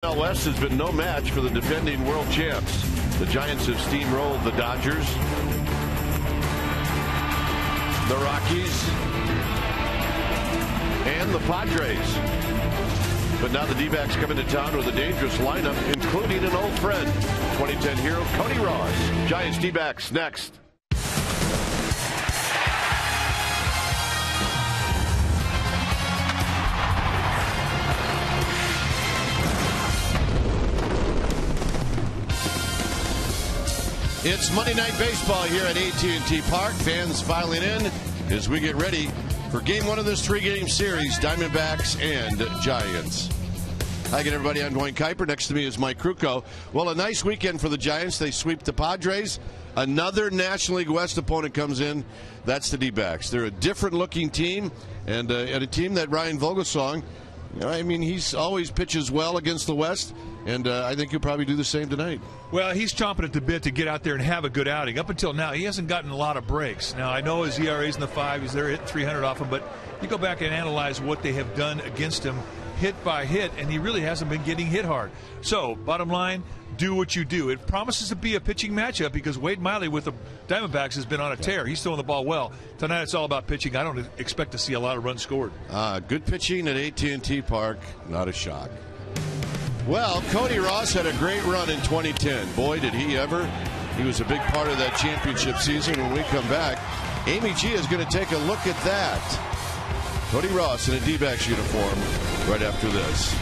West has been no match for the defending world champs. The Giants have steamrolled the Dodgers, the Rockies, and the Padres. But now the D-backs come into town with a dangerous lineup, including an old friend, 2010 hero Cody Ross. Giants D-backs next. It's Monday Night Baseball here at AT&T Park. Fans filing in as we get ready for Game 1 of this three-game series, Diamondbacks and Giants. Hi again, everybody. I'm Dwayne Kuiper. Next to me is Mike Krukow. Well, a nice weekend for the Giants. They sweep the Padres. Another National League West opponent comes in. That's the D-backs. They're a different-looking team, and a team that Ryan Vogelsong, I mean, he's always pitches well against the West, and I think he'll probably do the same tonight. Well, he's chomping at the bit to get out there and have a good outing. Up until now, he hasn't gotten a lot of breaks. Now, I know his ERA's in the 5. He's there hitting 300 off him, but you go back and analyze what they have done against him hit by hit, and he really hasn't been getting hit hard. So, bottom line, do what you do. It promises to be a pitching matchup because Wade Miley with the Diamondbacks has been on a tear. He's throwing the ball well. Tonight it's all about pitching. I don't expect to see a lot of runs scored. Good pitching at AT&T Park, not a shock. Well, Cody Ross had a great run in 2010. Boy, did he ever. He was a big part of that championship season. When we come back, Amy G is going to take a look at that. Cody Ross in a D-backs uniform right after this.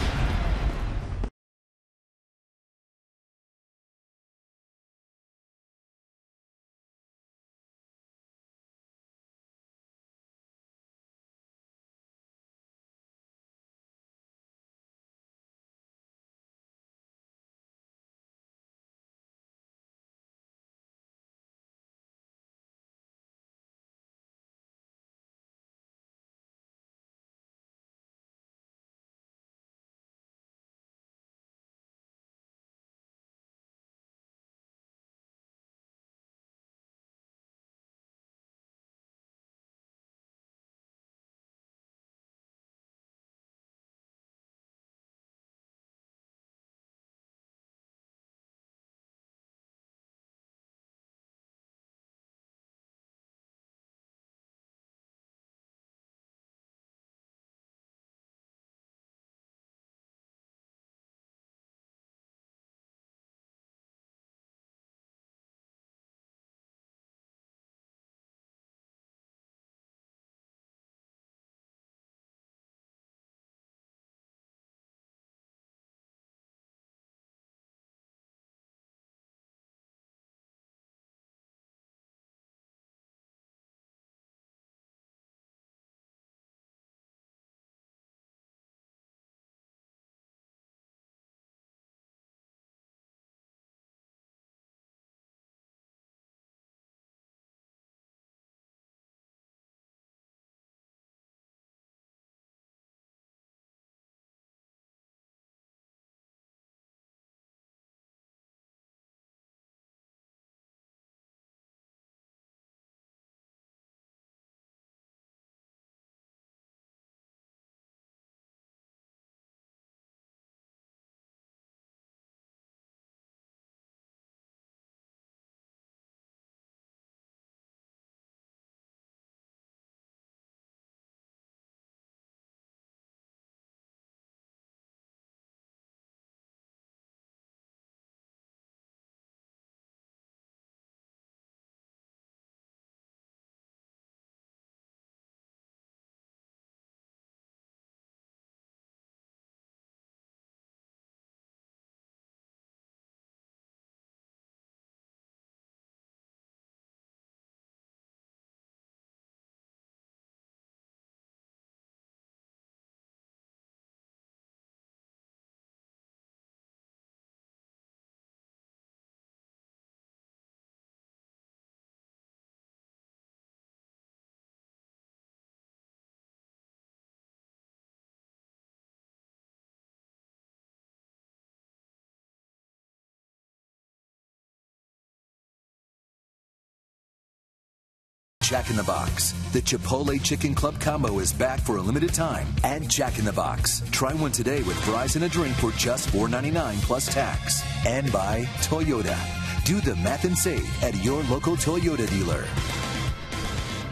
Jack in the Box. The Chipotle Chicken Club Combo is back for a limited time at Jack in the Box. Try one today with fries and a drink for just $4.99 plus tax. And by Toyota. Do the math and save at your local Toyota dealer.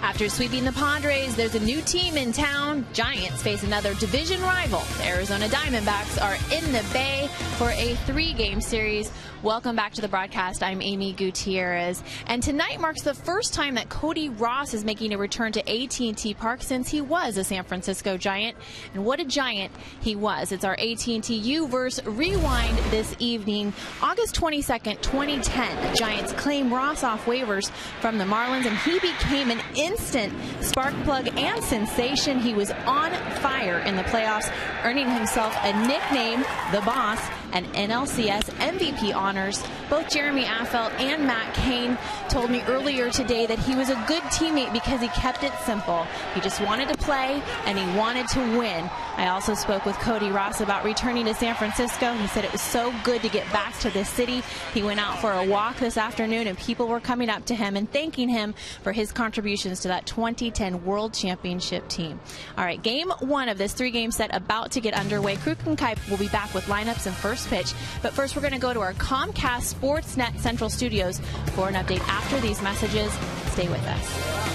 After sweeping the Padres, there's a new team in town. Giants face another division rival. The Arizona Diamondbacks are in the Bay for a 3-game series. Welcome back to the broadcast. I'm Amy Gutierrez. And tonight marks the first time that Cody Ross is making a return to AT&T Park since he was a San Francisco Giant. And what a Giant he was. It's our AT&T U-verse Rewind this evening. August 22nd, 2010. The Giants claim Ross off waivers from the Marlins, and he became an instant spark plug and sensation. He was on fire in the playoffs, earning himself a nickname, The Boss, and NLCS MVP honors. Both Jeremy Affeldt and Matt Cain told me earlier today that he was a good teammate because he kept it simple. He just wanted to play and he wanted to win. I also spoke with Cody Ross about returning to San Francisco. He said it was so good to get back to this city. He went out for a walk this afternoon and people were coming up to him and thanking him for his contributions to that 2010 World Championship team. All right, game 1 of this 3-game set about to get underway. Kruk and Kuip will be back with lineups and first pitch. But first, we're going to go to our Comcast Sportsnet Central Studios for an update after these messages. Stay with us.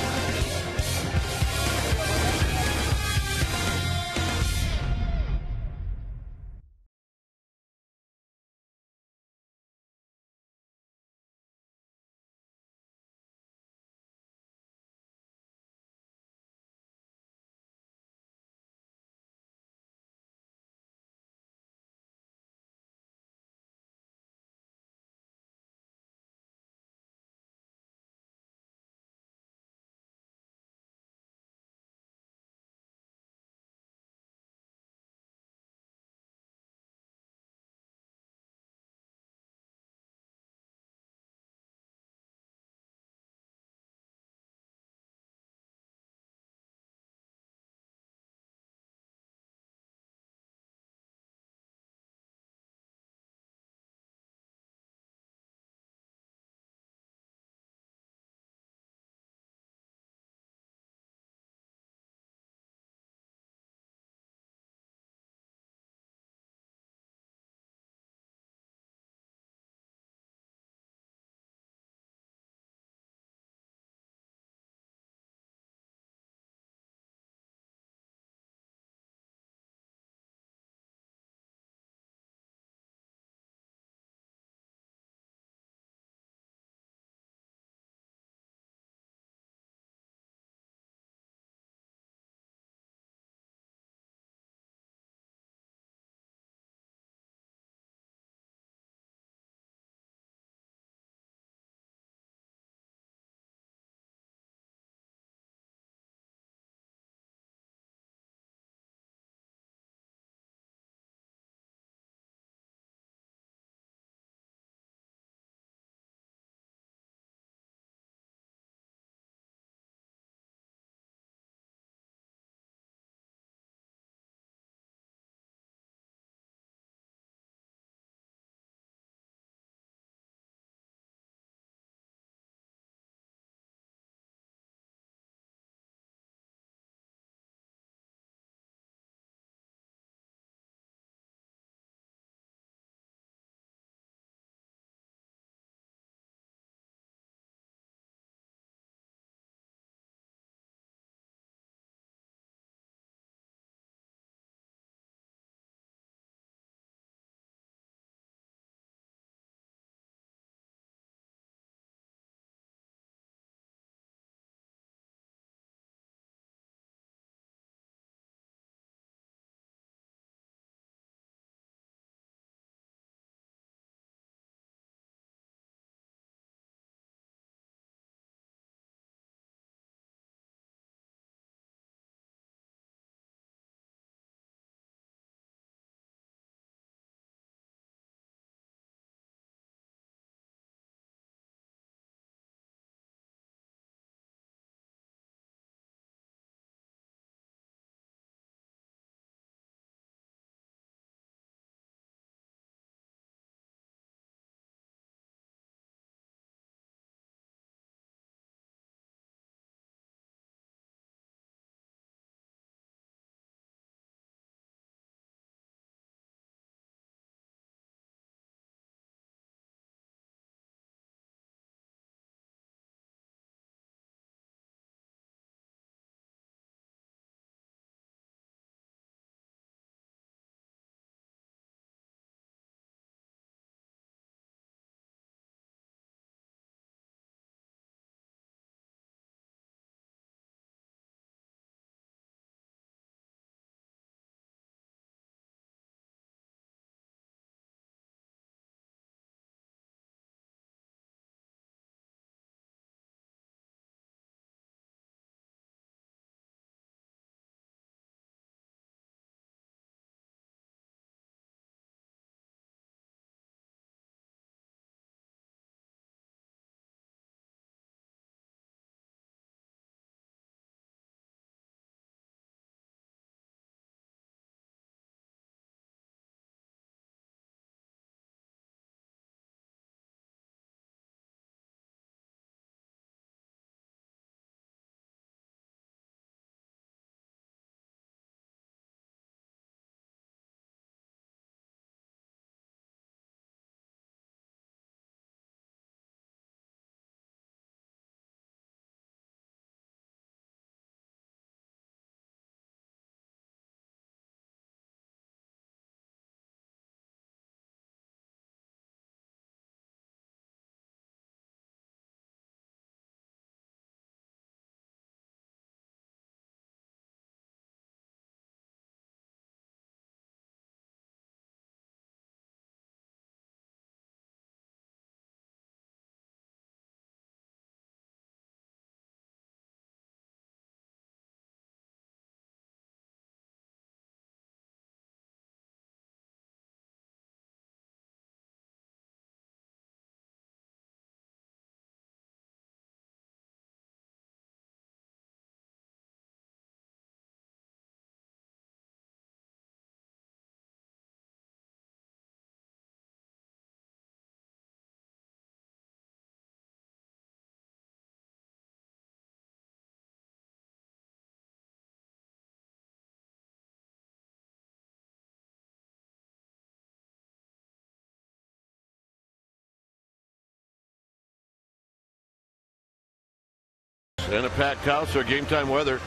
and a packed house. Our Game Time weather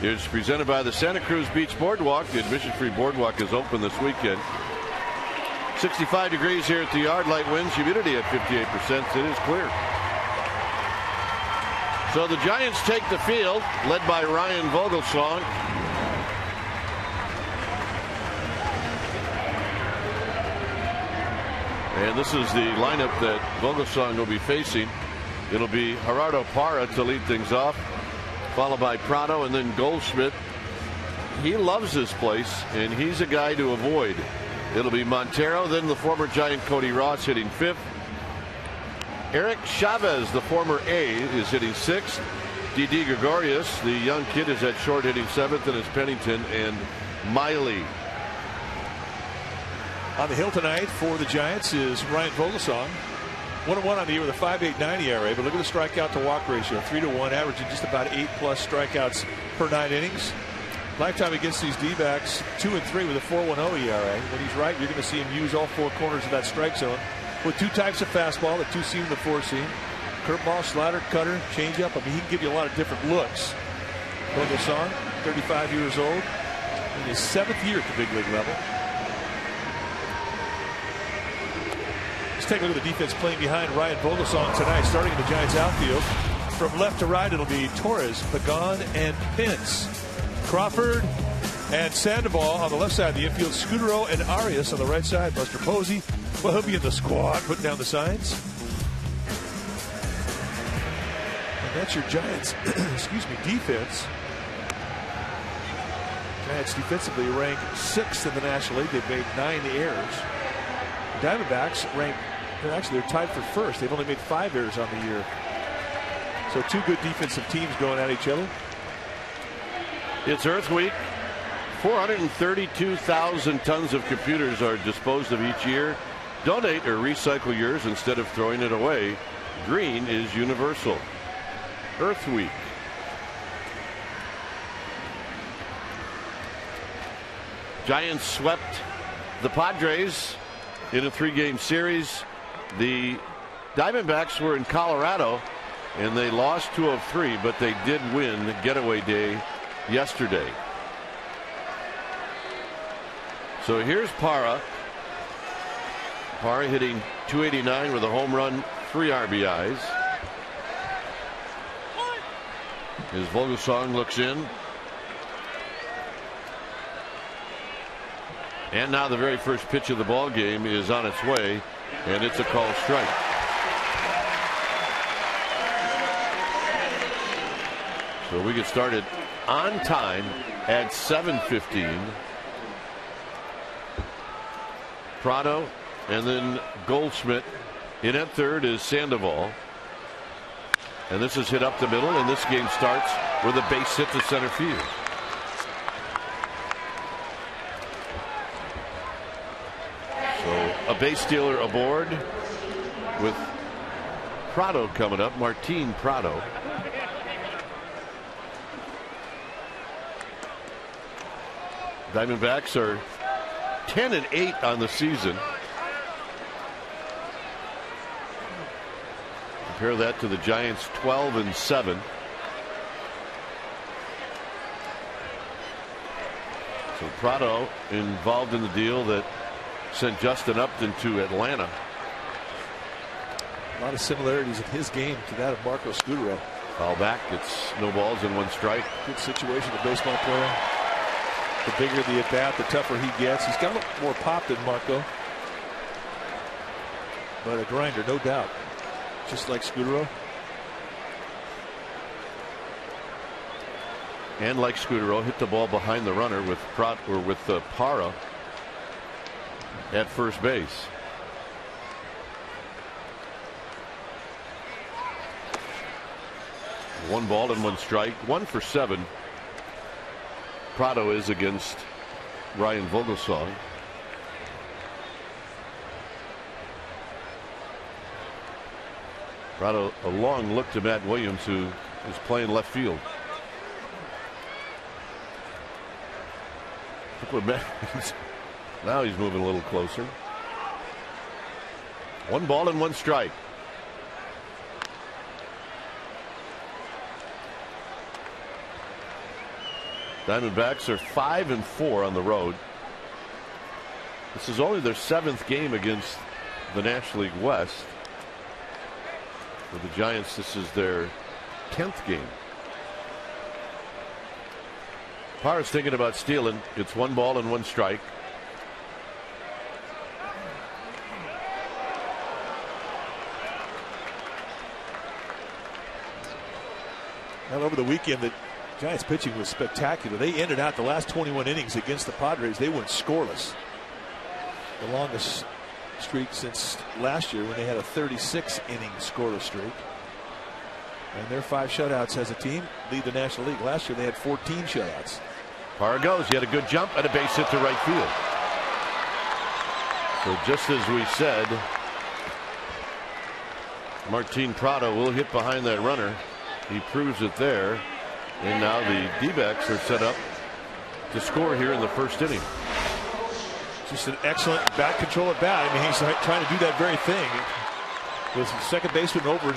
is presented by the Santa Cruz Beach Boardwalk. The admission-free boardwalk is open this weekend. 65 degrees here at the yard. Light winds, humidity at 58%. It is clear. So the Giants take the field, led by Ryan Vogelsong. And this is the lineup that Vogelsong will be facing. It'll be Gerardo Parra to lead things off, followed by Prado and then Goldschmidt. He loves this place, and he's a guy to avoid. It'll be Montero, then the former Giant Cody Ross hitting 5th. Eric Chavez, the former A, is hitting 6th. Didi Gregorius, the young kid, is at short hitting 7th, and it's Pennington and Miley. On the hill tonight for the Giants is Ryan Vogelsong. 1-1 on the year with a 5.89 ERA, but look at the strikeout to walk ratio, 3-1, averaging just about 8+ strikeouts per 9 innings. Lifetime against these D-backs, 2-3 with a 4.10 ERA. When he's right, you're going to see him use all 4 corners of that strike zone with 2 types of fastball, the 2-seam and the 4-seam. Curveball, slider, cutter, changeup. I mean, he can give you a lot of different looks. Vogelsong, 35 years old, in his 7th year at the big league level. Let's take a look at the defense playing behind Ryan Vogelsong tonight, starting in the Giants outfield. From left to right, it'll be Torres, Pagan, and Pence. Crawford and Sandoval on the left side of the infield. Scudero and Arias on the right side. Buster Posey, well, he'll be in the squad, putting down the signs. And that's your Giants, defense. Giants defensively rank 6th in the National League. They've made 9 errors. The Diamondbacks rank, they're tied for 1st. They've only made 5 errors on the year. So 2 good defensive teams going at each other. It's Earth Week. 432,000 tons of computers are disposed of each year. Donate or recycle yours instead of throwing it away. Green is universal. Earth Week. Giants swept the Padres in a 3-game series. The Diamondbacks were in Colorado and they lost 2 of 3, but they did win getaway day yesterday. So here's Parra. Parra hitting .289 with a home run, 3 RBIs. As Vogelsong looks in. And now the very first pitch of the ball game is on its way, and it's a called strike. So we get started on time at 7:15. Prado and then Goldschmidt. In at third is Sandoval. And this is hit up the middle, and this game starts with a base hit to center field. So a base stealer aboard with Prado coming up, Martin Prado. Diamondbacks are 10-8 on the season. Compare that to the Giants 12-7. So Prado involved in the deal that sent Justin Upton to Atlanta. A lot of similarities in his game to that of Marco Scudero. Foul back. It's no balls and 1 strike. Good situation, a baseball player. The bigger the at bat, the tougher he gets. He's got a little more pop than Marco, but a grinder, no doubt. Just like Scudero. And like Scudero, hit the ball behind the runner with Parra at first base. One ball and 1 strike. 1 for 7. Prado is against Ryan Vogelsong. Prado, a long look to Matt Williams, who is playing left field. Look what Matt, now he's moving a little closer. 1 ball and 1 strike. Diamondbacks are 5-4 on the road. This is only their 7th game against the National League West. For the Giants, this is their 10th game. Parra's thinking about stealing. It's 1 ball and 1 strike. Well, over the weekend, the Giants pitching was spectacular. They ended out the last 21 innings against the Padres. They went scoreless. The longest streak since last year when they had a 36-inning scoreless streak. And their 5 shutouts as a team lead the National League. Last year they had 14 shutouts. Parra goes. He had a good jump and a base hit to right field. So just as we said, Martin Prado will hit behind that runner. He proves it there. And now the D-backs are set up to score here in the first inning. Just an excellent bat control at bat. I mean, he's trying to do that very thing. With second baseman over in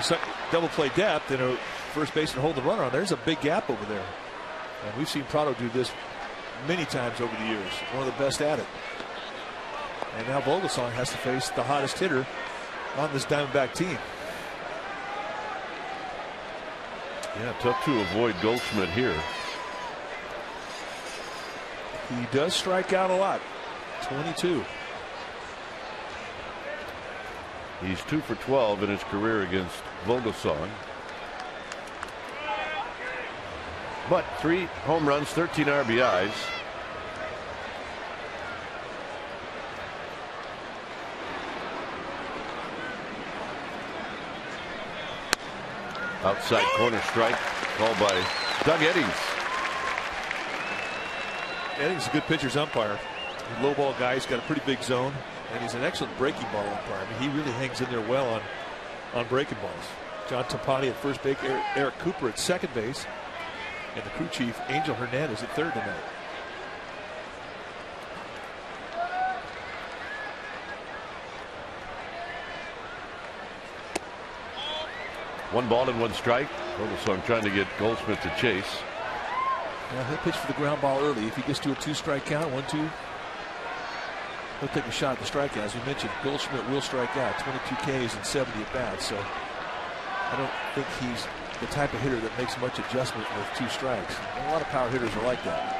double play depth and a first baseman hold the runner on. There's a big gap over there. And we've seen Prado do this many times over the years. One of the best at it. And now Vogelsong has to face the hottest hitter on this Diamondback team. Yeah, tough to avoid Goldschmidt here. He does strike out a lot. 22. He's 2 for 12 in his career against Vogelsong. But 3 home runs, 13 RBIs. Outside corner strike called by Doug Eddings. Eddings is a good pitcher's umpire. He's a low ball guy. He's got a pretty big zone. And he's an excellent breaking ball umpire. I mean, he really hangs in there well on breaking balls. John Tapani at first base, Eric Cooper at second base, and the crew chief Angel Hernandez at third tonight. One ball and 1 strike. Vogelsong trying to get Goldschmidt to chase. Well, he'll pitch for the ground ball early. If he gets to a 2-strike count, 1-2. He'll take a shot at the strikeout. As we mentioned, Goldschmidt will strike out 22 Ks and 70 at bats. So I don't think he's the type of hitter that makes much adjustment with 2 strikes. And a lot of power hitters are like that.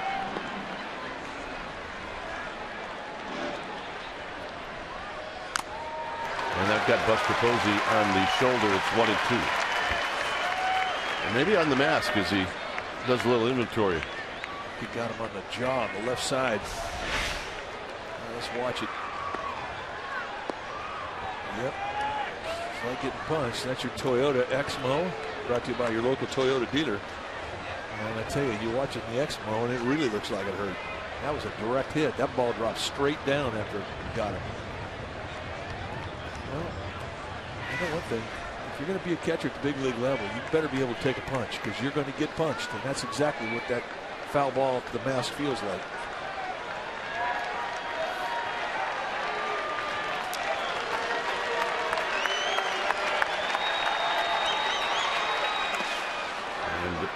And I've got Buster Posey on the shoulder. It's 1-2. And maybe on the mask as he does a little inventory. He got him on the jaw on the left side. Let's watch it. Yep. It's like getting punched. That's your Toyota Exmo, brought to you by your local Toyota dealer. And I tell you, you watch it in the Exmo, and it really looks like it hurt. That was a direct hit. That ball dropped straight down after it got him. Well, I know one thing. If you're going to be a catcher at the big league level, you better be able to take a punch, because you're going to get punched, and that's exactly what that foul ball to the mask feels like.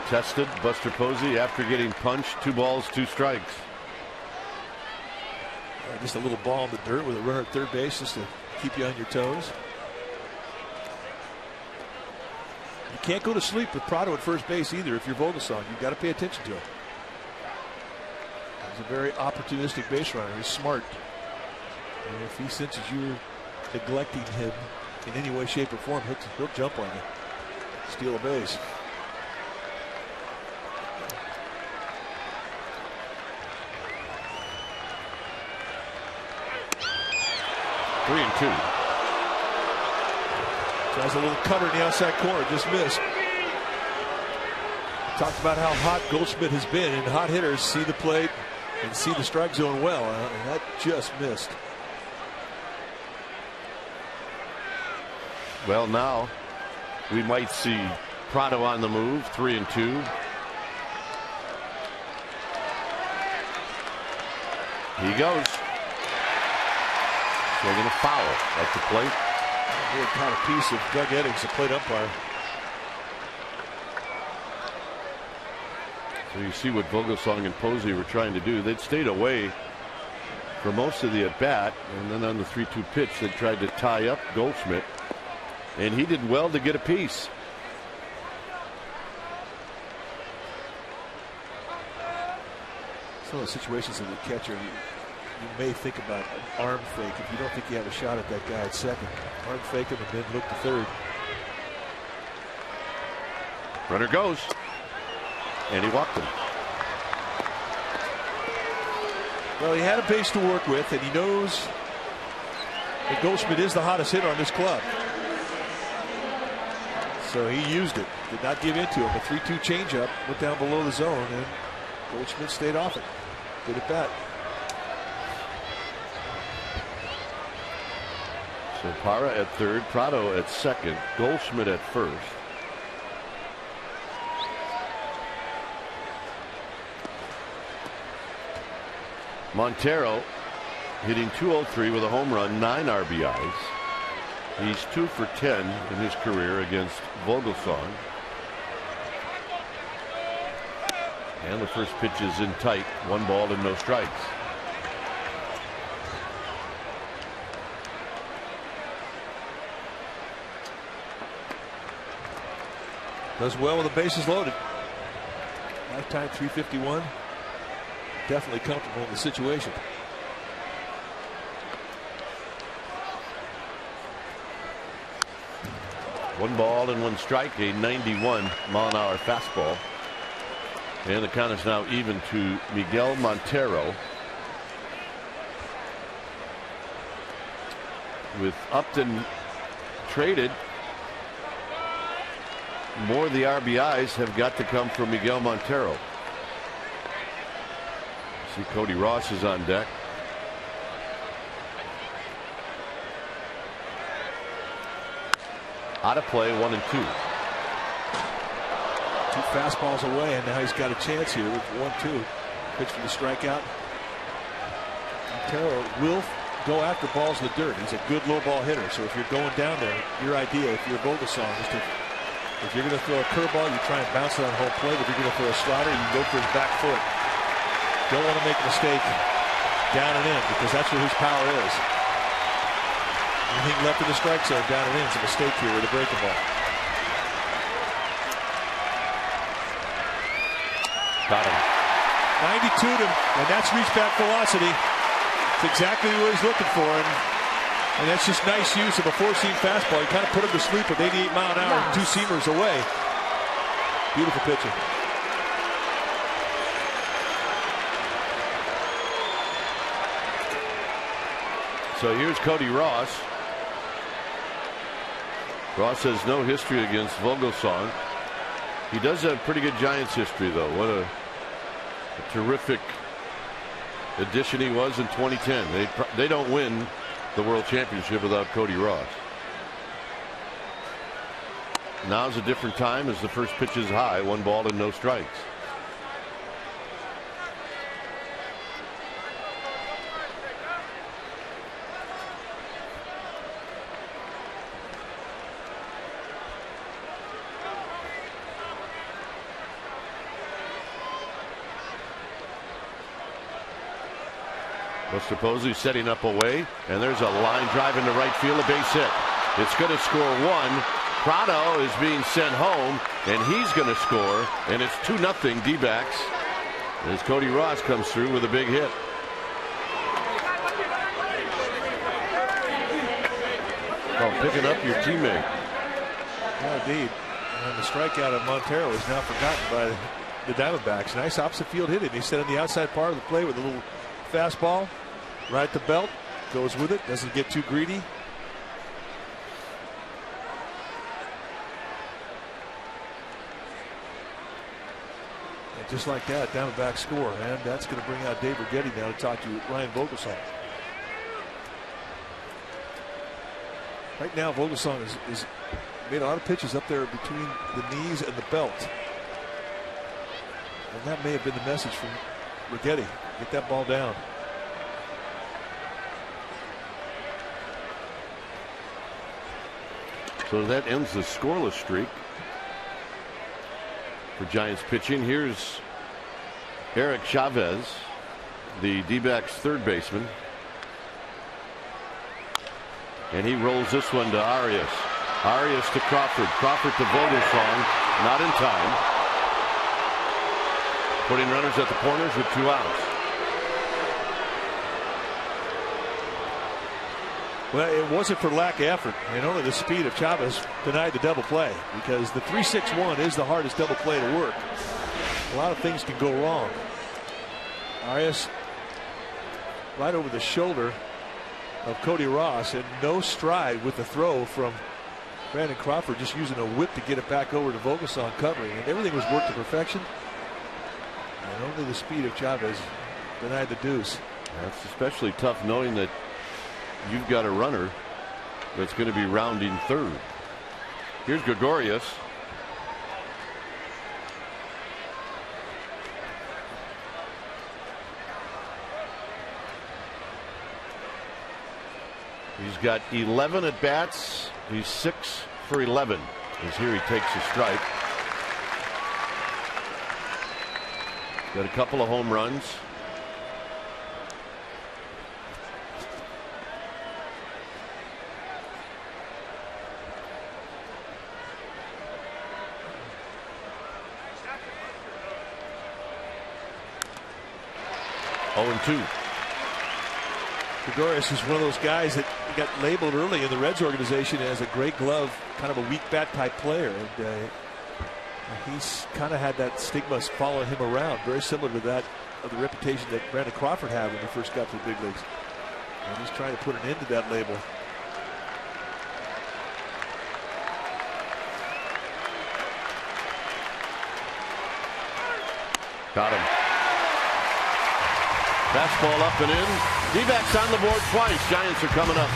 Tested Buster Posey after getting punched. 2 balls, 2 strikes. Just a little ball in the dirt with a runner at third base just to keep you on your toes. You can't go to sleep with Prado at first base either. If you're Vogelsong, you've got to pay attention to him. He's a very opportunistic base runner. He's smart. And if he senses you're neglecting him in any way, shape, or form, he'll jump on you, steal a base. Three and 2. Tries a little cutter in the outside corner, just missed. Talked about how hot Goldschmidt has been, and hot hitters see the plate and see the strike zone well, and that just missed. Well, now we might see Prado on the move. 3 and 2. He goes. Swinging a foul at the plate. Really caught a piece of Doug Eddings, the plate umpire. So you see what Vogelsong and Posey were trying to do. They'd stayed away for most of the at-bat, and then on the 3-2 pitch they tried to tie up Goldschmidt, and he did well to get a piece. Some of the situations of the catcher, you may think about an arm fake if you don't think you have a shot at that guy at second. Arm fake him and then look to third. Runner goes, and he walked him. Well, he had a base to work with, and he knows that Goldschmidt is the hottest hitter on this club. So he used it, did not give in to him. A 3-2 changeup went down below the zone, and Goldschmidt stayed off it. Good at bat. So Parra at third, Prado at second, Goldschmidt at first. Montero hitting .203 with a home run, 9 RBIs. He's 2 for 10 in his career against Vogelsong. And the first pitch is in tight, 1 ball and no strikes. Does well with the bases loaded. Lifetime .351. Definitely comfortable in the situation. One ball and 1 strike, a 91-mile-an-hour fastball. And the count is now even to Miguel Montero. With Upton traded, more of the RBIs have got to come from Miguel Montero. See Cody Ross is on deck. Out of play, 1 and 2. 2 fastballs away, and now he's got a chance here with 1-2. Pitch for the strikeout. Montero will go after balls in the dirt. He's a good low ball hitter. So if you're going down there, your idea, if you're Vogelsong, is to, if you're going to throw a curveball, you try and bounce it on home plate. If you're going to throw a slider, you go for his back foot. Don't want to make a mistake down and in, because that's where his power is. Anything left in the strike zone down and in is a mistake here with a breaking ball. Got him. 92 to, and that's reach back velocity. It's exactly what he's looking for, and that's just nice use of a 4-seam fastball. He kind of put him to sleep with 88 mile an hour and 2 seamers away. Beautiful pitching. So here's Cody Ross. Ross has no history against Vogelsong. He does have pretty good Giants history, though. What a terrific addition he was in 2010. They don't win the World Championship without Cody Ross. Now's a different time as the first pitch is high, 1 ball and no strikes. Buster Posey setting up away, and there's a line drive into right field, a base hit. It's going to score 1. Prado is being sent home, and he's going to score, and it's 2-0 D-backs as Cody Ross comes through with a big hit. Oh, picking up your teammate. Yeah, indeed. And the strikeout of Montero is now forgotten by the Diamondbacks. Nice opposite field hit. He set on the outside part of the play with a little fastball. Right at the belt. Goes with it. Doesn't get too greedy. And just like that, Diamondback score. And that's going to bring out Dave Rigetti now to talk to Ryan Vogelsong. Right now, Vogelsong is made a lot of pitches up there between the knees and the belt. And that may have been the message from Rigetti. Get that ball down. So that ends the scoreless streak for Giants pitching. Here's Eric Chavez, the D-backs third baseman. And he rolls this one to Arias. Arias to Crawford. Crawford to Vogelsong. Not in time. Putting runners at the corners with 2 outs. Well, it wasn't for lack of effort, and only the speed of Chavez denied the double play, because the 3-6-1 is the hardest double play to work. A lot of things can go wrong. Arias right over the shoulder of Cody Ross, and no stride with the throw from Brandon Crawford, just using a whip to get it back over to Vogelsong covering, and everything was worked to perfection. And only the speed of Chavez denied the deuce. That's especially tough knowing that you've got a runner that's going to be rounding third. Here's Gregorius. He's got 11 at bats. He's 6 for 11. As here he takes a strike. Got a couple of home runs. Oh, 2. Gregorius is one of those guys that got labeled early in the Reds organization as a great glove, kind of a weak bat type player, and he's kind of had that stigma following him around, very similar to that of the reputation that Brandon Crawford had when he first got to the big leagues. And he's trying to put an end to that label. Got him. Fastball up and in. D-backs on the board twice. Giants are coming up.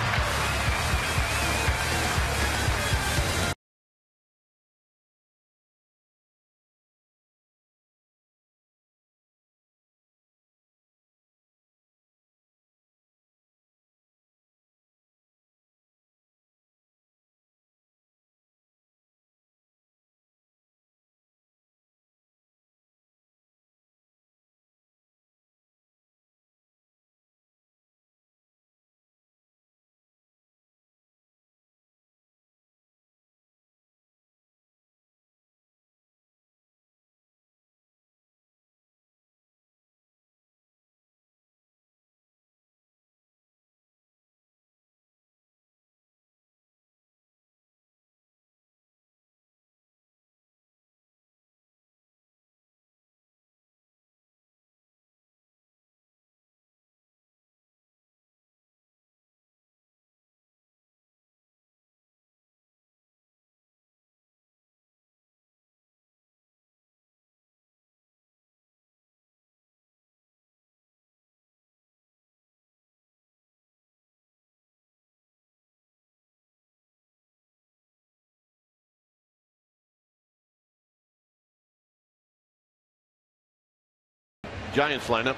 Giants lineup.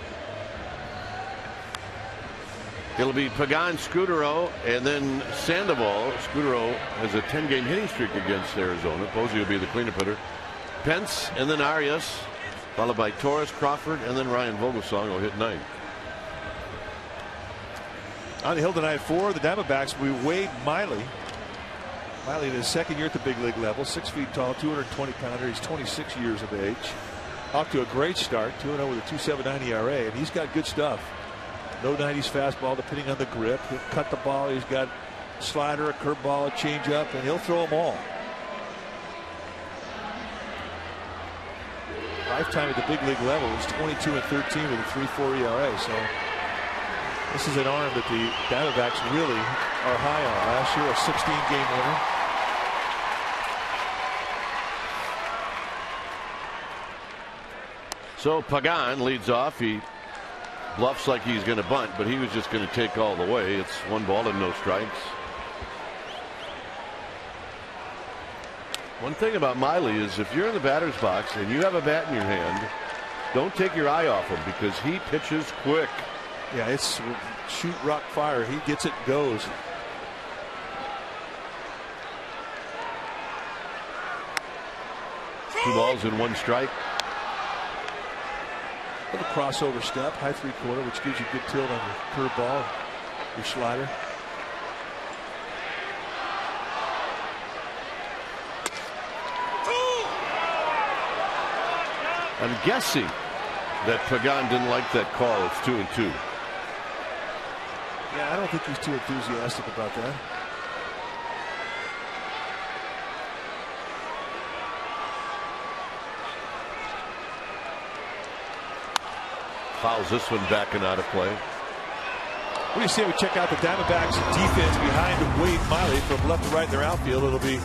It'll be Pagan, Scudero, and then Sandoval. Scudero has a 10-game hitting streak against Arizona. Posey will be the cleanup hitter. Pence, and then Arias, followed by Torres, Crawford, and then Ryan Vogelsong will hit 9. On the hill tonight for the Diamondbacks, we Wade Miley. Miley in his second year at the big league level, 6 feet tall, 220 pounder. He's 26 years of age. Off to a great start, 2-0 with a 2.79 ERA, and he's got good stuff. No 90s fastball, depending on the grip. He'll cut the ball. He's got a slider, a curveball, a changeup, and he'll throw them all. Lifetime at the big league level is 22-13 with a 3.4 ERA. So this is an arm that the Diamondbacks really are high on. Last year, a 16-game winner. So Pagan leads off. He bluffs like he's going to bunt, but he was just going to take all the way. It's 1 ball and no strikes. One thing about Miley is if you're in the batter's box and you have a bat in your hand, don't take your eye off him because he pitches quick. Yeah, it's shoot, rock, fire. He gets it, goes. Two balls and 1 strike. Little crossover step, high 3/4, which gives you good tilt on your curveball, your slider. I'm guessing that Pagan didn't like that call. It's 2-2. Yeah, I don't think he's too enthusiastic about that. Fouls this one back and out of play. What do you say we check out the Diamondbacks defense behind Wade Miley from left to right in their outfield? It'll be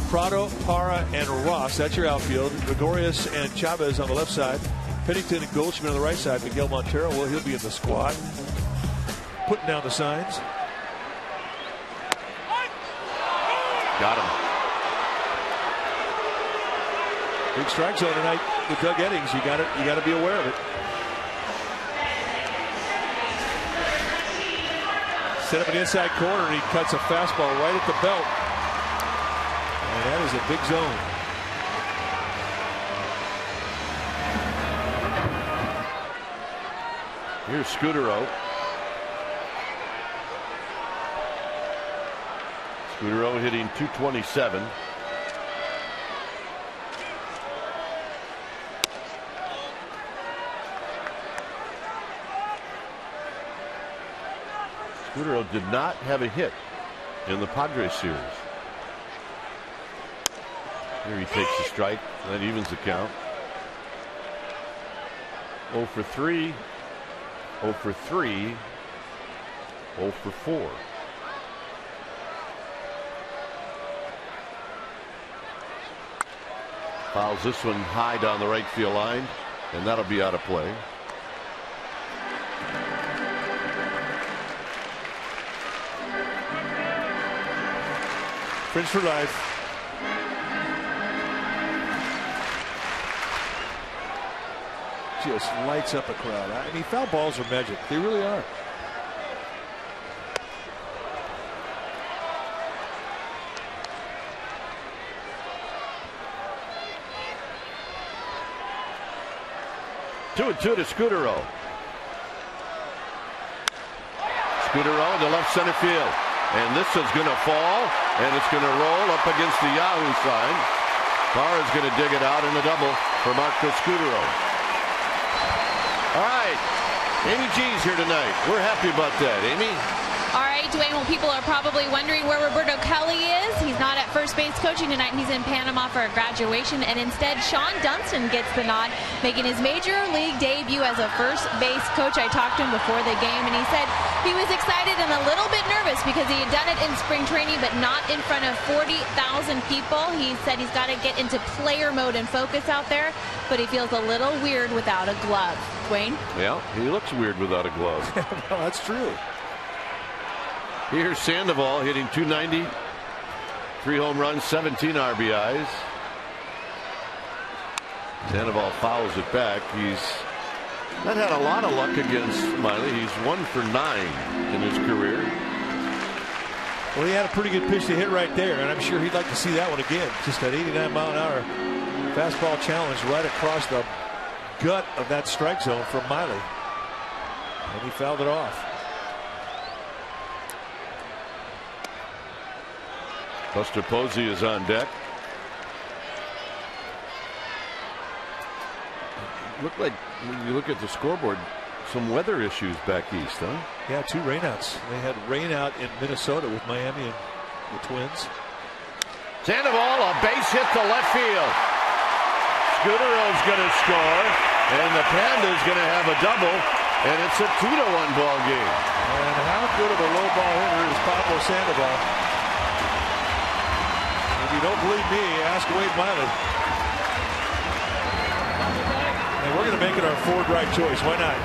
Prado, Parra, and Ross. That's your outfield. Gregorius and Chavez on the left side. Pennington and Goldschmidt on the right side. Miguel Montero, well, he'll be in the squad. Putting down the signs. Got him. Big strike zone tonight with Doug Eddings. You got to be aware of it. Set up an inside corner, and he cuts a fastball right at the belt. And that is a big zone. Here's Scudero. Scudero hitting .227. Scudero did not have a hit in the Padres series. Here he takes a strike. That evens the count. 0 for 3. 0 for 3. 0 for 4. Fouls this one high down the right field line, and that'll be out of play. Prince for life. Just lights up a crowd. I mean, foul balls are magic. They really are. Two and two to Scudero. Scudero to left center field. And this is going to fall, and it's going to roll up against the Yahoo sign. Parra is going to dig it out in a double for Marco Scudero. All right, Amy G's here tonight. We're happy about that, Amy. All right, Dwayne, well, people are probably wondering where Roberto Kelly is. He's not at first base coaching tonight. He's in Panama for a graduation, and instead Sean Dunston gets the nod, making his major league debut as a first base coach. I talked to him before the game, and he said he was excited and a little bit nervous because he had done it in spring training, but not in front of 40,000 people. He said he's got to get into player mode and focus out there, but he feels a little weird without a glove. Dwayne? Yeah, he looks weird without a glove. No, that's true. Here's Sandoval hitting .290. 3 home runs, 17 RBIs. Sandoval fouls it back. He's not had a lot of luck against Miley. He's 1 for 9 in his career. Well, he had a pretty good pitch to hit right there, and I'm sure he'd like to see that one again. Just that 89-mile-an-hour fastball challenge right across the gut of that strike zone from Miley. And he fouled it off. Buster Posey is on deck. Looked like, when you look at the scoreboard, some weather issues back east, huh? Yeah, 2 rainouts. They had rain out in Minnesota with Miami and the Twins. Sandoval, a base hit to left field. Scudero's going to score, and the Panda's going to have a double, and it's a 2-1 ball game. And how good of a low ball hitter is Pablo Sandoval? If you don't believe me, ask Wade Miley. And we're going to make it our forward right choice. Why not?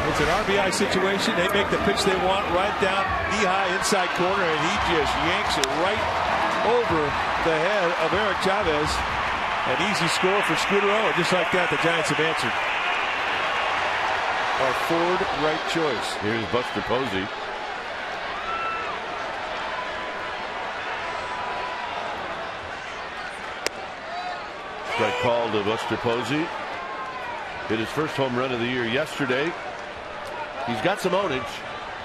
It's an RBI situation. They make the pitch they want right down knee-high inside corner, and he just yanks it right over the head of Eric Chavez. An easy score for Scudero, and just like that, the Giants have answered. Our forward right choice. Here's Buster Posey. Strike call to Buster Posey. hit his first home run of the year yesterday. He's got some ownage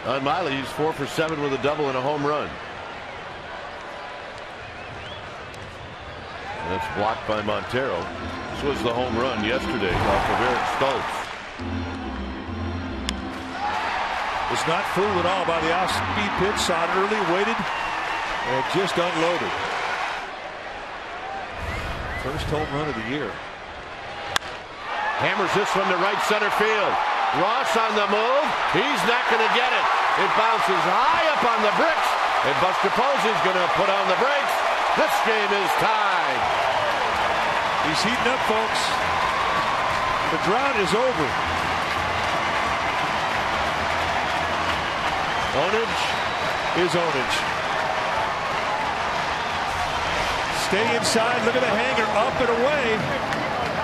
on Miley. He's 4 for 7 with a double and a home run. And that's blocked by Montero. This was the home run yesterday off of Eric Stoltz. Was not fooled at all by the off-speed pitch. Saw it early, waited, and just unloaded. First home run of the year. Hammers this one to right center field. Ross on the move. He's not going to get it. It bounces high up on the bricks, and Buster Posey's going to put on the brakes. This game is tied. He's heating up, folks. The drought is over. Ownage is ownage. Stay inside. Look at the hanger up and away.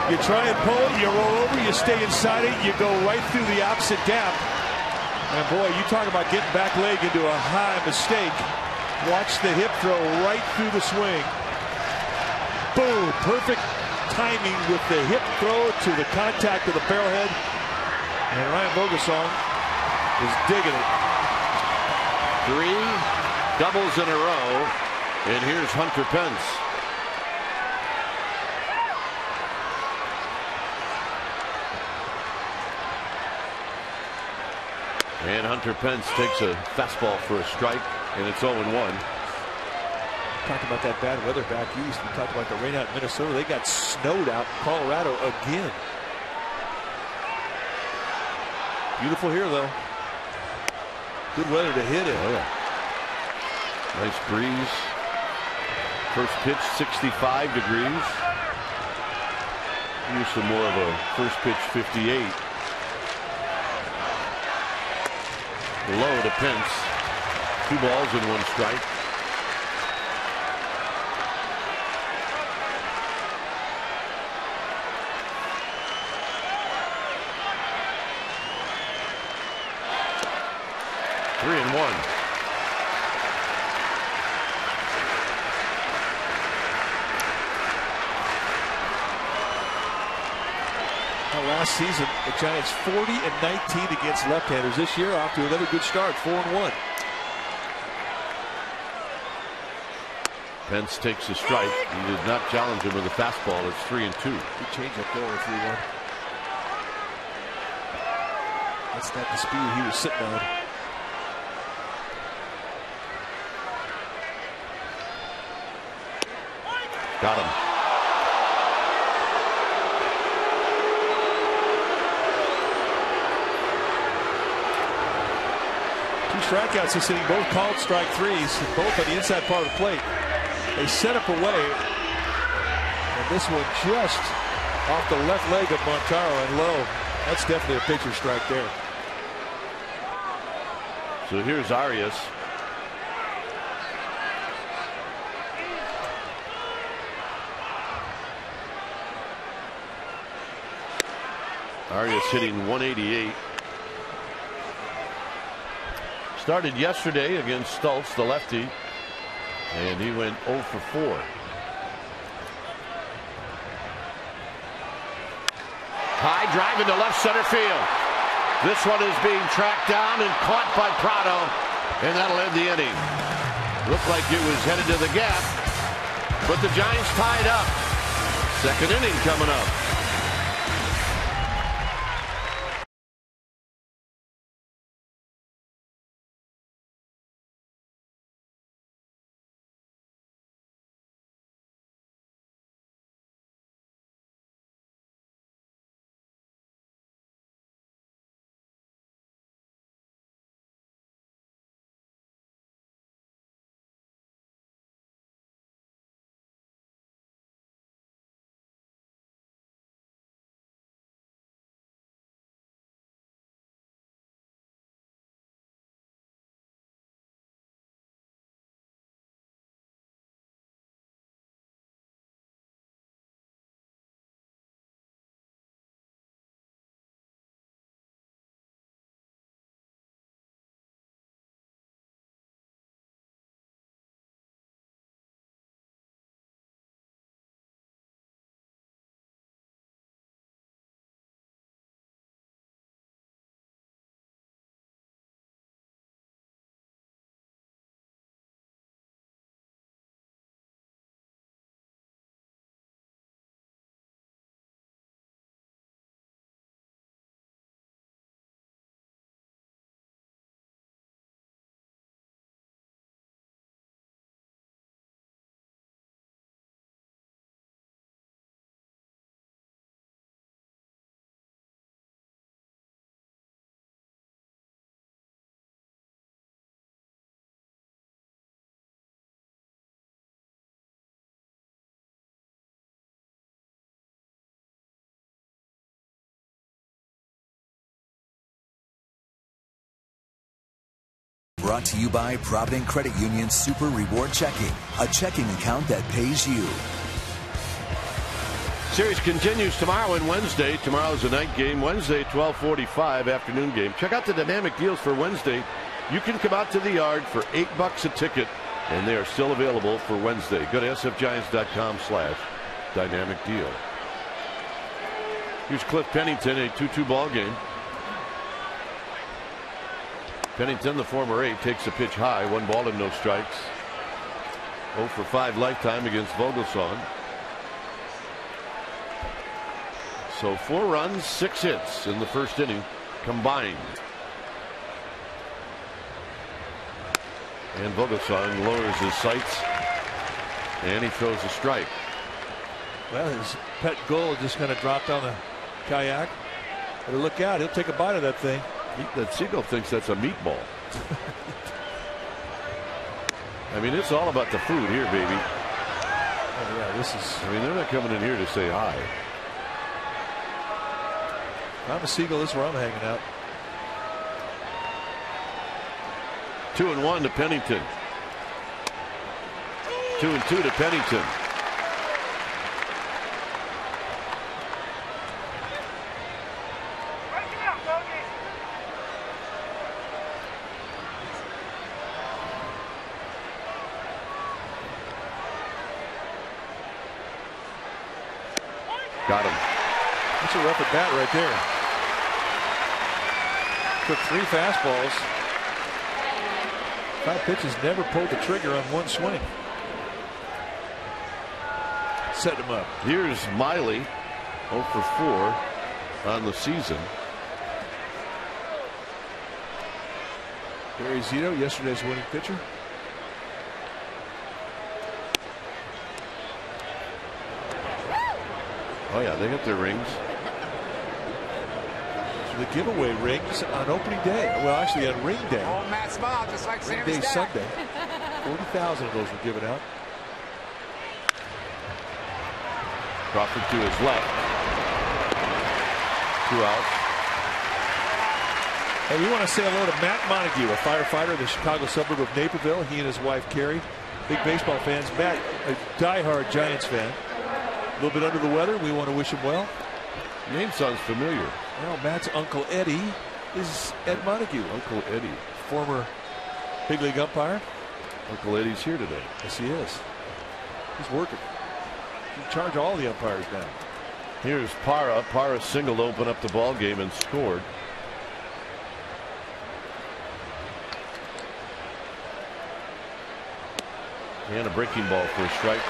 You try and pull it, you roll over, you stay inside it, you go right through the opposite gap. And boy, you talk about getting back leg into a high mistake. Watch the hip throw right through the swing. Boom, perfect timing with the hip throw to the contact of the barrelhead. And Ryan Vogelsong is digging it. 3 doubles in a row, and here's Hunter Pence. And Hunter Pence takes a fastball for a strike, and it's 0-1. Talked about that bad weather back east. We talked about the rain out in Minnesota. They got snowed out in Colorado again. Beautiful here, though. Good weather to hit it. Oh, yeah. Nice breeze. First pitch, 65 degrees. Here's some more of a first pitch, 58. Low to Pence. 2 balls and 1 strike. Three and 1. Last season, the Giants 40-19 against left-handers. This year, off to another good start, 4-1. Pence takes a strike. He did not challenge him with a fastball. It's 3-2. Good change up there with 3-1. That's not the speed he was sitting on. Got him. Strikeouts he's hitting, both called strike threes, both on the inside part of the plate. They set up away, and this one just off the left leg of Montaro and low. That's definitely a pitcher strike there. So here's Arias. Arias hitting 188. Started yesterday against Stoltz, the lefty, and he went 0 for 4. High drive into left center field. This one is being tracked down and caught by Prado, and that'll end the inning. Looked like it was headed to the gap, but the Giants tied up. Second inning coming up. brought to you by Provident Credit Union Super Reward Checking, a checking account that pays you. Series continues tomorrow and Wednesday. Tomorrow's a night game. Wednesday, 12:45 afternoon game. Check out the dynamic deals for Wednesday. You can come out to the yard for $8 a ticket, and they are still available for Wednesday. Go to sfgiants.com/dynamic deal. Here's Cliff Pennington, a 2-2 ball game. Pennington, the former 8, takes a pitch high. 1 ball and no strikes. 0 for 5 lifetime against Vogelsong. So 4 runs, 6 hits in the first inning combined. And Vogelsong lowers his sights, and he throws a strike. Well, his pet goal just kind of dropped on the kayak. Better look out. He'll take a bite of that thing. That seagull thinks that's a meatball. I mean, it's all about the food here, baby. Oh, yeah, this is. I mean, they're not coming in here to say hi. I'm a seagull. This is where I'm hanging out. 2-1 to Pennington. 2-2 to Pennington. Got him. That's a rough at bat right there. Took 3 fastballs. 5 pitches, never pulled the trigger on 1 swing. Set him up. Here's Miley, 0 for 4 on the season. Barry Zito, yesterday's winning pitcher. Oh yeah, they got their rings. So the giveaway rings on opening day. Well, actually on ring day. Oh, Matt smiled just like Ring Sammy day Stack. Sunday. 40,000 of those were given out. Crawford to his left. 2 outs. Hey, we want to say hello to Matt Montague, a firefighter in the Chicago suburb of Naperville. He and his wife Carrie, big baseball fans. Matt, a diehard Giants fan. A little bit under the weather. We want to wish him well. Name sounds familiar. Well, Matt's Uncle Eddie is Ed Montague. Uncle Eddie. Former big league umpire. Uncle Eddie's here today. Yes, he is. He's working. He in charge of all the umpires now. Here's Parra. Parra singled to open up the ball game and scored. And a breaking ball for a strike.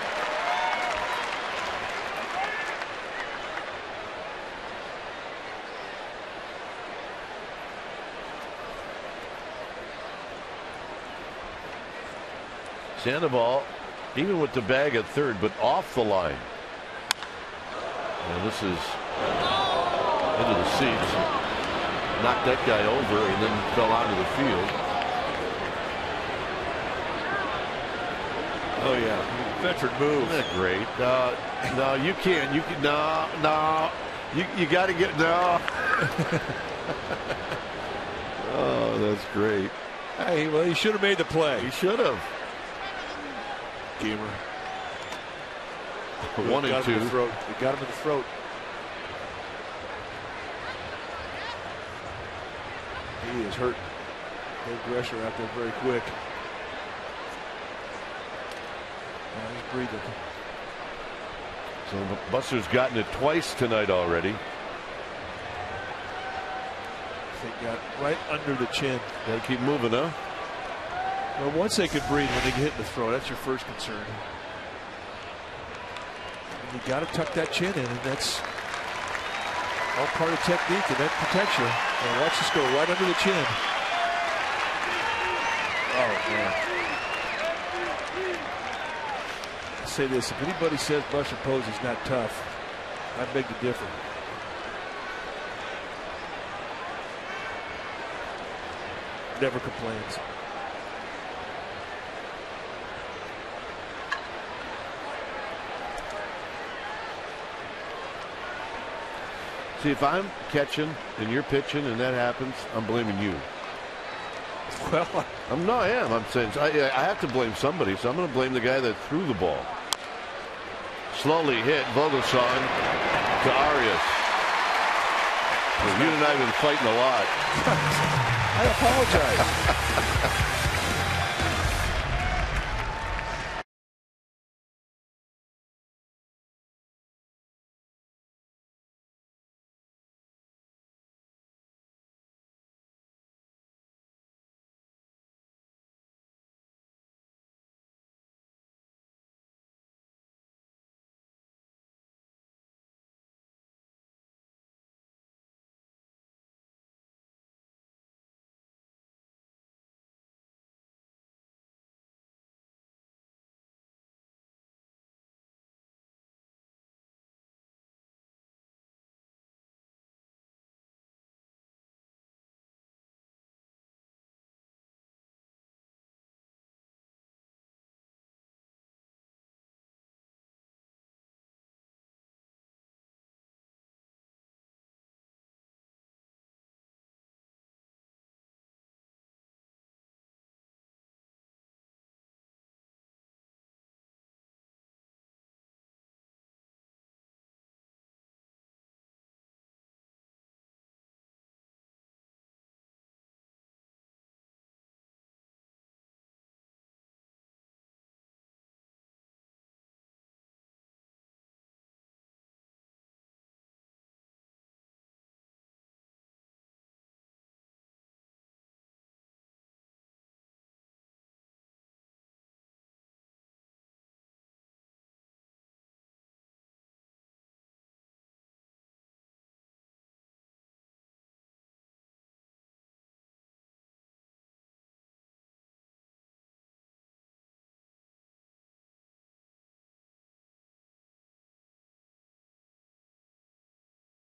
Sandoval, even with the bag at third, but off the line. And this is into the seats. Knocked that guy over and then fell onto the field. Oh yeah, veteran move. Isn't that great? No, you can't. You can no. You got to get no. Oh, that's great. Hey, well, he should have made the play. He should have. Gamer. 1 and 2. He got him in the throat. He is hurt. Dave Gresher out there very quick. He's breathing. So Buster's gotten it twice tonight already. They got right under the chin. Got to keep moving, huh? Well, once they can breathe when they get hit in the throat, that's your first concern. And you got to tuck that chin in, and that's all part of technique, and that protects you. And watch this go right under the chin. Oh, man. I'll say this, if anybody says Buster Posey's not tough, I beg to differ. Never complains. See, if I'm catching and you're pitching and that happens, I'm blaming you. Well, I am. I'm saying I have to blame somebody, so I'm going to blame the guy that threw the ball. Slowly hit Vogelsong to Arias. Well, you and I have been fighting a lot. I apologize.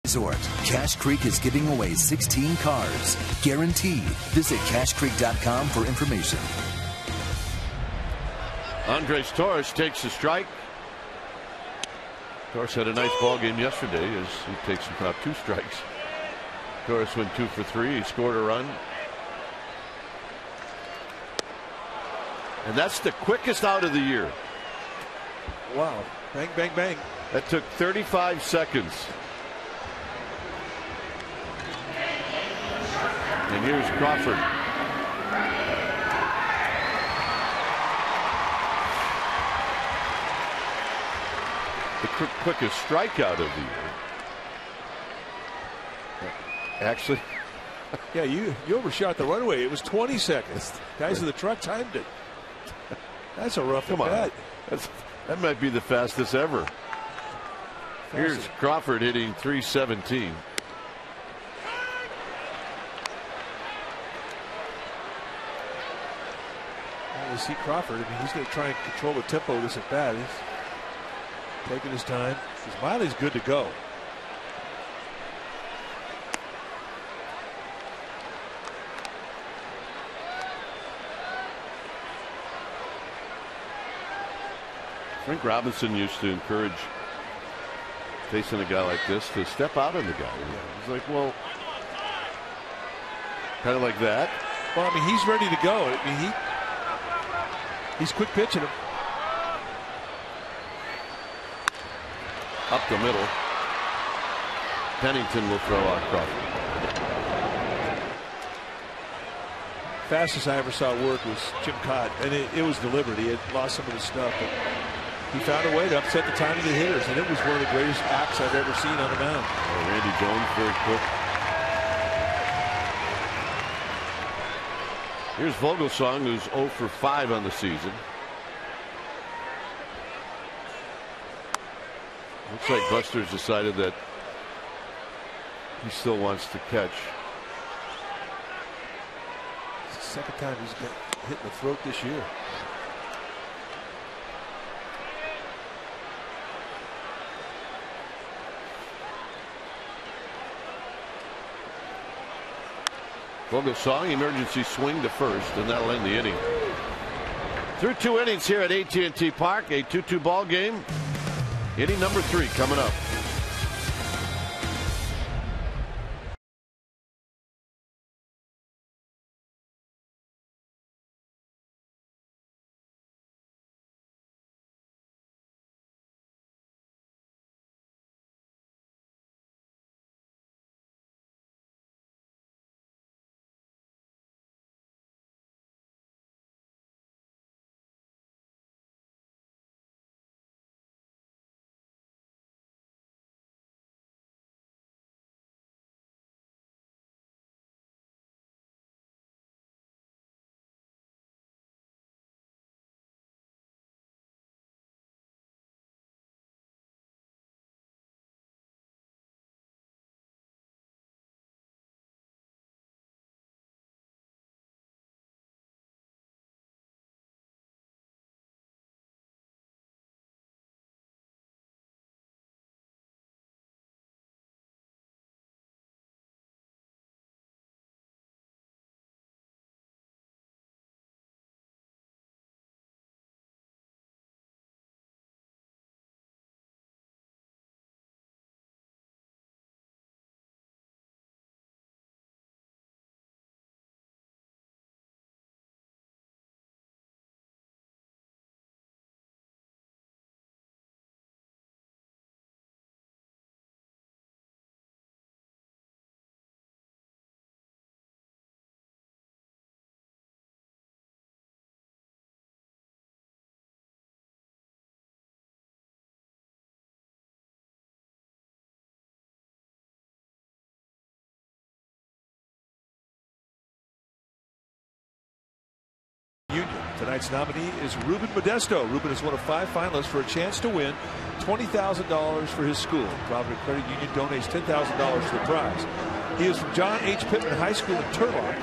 Resort. Cache Creek is giving away 16 cars. Guaranteed. Visit cachecreek.com for information. Andres Torres takes the strike. Torres had a nice ball game yesterday as he takes about 2 strikes. Torres went 2 for 3. He scored a run. And that's the quickest out of the year. Wow. Bang, bang, bang. That took 35 seconds. And here's Crawford. The quickest strikeout of the year. Actually. Yeah, you overshot the runway. It was 20 seconds. Guys in the truck timed it. That's a rough Come on. bat. That might be the fastest ever. Here's Crawford hitting .317. You see Crawford. I mean, he's going to try and control the tempo of this at bat. He's taking his time. His Miley's good to go. Frank Robinson used to encourage facing a guy like this to step out on the guy. He's like, well, kind of like that. Well, I mean, he's ready to go. I mean, he's quick pitching him. Up the middle. Pennington will throw out Crawford. Fastest I ever saw work was Jim Cott, and it was deliberate. He had lost some of his stuff, but he found a way to upset the time of the hitters, and it was one of the greatest acts I've ever seen on the mound. Randy Jones very quick. Here's Vogelsong, who's 0 for 5 on the season. Looks like Buster's decided that he still wants to catch. It's the second time he's got hit in the throat this year. Vogelsong, emergency swing to first, and that'll end the inning. Through 2 innings here at AT&T Park, a 2-2 ball game. Inning number 3 coming up. Tonight's nominee is Ruben Modesto. Ruben is one of 5 finalists for a chance to win $20,000 for his school. Providence Credit Union donates $10,000 to the prize. He is from John H. Pittman High School in Turlock.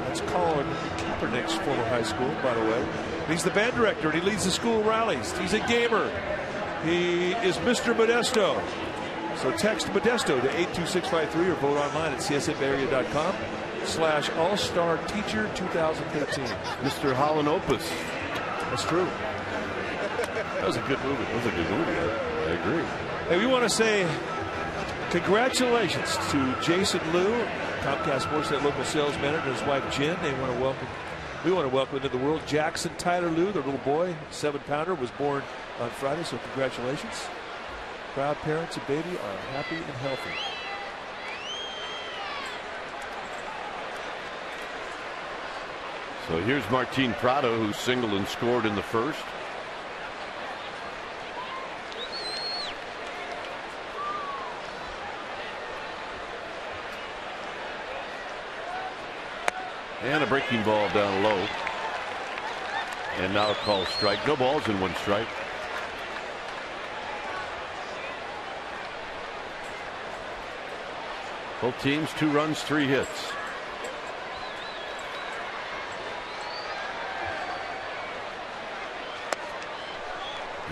That's Colin Kaepernick's former high school, by the way. He's the band director, and he leads the school rallies. He's a gamer. He is Mr. Modesto. So text Modesto to 82653 or vote online at csfaarea.com/All-Star-Teacher 2013. Mr. Holland Opus. That's true. That was a good movie. That was a good movie. I agree. Hey, we want to say congratulations to Jason Liu, Comcast Sportsnet local sales manager, and his wife Jen. We want to welcome into the world Jackson Tyler Liu, their little boy, 7-pounder, was born on Friday, so congratulations. Proud parents and baby are happy and healthy. So here's Martin Prado, who singled and scored in the first. And a breaking ball down low. And now a call strike. No balls in 1 strike. Both teams 2 runs, 3 hits.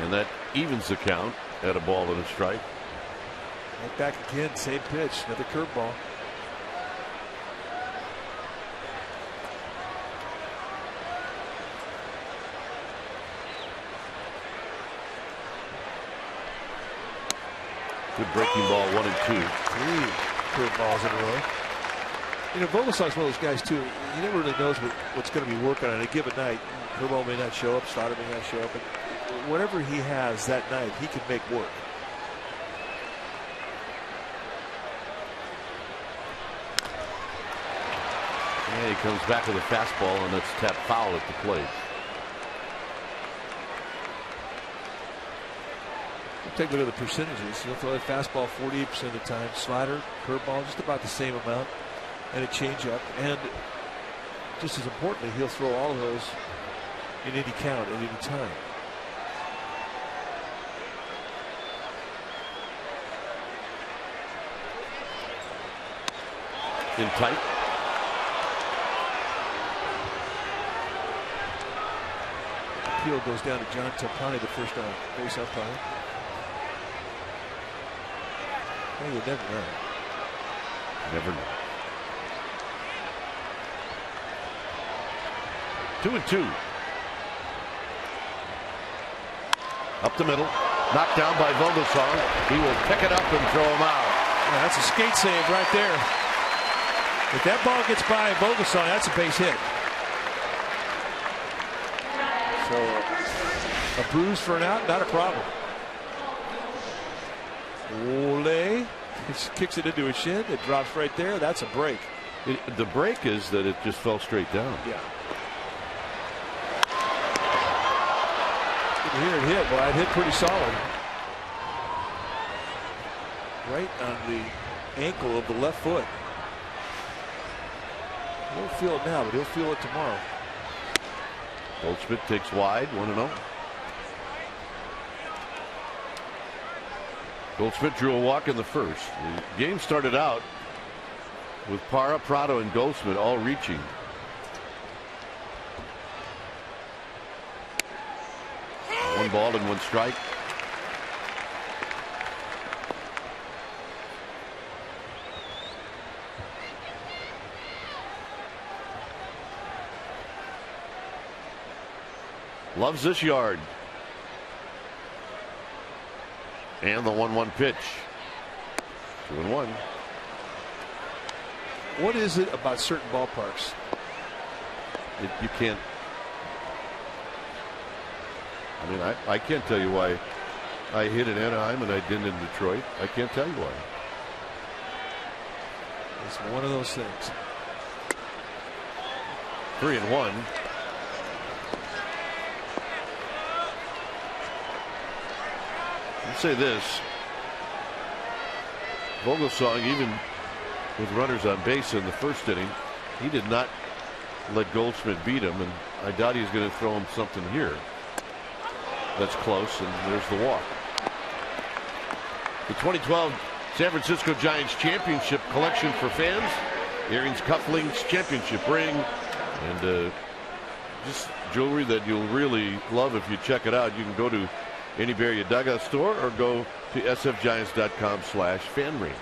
And that evens the count at a ball and a strike. Right back again, same pitch, another curveball. Good breaking ball, 1 and 2. 3 curveballs in a row. You know, Vogelsong's one of those guys too. He never really knows what's going to be working on a given night. Curveball may not show up, starter may not show up, but whatever he has that night, he can make work. And he comes back with a fastball, and it's tapped foul at the plate. Take a look at the percentages. He'll throw a fastball 48% of the time, slider, curveball just about the same amount, and a changeup. And just as importantly, he'll throw all of those in any count at any time. In tight. Appeal goes down to John Tampani, the first base umpire. Well, you never know. Never know. 2 and 2. Up the middle. Knocked down by Vogelsong. He will pick it up and throw him out. Yeah, that's a skate save right there. If that ball gets by Vogelsong, that's a base hit. So a bruise for an out, not a problem. Ole, he kicks it into his shin. It drops right there. That's a break. The break is that it just fell straight down. Yeah. You can hear it hit. Well, it hit pretty solid. Right on the ankle of the left foot. He won't feel it now, but he'll feel it tomorrow. Goldschmidt takes wide, 1-0. Goldschmidt drew a walk in the first. The game started out with Parra, Prado, and Goldschmidt all reaching. One ball and 1 strike. Loves this yard. And the 1-1 pitch. 2-1. What is it about certain ballparks? You can't. I mean, I can't tell you why I hit in Anaheim and I didn't in Detroit. I can't tell you why. It's one of those things. 3-1. I'd say this. Vogelsong, even with runners on base in the first inning, he did not let Goldschmidt beat him, and I doubt he's going to throw him something here. That's close, and there's the walk. The 2012 San Francisco Giants Championship Collection for fans. Earrings, cufflinks, championship ring, and just jewelry that you'll really love if you check it out. You can go to any Bay Area Dugout store or go to sfgiants.com/fanring.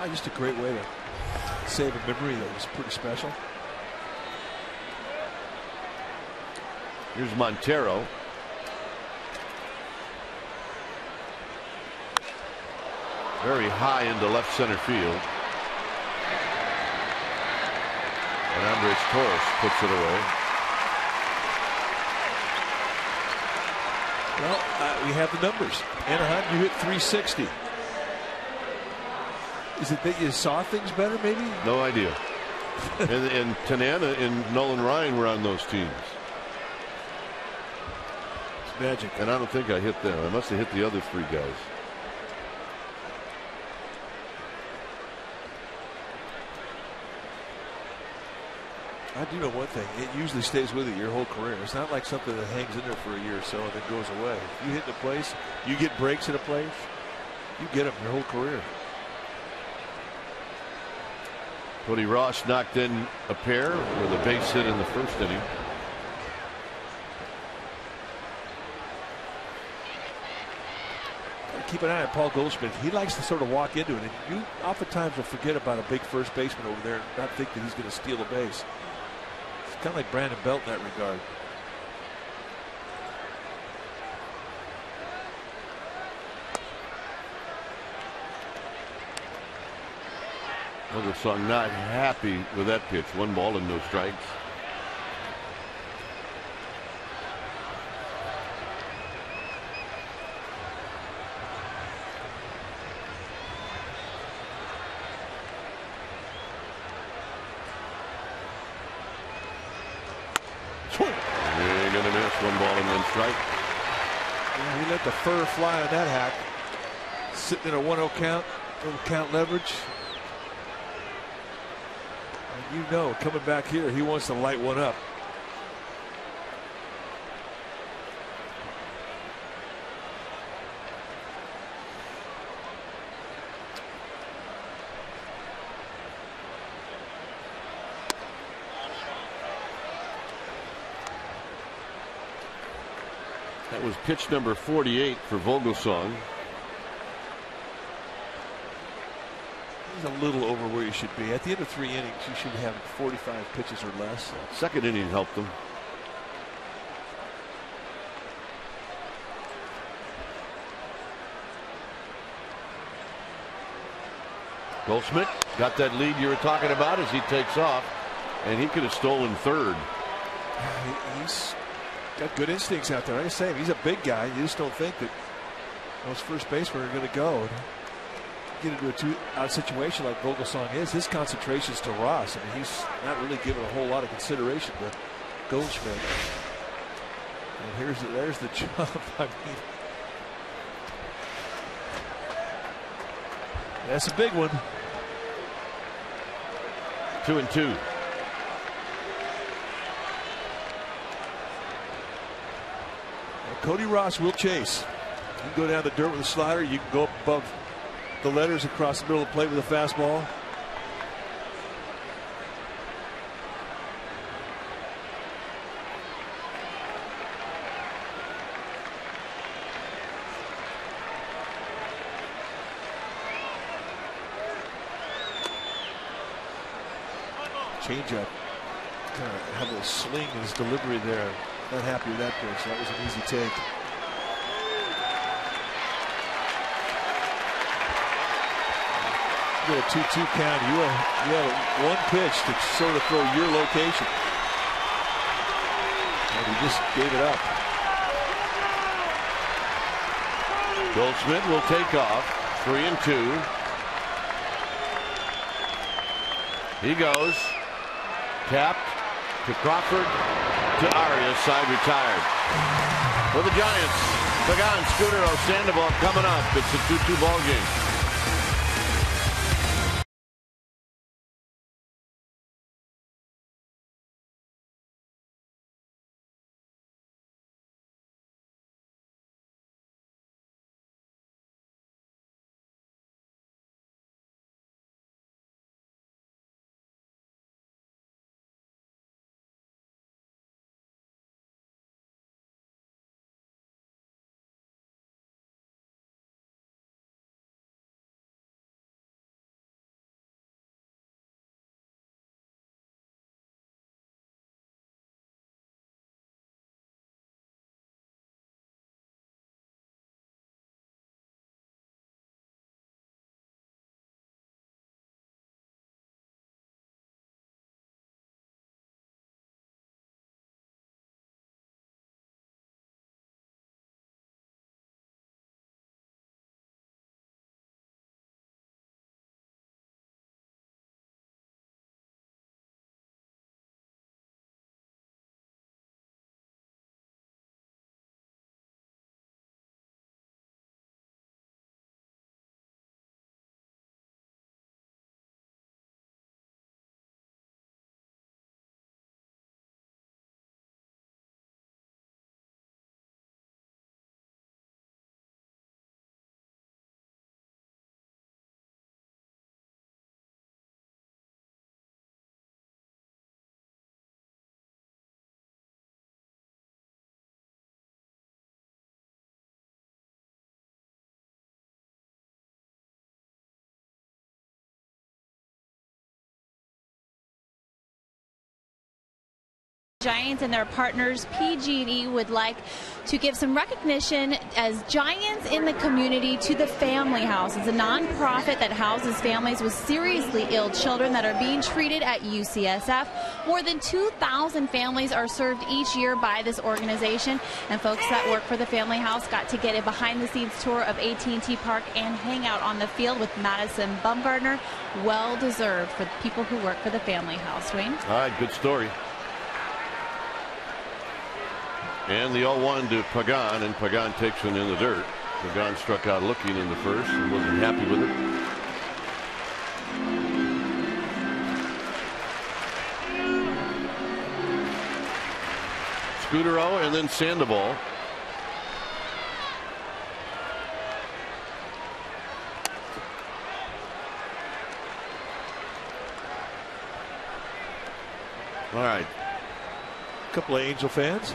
Just a great way to save a memory that was pretty special. Here's Montero. Very high into left center field. And Andres Torres puts it away. Well, we have the numbers. Anaheim, you hit 360. Is it that you saw things better, maybe? No idea. and Tanana and Nolan Ryan were on those teams. It's magic. And I don't think I hit them. I must have hit the other three guys. I do know one thing. It usually stays with you your whole career. It's not like something that hangs in there for a year or so and then goes away. If you hit in a place, you get breaks in a place, you get them your whole career. Cody Ross knocked in a pair with a base hit in the first inning. Keep an eye on Paul Goldschmidt. He likes to sort of walk into it, and you oftentimes will forget about a big first baseman over there and not think that he's going to steal a base. It's kind of like Brandon Belt in that regard. Vogelsong not happy with that pitch. 1 ball and no strikes. You're gonna miss. 1 ball and 1 strike. Yeah, he let the fur fly on that hack. Sitting in a 1-0 count, little count leverage. And you know, coming back here, he wants to light one up. That was pitch number 48 for Vogelsong. He's a little over where you should be. At the end of 3 innings, you should have 45 pitches or less. Second inning helped them. Goldschmidt got that lead you were talking about as he takes off, and he could have stolen third. He's got good instincts out there. Like I say, he's a big guy. You just don't think that those first basemen are going to go. Get into a 2-out situation like Vogelsong is. His concentration's to Ross. I mean, he's not really given a whole lot of consideration to Goldschmidt. And there's the jump. I mean, that's a big one. 2-2. Cody Ross will chase. You can go down the dirt with a slider. You can go up above the letters across the middle of the plate with a fastball. Changeup. Kind of have a little sling in his delivery there. Not happy with that pitch. That was an easy take. You get a 2-2 count. You have one pitch to sort of throw your location. And he just gave it up. Goldschmidt will take off. 3-2. He goes. Tapped to Crawford. To ARI, side retired. For the Giants, Pagan, Scudero, Sandoval coming up. It's a 2-2 ball game. Giants and their partners PG&E would like to give some recognition as Giants in the Community to the Family House. It's a nonprofit that houses families with seriously ill children that are being treated at UCSF. More than 2,000 families are served each year by this organization, and folks that work for the Family House got to get a behind-the-scenes tour of AT&T Park and hang out on the field with Madison Bumgarner. Well deserved for the people who work for the Family House. Dwayne? All right, good story. And the 0-1 to Pagan, and Pagan takes one in the dirt. Pagan struck out looking in the first and wasn't happy with it. Scudero and then Sandoval. All right. A couple of Angel fans.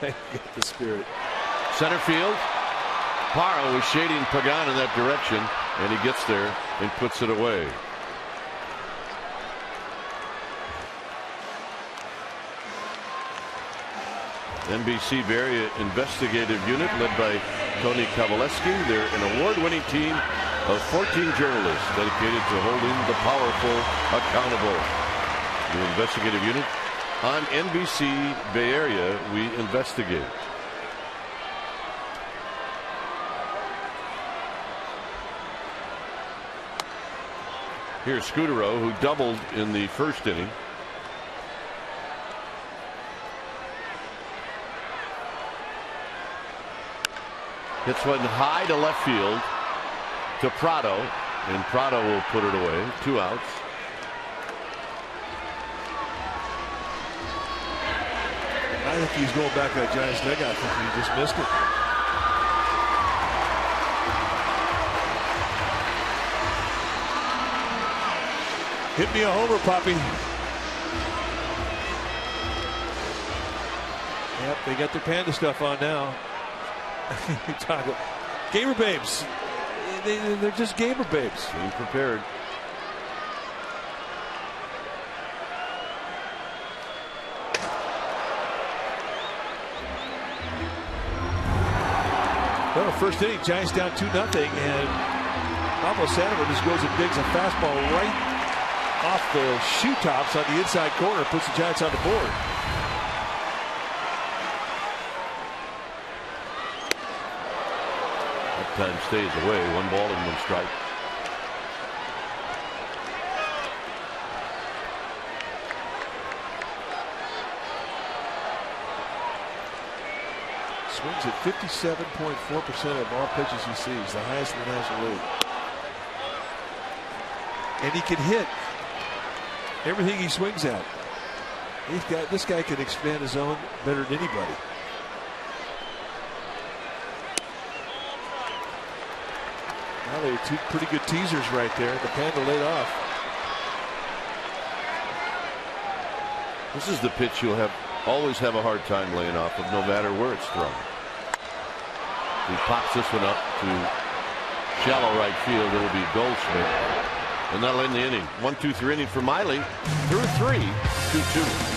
They get the spirit. Center field. Parra was shading Pagan in that direction, and he gets there and puts it away. NBC Bay Area Investigative Unit led by Tony Kowaleski. They're an award-winning team of 14 journalists dedicated to holding the powerful accountable. The investigative unit on NBC Bay Area, we investigate. Here's Scudero, who doubled in the first inning. Hits one high to left field to Prado, and Prado will put it away. 2 outs. I think he's going back to that Giants dugout. I think he just missed it. Hit me a homer, Poppy. Yep, they got their panda stuff on now. Gamer babes. They're just gamer babes. Being prepared. Well, first inning, Giants down 2-0, and Pablo Sandoval just goes and digs a fastball right off the shoe tops on the inside corner, puts the Giants on the board. Time stays away. 1 ball and 1 strike. Swings at 57.4% of all pitches he sees, the highest in the National League. And he can hit everything he swings at. This guy can expand his zone better than anybody. Now they were 2 pretty good teasers right there. The panda laid off. This is the pitch you'll always have a hard time laying off of, no matter where it's thrown. He pops this one up to shallow right field. It'll be Goldschmidt, and that'll end the inning. 1-2-3 inning for Miley. Through 3, 2-2.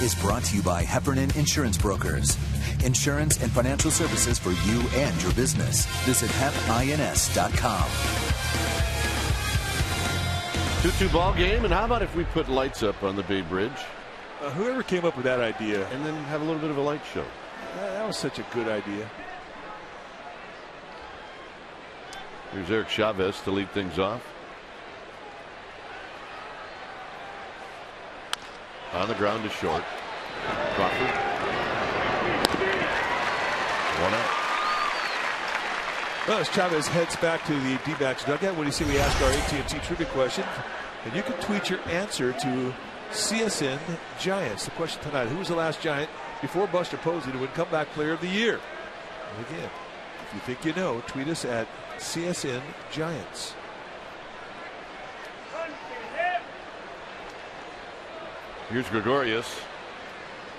is brought to you by Heffernan Insurance Brokers. Insurance and financial services for you and your business. Visit HEPINS.com. 2-2 ball game, and how about if we put lights up on the Bay Bridge? Whoever came up with that idea. And then have a little bit of a light show. That was such a good idea. Here's Eric Chavez to lead things off. On the ground to short. Crawford. 1 out. Well, as Chavez heads back to the D-backs dugout, what do you see? We ask our AT&T trivia question, and you can tweet your answer to CSN Giants. The question tonight: who was the last Giant before Buster Posey to win Comeback Player of the Year? And again, if you think you know, tweet us at CSN Giants. Here's Gregorius.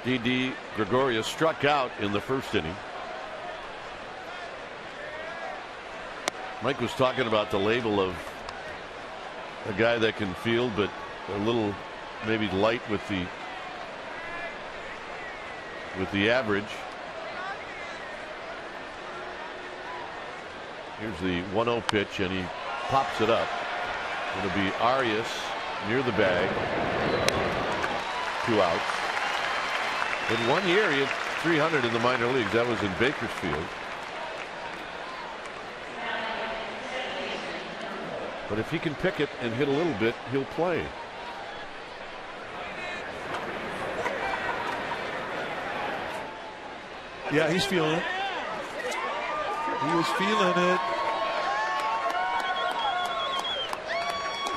D.D. Gregorius struck out in the first inning. Mike was talking about the label of a guy that can field, but a little maybe light with the average. Here's the 1-0 pitch, and he pops it up. It'll be Arias near the bag. 2 outs. In 1 year, he had 300 in the minor leagues. That was in Bakersfield. But if he can pick it and hit a little bit, he'll play. Yeah, he's feeling it. He was feeling it.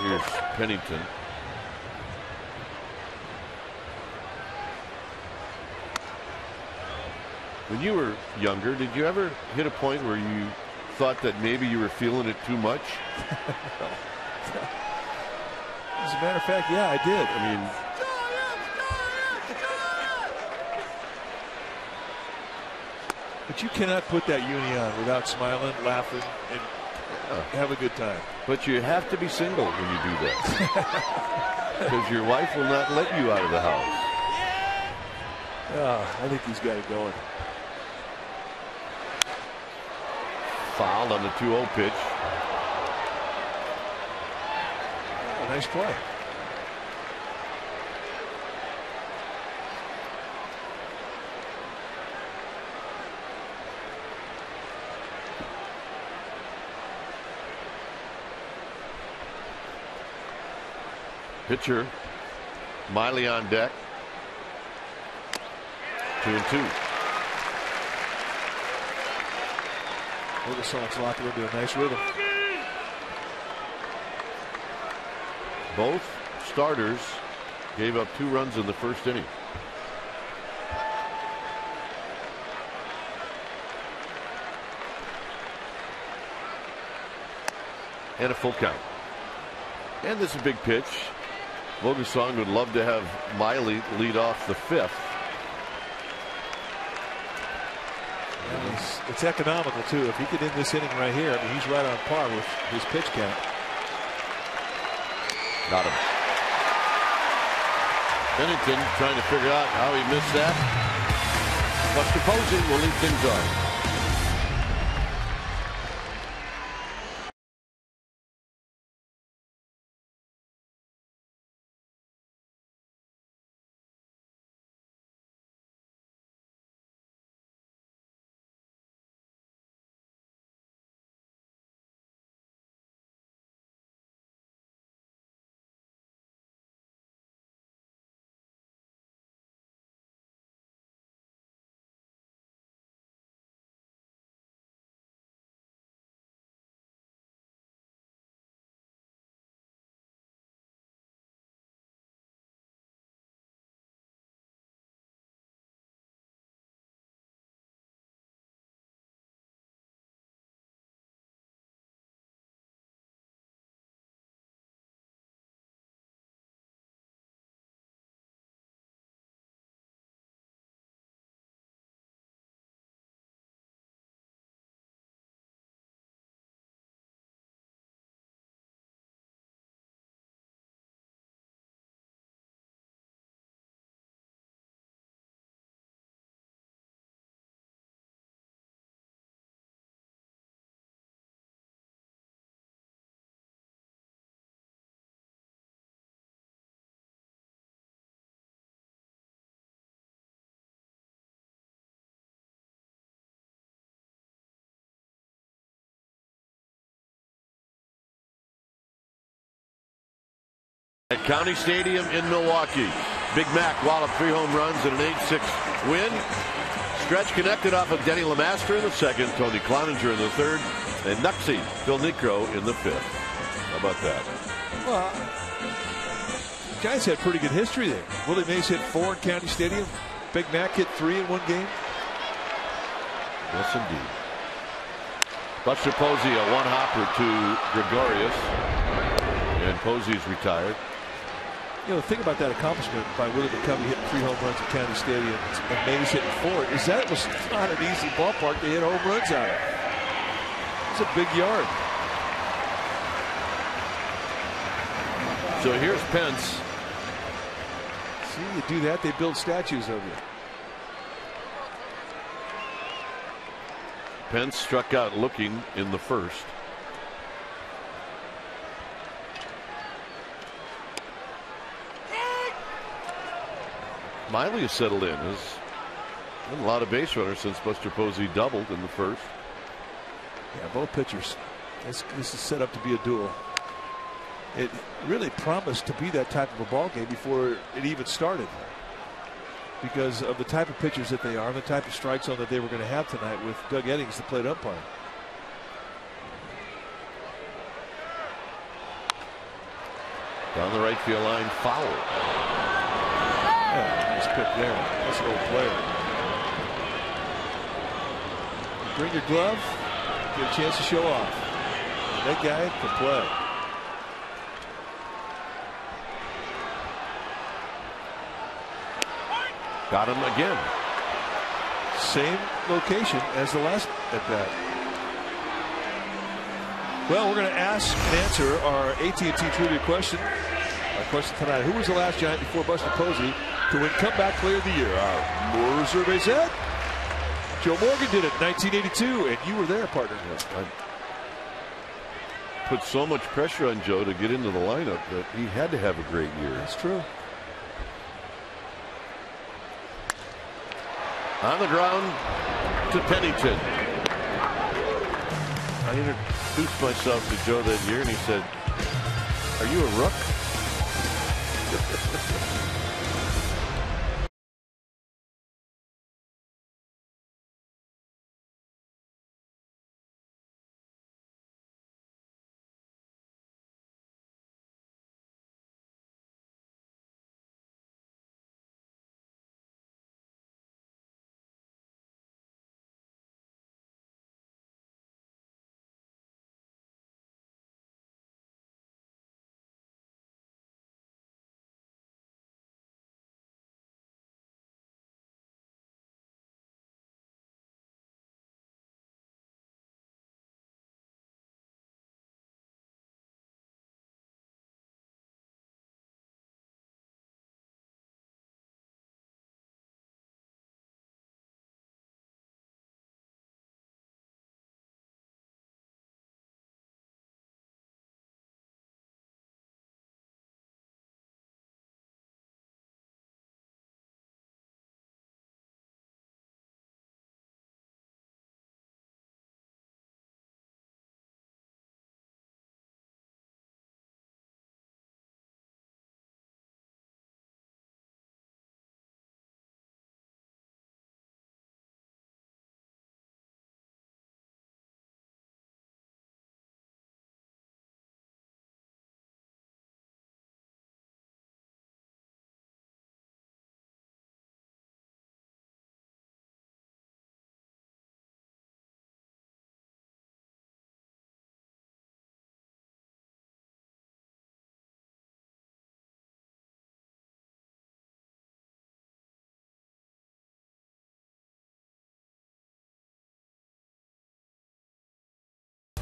Here's Pennington. When you were younger, did you ever hit a point where you thought that maybe you were feeling it too much? As a matter of fact, yeah, I did. I mean, but you cannot put that uni on without smiling, laughing, and have a good time. But you have to be single when you do that, because your wife will not let you out of the house. I think he's got it going. Fouled on the 2-0 pitch. Oh, nice play. Pitcher Miley on deck. 2-2. Wilkerson's locked into a nice rhythm. Both starters gave up 2 runs in the first inning. And a full count. And this is a big pitch. Vogelsong would love to have Miley lead off the 5th. It's economical too. If he could end this inning right here, I mean, he's right on par with his pitch count. Got him. Pennington trying to figure out how he missed that. Buster Posey will lead things on. At County Stadium in Milwaukee, Big Mac walloped 3 home runs in an 8-6 win. Stretch connected off of Denny Lemaster in the second, Tony Cloninger in the third, and Nuxie, Phil Necro in the fifth. How about that? Well, the Giants had pretty good history there. Willie Mays hit 4 in County Stadium. Big Mac hit 3 in one game. Yes, indeed. Buster Posey, a one-hopper to Gregorius. And Posey's retired. You know, the thing about that accomplishment by Willie McCovey hitting 3 home runs at County Stadium and Mays hitting 4 is that it was not an easy ballpark to hit home runs out of. It's a big yard. So here's Pence. See, you do that, they build statues of you. Pence struck out looking in the first. Miley has settled in. Has done a lot of base runners since Buster Posey doubled in the first. Yeah, both pitchers. This is set up to be a duel. It really promised to be that type of a ball game before it even started, because of the type of pitchers that they are, and the type of strike zone that they were going to have tonight with Doug Eddings, the plate umpire. Down the right field line, foul. Yeah, nice pick there. That's an old player. You bring your glove, get a chance to show off. And that guy can play. Got him again. Same location as the last at bat. Well, we're going to ask and answer our AT&T trivia question. Our question tonight: who was the last Giant before Buster Posey to win Comeback Player of the Year? Our survey said Joe Morgan did it in 1982, and you were there, partner. I put so much pressure on Joe to get into the lineup that he had to have a great year. That's true. On the ground to Pennington. I introduced myself to Joe that year, and he said, "Are you a rook?"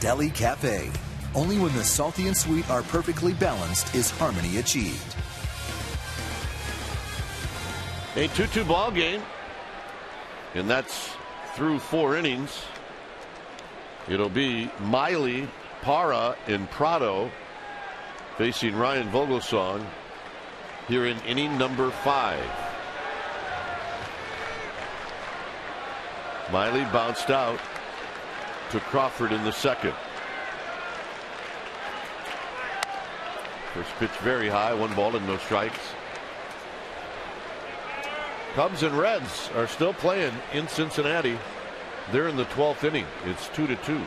Deli Cafe. Only when the salty and sweet are perfectly balanced is harmony achieved. A 2-2 ball game, and that's through 4 innings. It'll be Miley, Parra, and Prado facing Ryan Vogelsong here in inning number 5. Miley bounced out to Crawford in the second. First pitch very high, 1 ball and no strikes. Cubs and Reds are still playing in Cincinnati. They're in the 12th inning. It's 2-2.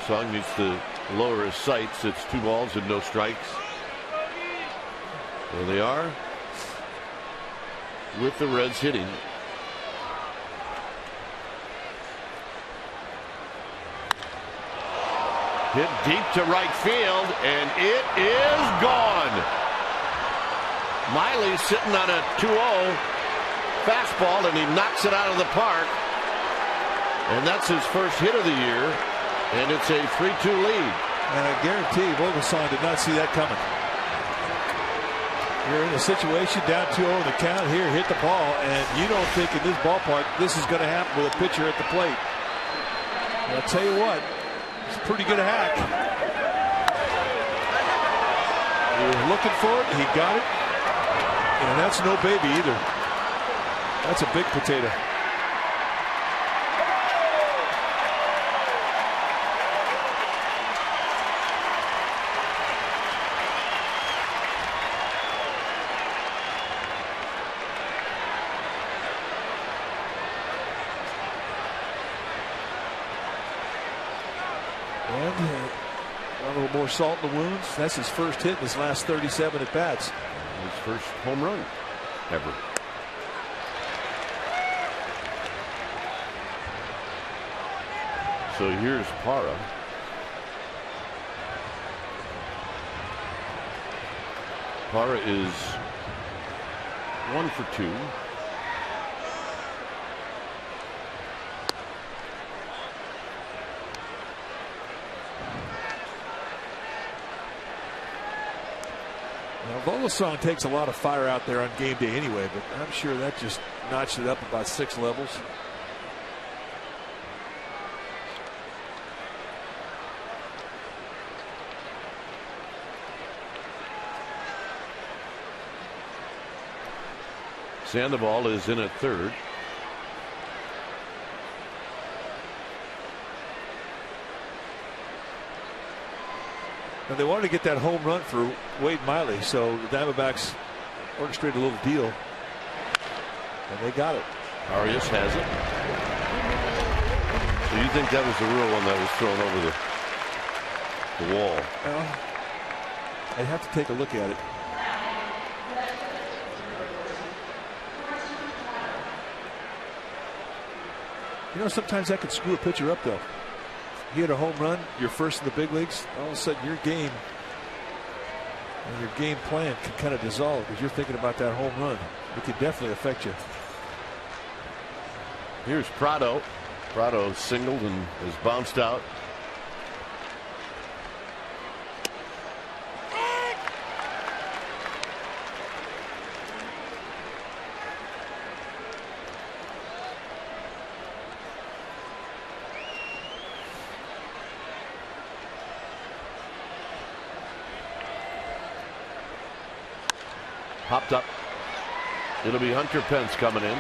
Song needs to lower his sights. It's 2 balls and no strikes. There they are with the Reds hitting. Hit deep to right field, and it is gone. Miley's sitting on a 2-0 fastball, and he knocks it out of the park. And that's his first hit of the year, and it's a 3-2 lead. And I guarantee Vogelsong did not see that coming. You're in a situation down 2-0 in the count here, hit the ball, and you don't think in this ballpark this is going to happen with a pitcher at the plate. And I'll tell you what, it's a pretty good hack. He was looking for it, he got it, and that's no baby either. That's a big potato. A little more salt in the wounds. That's his first hit in his last 37 at bats. His first home run ever. So here's Parra. Parra is 1 for 2. Vogelsong takes a lot of fire out there on game day anyway, but I'm sure that just notched it up about 6 levels. Sandoval is in at third. And they wanted to get that home run for Wade Miley, so the Diamondbacks orchestrated a little deal, and they got it. Arias has it. So you think that was the real one that was thrown over the wall? Well, I'd have to take a look at it. You know, sometimes that could screw a pitcher up, though. You hit a home run, you're first in the big leagues, all of a sudden your game and your game plan can kind of dissolve because you're thinking about that home run. It could definitely affect you. Here's Prado. Prado singled and has bounced out. Popped up. It'll be Hunter Pence coming in.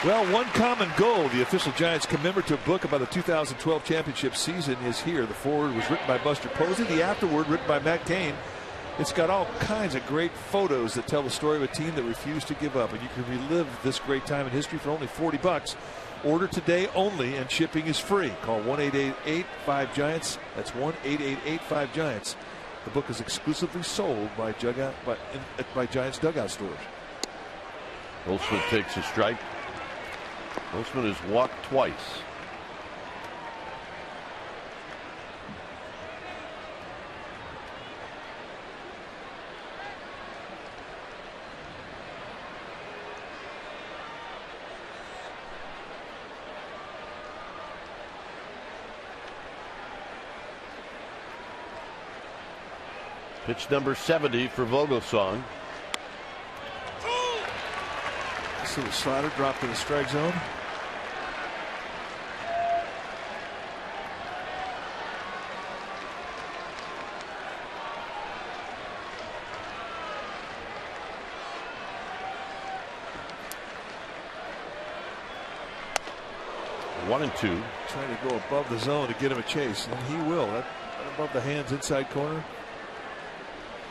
Well, one common goal the official Giants commemorative book about the 2012 championship season is here. The foreword was written by Buster Posey, the afterword written by Matt Cain. It's got all kinds of great photos that tell the story of a team that refused to give up, and you can relive this great time in history for only $40. Order today only, and shipping is free. Call 1-888-5-GIANTS. That's 1-888-5-GIANTS. The book is exclusively sold by Giants dugout stores. Goldschmidt takes a strike. Goldschmidt has walked twice. Pitch number 70 for Vogelsong. So the slider dropped to the strike zone. 1-2. Trying to go above the zone to get him a chase, and he will. That above the hands inside corner.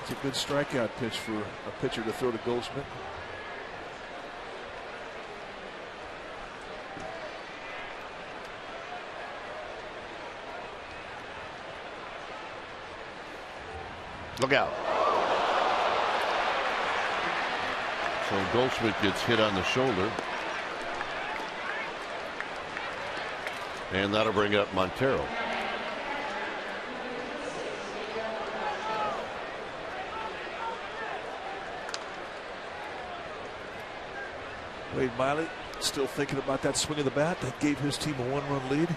It's a good strikeout pitch for a pitcher to throw to Goldschmidt. Look out. So Goldschmidt gets hit on the shoulder. And that'll bring up Montero. Wade Miley still thinking about that swing of the bat that gave his team a 1-run lead.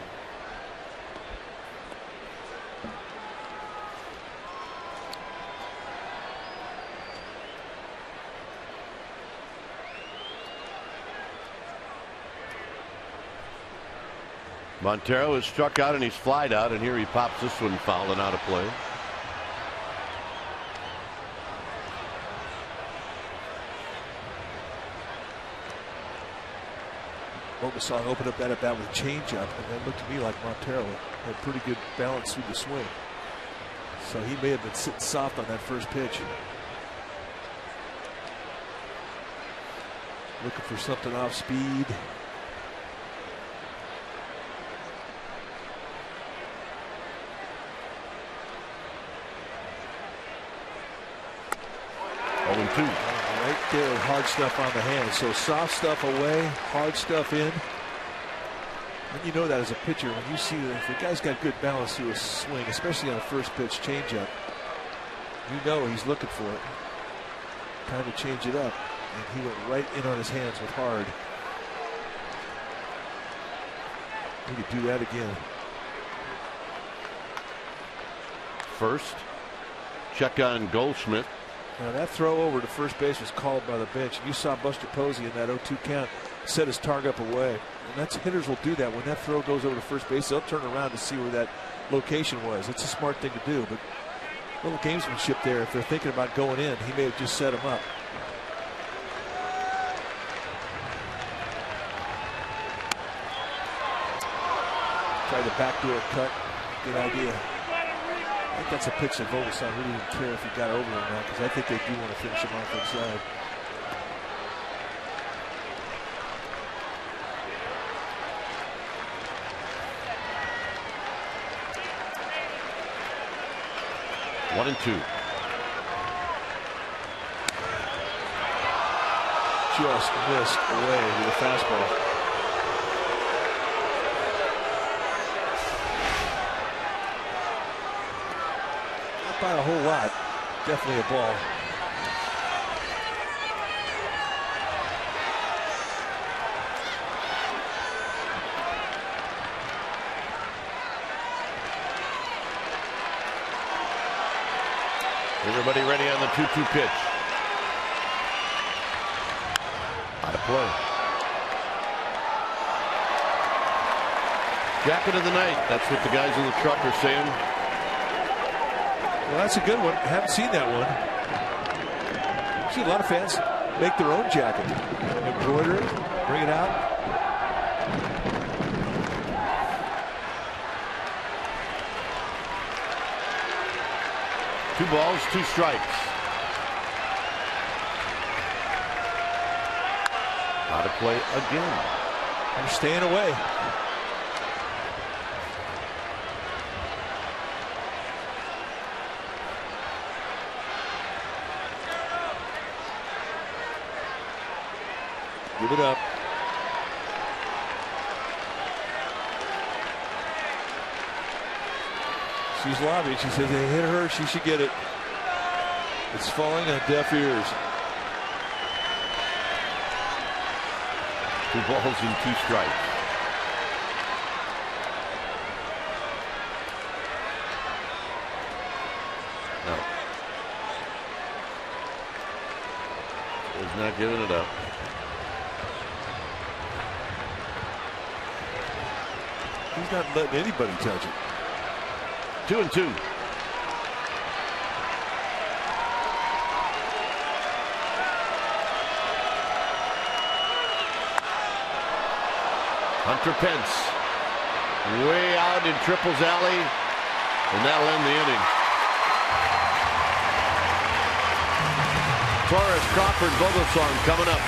Montero is struck out and he's flied out, and here he pops this one foul and out of play. Vogelsong opened up that at bat with a changeup, and that looked to me like Montero had pretty good balance through the swing. So he may have been sitting soft on that first pitch. Looking for something off speed. Right there, hard stuff on the hand. So soft stuff away, hard stuff in. And you know that as a pitcher, when you see that if the guy's got good balance through a swing, especially on a first pitch changeup, you know he's looking for it. Time to change it up. And he went right in on his hands with hard. He could do that again. First, check on Goldschmidt. Now that throw over to first base was called by the bench. You saw Buster Posey in that 0-2 count set his target up away. And that's hitters will do that. When that throw goes over to first base, they'll turn around to see where that location was. It's a smart thing to do, but a little gamesmanship there. If they're thinking about going in, he may have just set him up. Try the backdoor cut. Good idea. I think that's a pitch that Vogelsong really didn't care if he got over or not, because I think they do want to finish him off inside. One and two. Just missed away with a fastball. By a whole lot. Definitely a ball. Everybody ready on the 2-2 pitch. Out of play. Jacket of the night. That's what the guys in the truck are saying. Well, that's a good one. I haven't seen that one. I've seen a lot of fans make their own jacket. Embroider it, bring it out. Two balls, two strikes. Out of play again. They're staying away. Give it up. She's lobbying. She says they hit her. She should get it. It's falling on deaf ears. 2 balls and 2 strikes. No. He's not giving it up. He's not letting anybody touch it. 2-2. Hunter Pence way out in Triples Alley, and that'll end the inning. Torres, Crawford, Vogelsong coming up.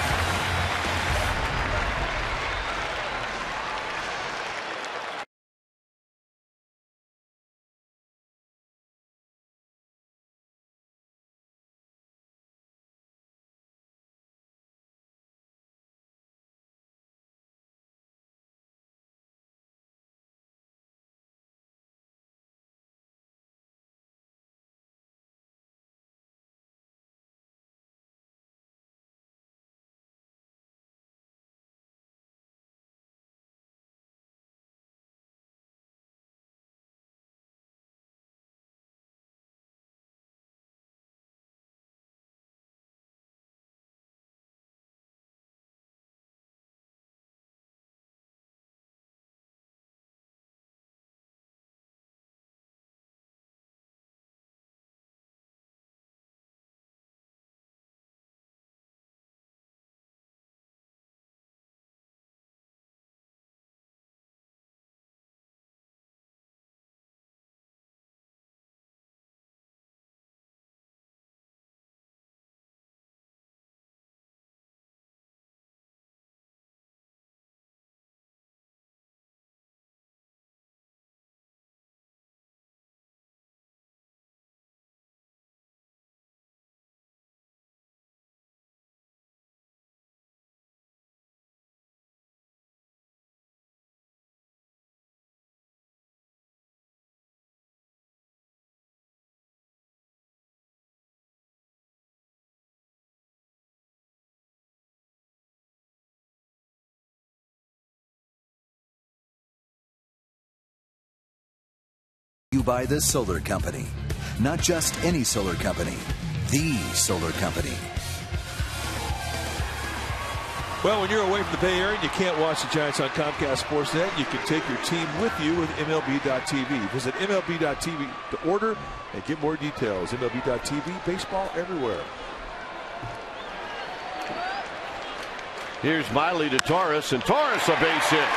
You buy the solar company. Not just any solar company, the solar company. Well, when you're away from the Bay Area and you can't watch the Giants on Comcast Sportsnet, you can take your team with you with MLB.tv. Visit MLB.tv to order and get more details. MLB.tv, baseball everywhere. Here's Miley to Torres, and Torres a base hit.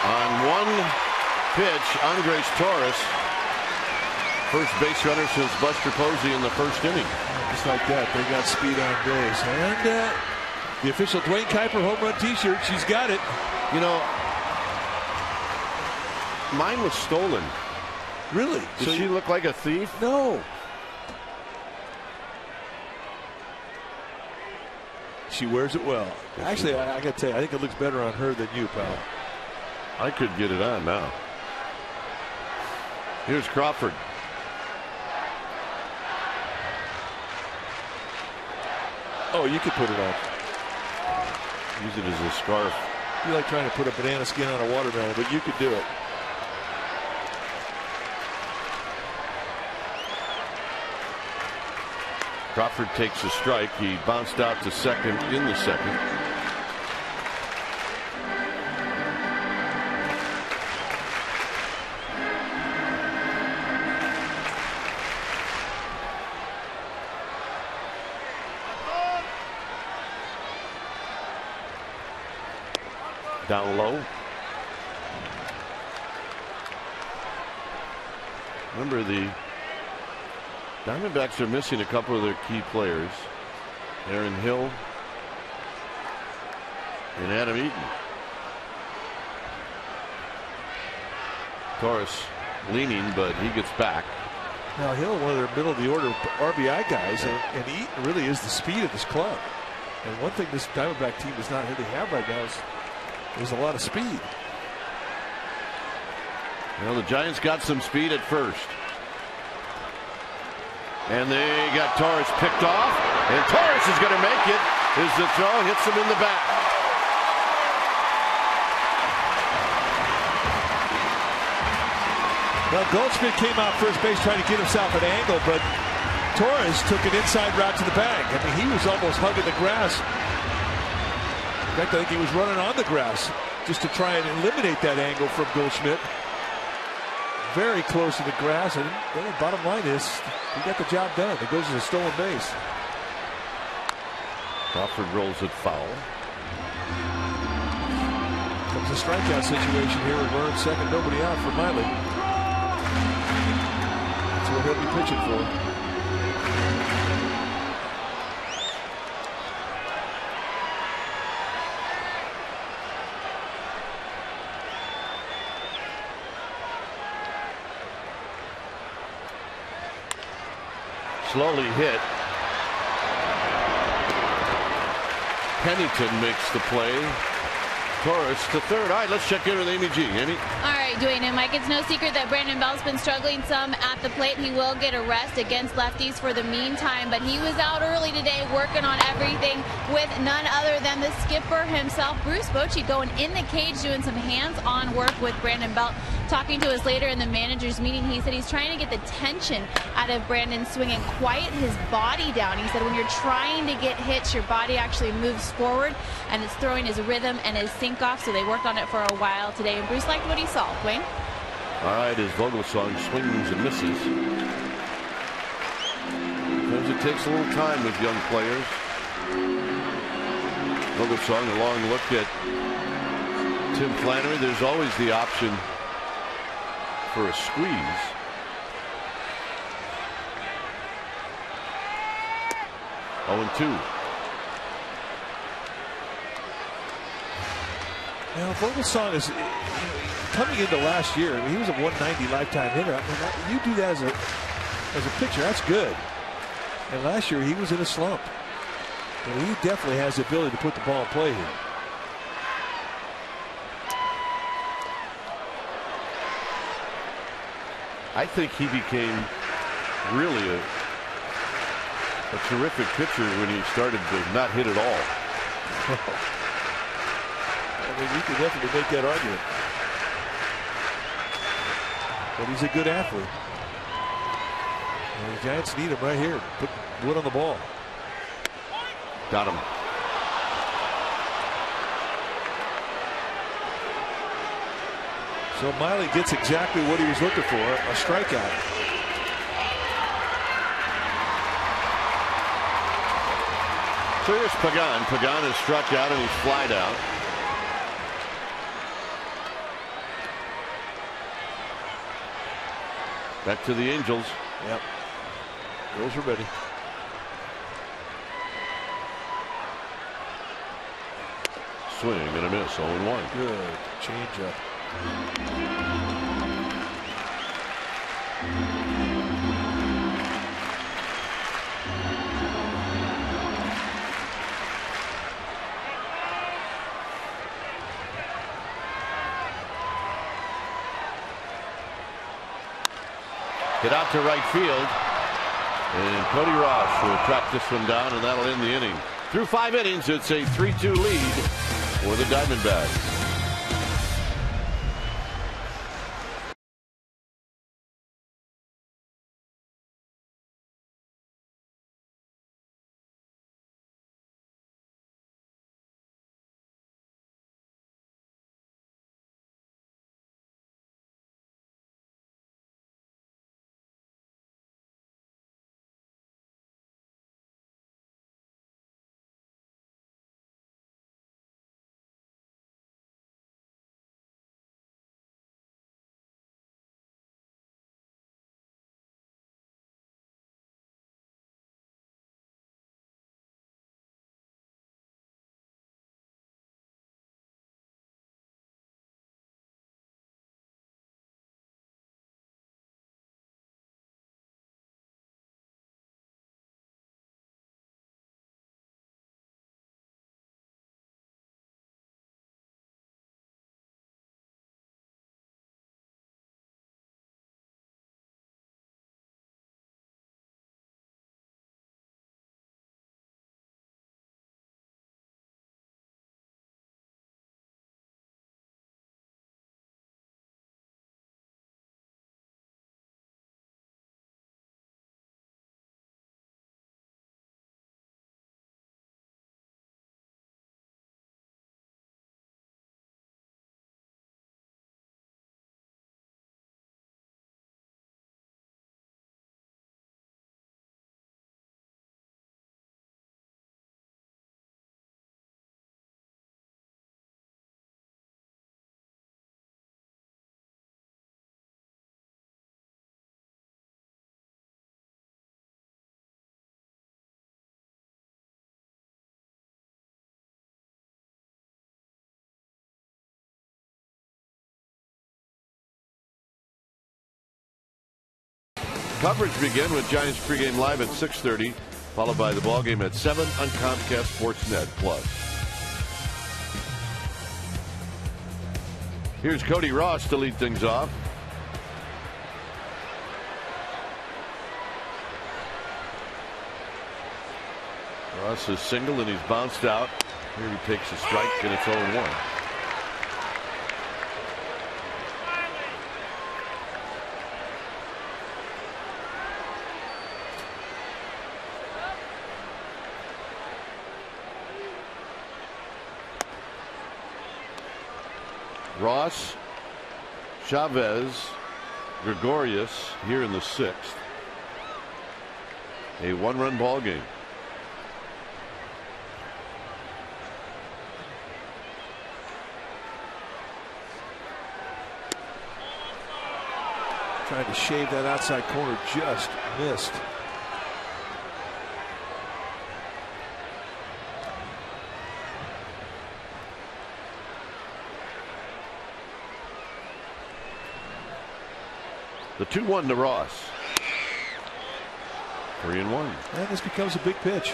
On one pitch, Andres Torres, first base runner since Buster Posey in the first inning. Just like that, they got speed on base. And the official Dwayne Kuiper home run t-shirt, she's got it. You know, mine was stolen. Really? Does she look like a thief? No. She wears it well. Actually, I got to tell you, I think it looks better on her than you, pal. I could get it on now. Here's Crawford. Oh, you could put it on. Use it as a scarf. You like trying to put a banana skin on a watermelon, but you could do it. Crawford takes a strike. He bounced out to second in the second. Down low. Remember, the Diamondbacks are missing a couple of their key players. Aaron Hill and Adam Eaton. Torres leaning, but he gets back. Now Hill, one of their middle of the order RBI guys, and Eaton really is the speed of this club. And one thing this Diamondback team does not really have right now is there's a lot of speed. Well, the Giants got some speed at first. And they got Torres picked off. And Torres is going to make it as the throw hits him in the back. Well, Goldschmidt came out first base trying to get himself an angle, but Torres took an inside route to the bag. I mean, he was almost hugging the grass. In fact, I think he was running on the grass just to try and eliminate that angle from Goldschmidt. Very close to the grass, and the bottom line is he got the job done. It goes as a stolen base. Crawford rolls it foul. Comes a strikeout situation here with Vern second, nobody out for Miley. That's what he'll be pitching for. Slowly hit. Pennington makes the play. Torres to third. All right, let's check in with Amy G. Amy? All right, Dwayne and Mike, it's no secret that Brandon Belt's been struggling some at the plate. He will get a rest against lefties for the meantime, but he was out early today working on everything with none other than the skipper himself, Bruce Bochy, going in the cage doing some hands-on work with Brandon Belt. Talking to us later in the manager's meeting, he said he's trying to get the tension out of Brandon's swing and quiet his body down. He said when you're trying to get hits, your body actually moves forward, and it's throwing his rhythm and his sink off, so they worked on it for a while today, and Bruce liked what he saw. Wayne? All right, as Vogelsong swings and misses. Sometimes it takes a little time with young players. Vogelsong, a long look at Tim Flannery. There's always the option for a squeeze. Oh, and 2. Now, Vogelsong is coming into last year. I mean, he was a 190 lifetime hitter. I mean, you do that as a pitcher, that's good. And last year he was in a slump. And he definitely has the ability to put the ball in play here. I think he became really a terrific pitcher when he started to not hit at all. I mean, you could definitely make that argument. But he's a good athlete. And the Giants need him right here. Put wood on the ball. Got him. So Miley gets exactly what he was looking for, a strikeout. So here's Pagan. Pagan is struck out and he's flied out. Back to the Angels. Yep. Girls are ready. Swing and a miss. 0-1. Good change up. Hit out to right field. And Cody Ross will track this one down, and that'll end the inning. Through 5 innings, it's a 3-2 lead for the Diamondbacks. coverage begin with Giants pregame live at 6:30, followed by the ballgame at 7 on Comcast Sportsnet Plus. Here's Cody Ross to lead things off. Ross is single and he's bounced out. Here he takes a strike and it's 0-1. Ross, Chavez, Gregorius here in the 6th. A one-run ball game. Trying to shave that outside corner, just missed. The 2-1 to Ross. 3-1. And this becomes a big pitch.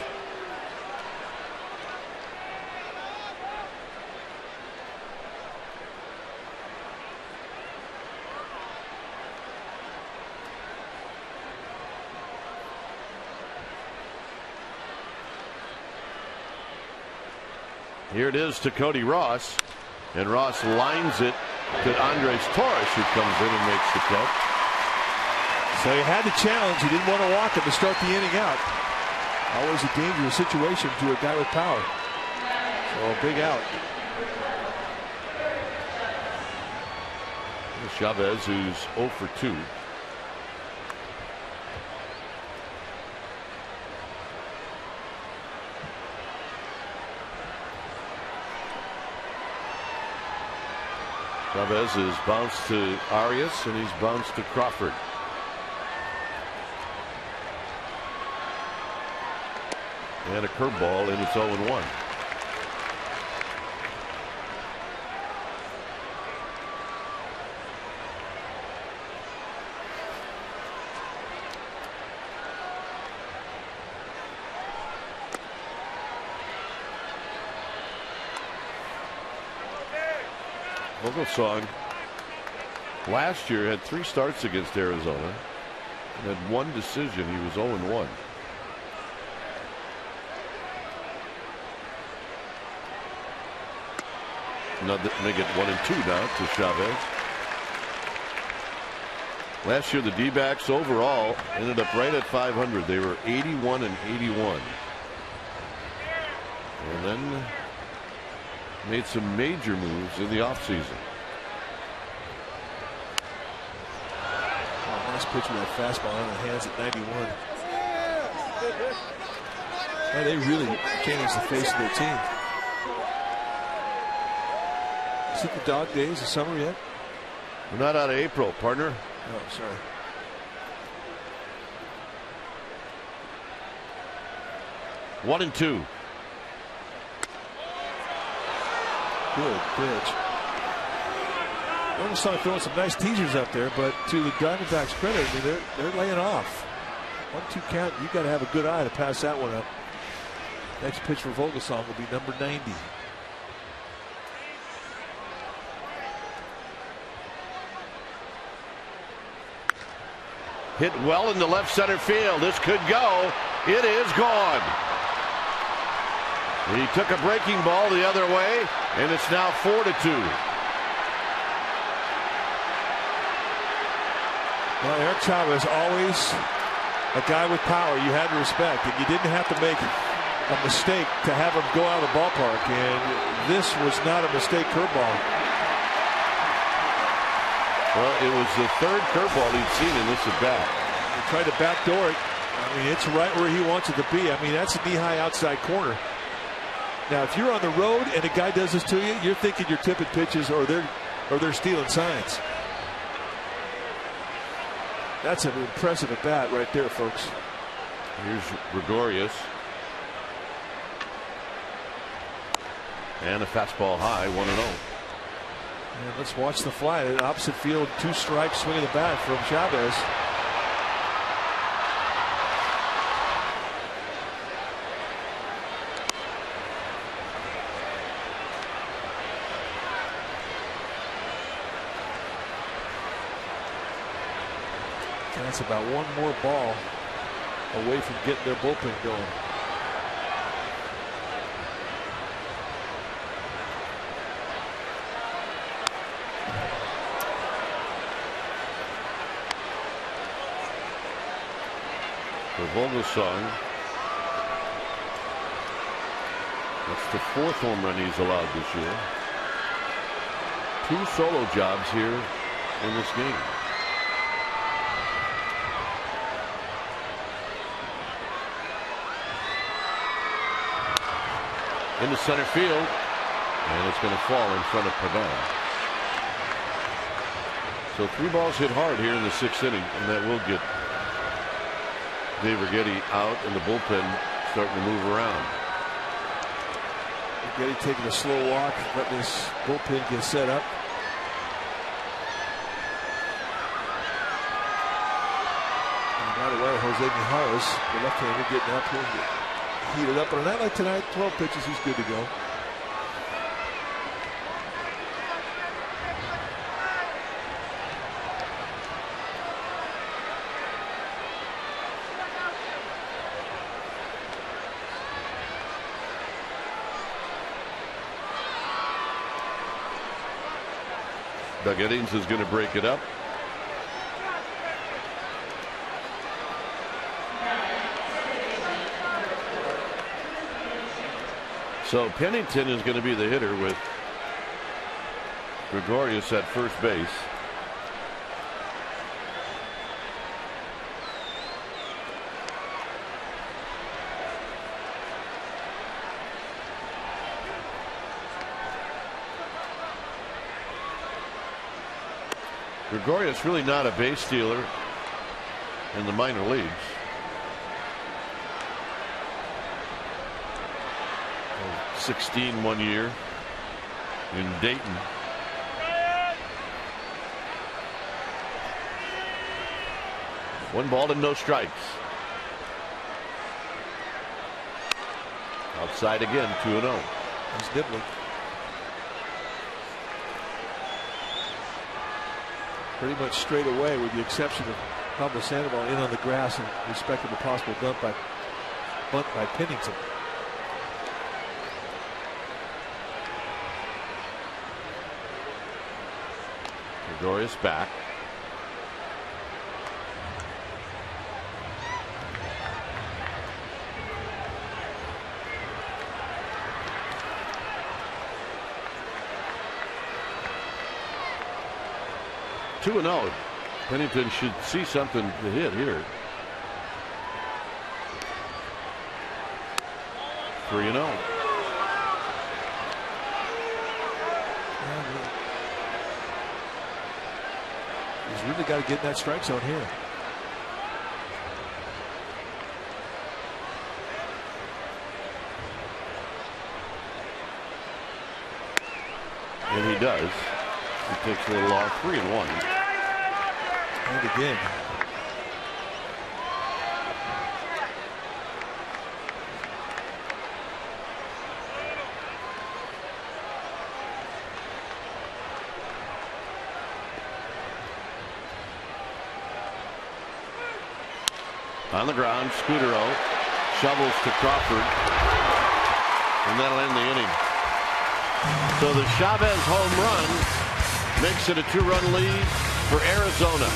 Here it is to Cody Ross, and Ross lines it to Andres Torres, who comes in and makes the catch. So he had the challenge. He didn't want to walk him to start the inning out. Always a dangerous situation to a guy with power. So a big out. Chavez, who's 0 for 2. Chavez is bounced to Arias and he's bounced to Crawford. And a curveball, and it's 0-1. Vogelsong last year had 3 starts against Arizona and had 1 decision. He was 0-1. They get 1 and 2 now to Chavez. Last year the D-backs overall ended up right at 500. They were 81 and 81. And then made some major moves in the offseason. Oh, nice pitch with that fastball on the hands at 91. And they really changed the face of their team. Is it the dog days of summer yet? We're not out of April, partner. Oh, sorry. One and 2. Good pitch. Vogelsong throwing some nice teasers up there, but to the Diamondbacks' credit, I mean, they're laying off. 1-2 count. You got to have a good eye to pass that one up. Next pitch for Vogelsong will be number 90. Hit well into left center field. This could go. It is gone. He took a breaking ball the other way, and it's now 4-2. Well, Eric Chavez, always a guy with power you had to respect, and you didn't have to make a mistake to have him go out of the ballpark, and this was not a mistake curveball. Well, it was the 3rd curveball he'd seen in this at bat. He tried to backdoor it. I mean, it's right where he wants it to be. I mean, that's a knee-high outside corner. Now, if you're on the road and a guy does this to you, you're thinking you're tipping pitches or they're stealing signs. That's an impressive at bat right there, folks. Here's Gregorius. And a fastball high, 1-0. And let's watch the fly. Opposite field, 2 strikes, swing of the bat from Chavez. That's about one more ball away from getting their bullpen going. For Vogelsong, that's the 4th home run he's allowed this year. 2 solo jobs here in this game. Into center field, and it's going to fall in front of Pavone. So 3 balls hit hard here in the 6th inning, and that will get Dave Righetti out, and the bullpen starting to move around. Righetti taking a slow walk, letting this bullpen get set up. And by the way, Jose Mijares, the left-hander, getting up here, heated up. On a night like tonight, 12 pitches, he's good to go. Doug Eddings is going to break it up. So Pennington is going to be the hitter with Gregorius at first base. Gregorius really not a base stealer in the minor leagues. 16 one year in Dayton. One ball and no strikes. Outside again, 2-0. He's nibbling. Pretty much straight away, with the exception of Pablo Sandoval in on the grass in respect of a possible bunt by Pennington. Gregorius back. Two and out. Pennington should see something to hit here. 3-0. He's really got to get in that strike zone here. And he does. He takes a little off. 3-1. And again. On the ground, Scudero shovels to Crawford, and that'll end the inning. So the Chavez home run makes it a 2-run lead for Arizona.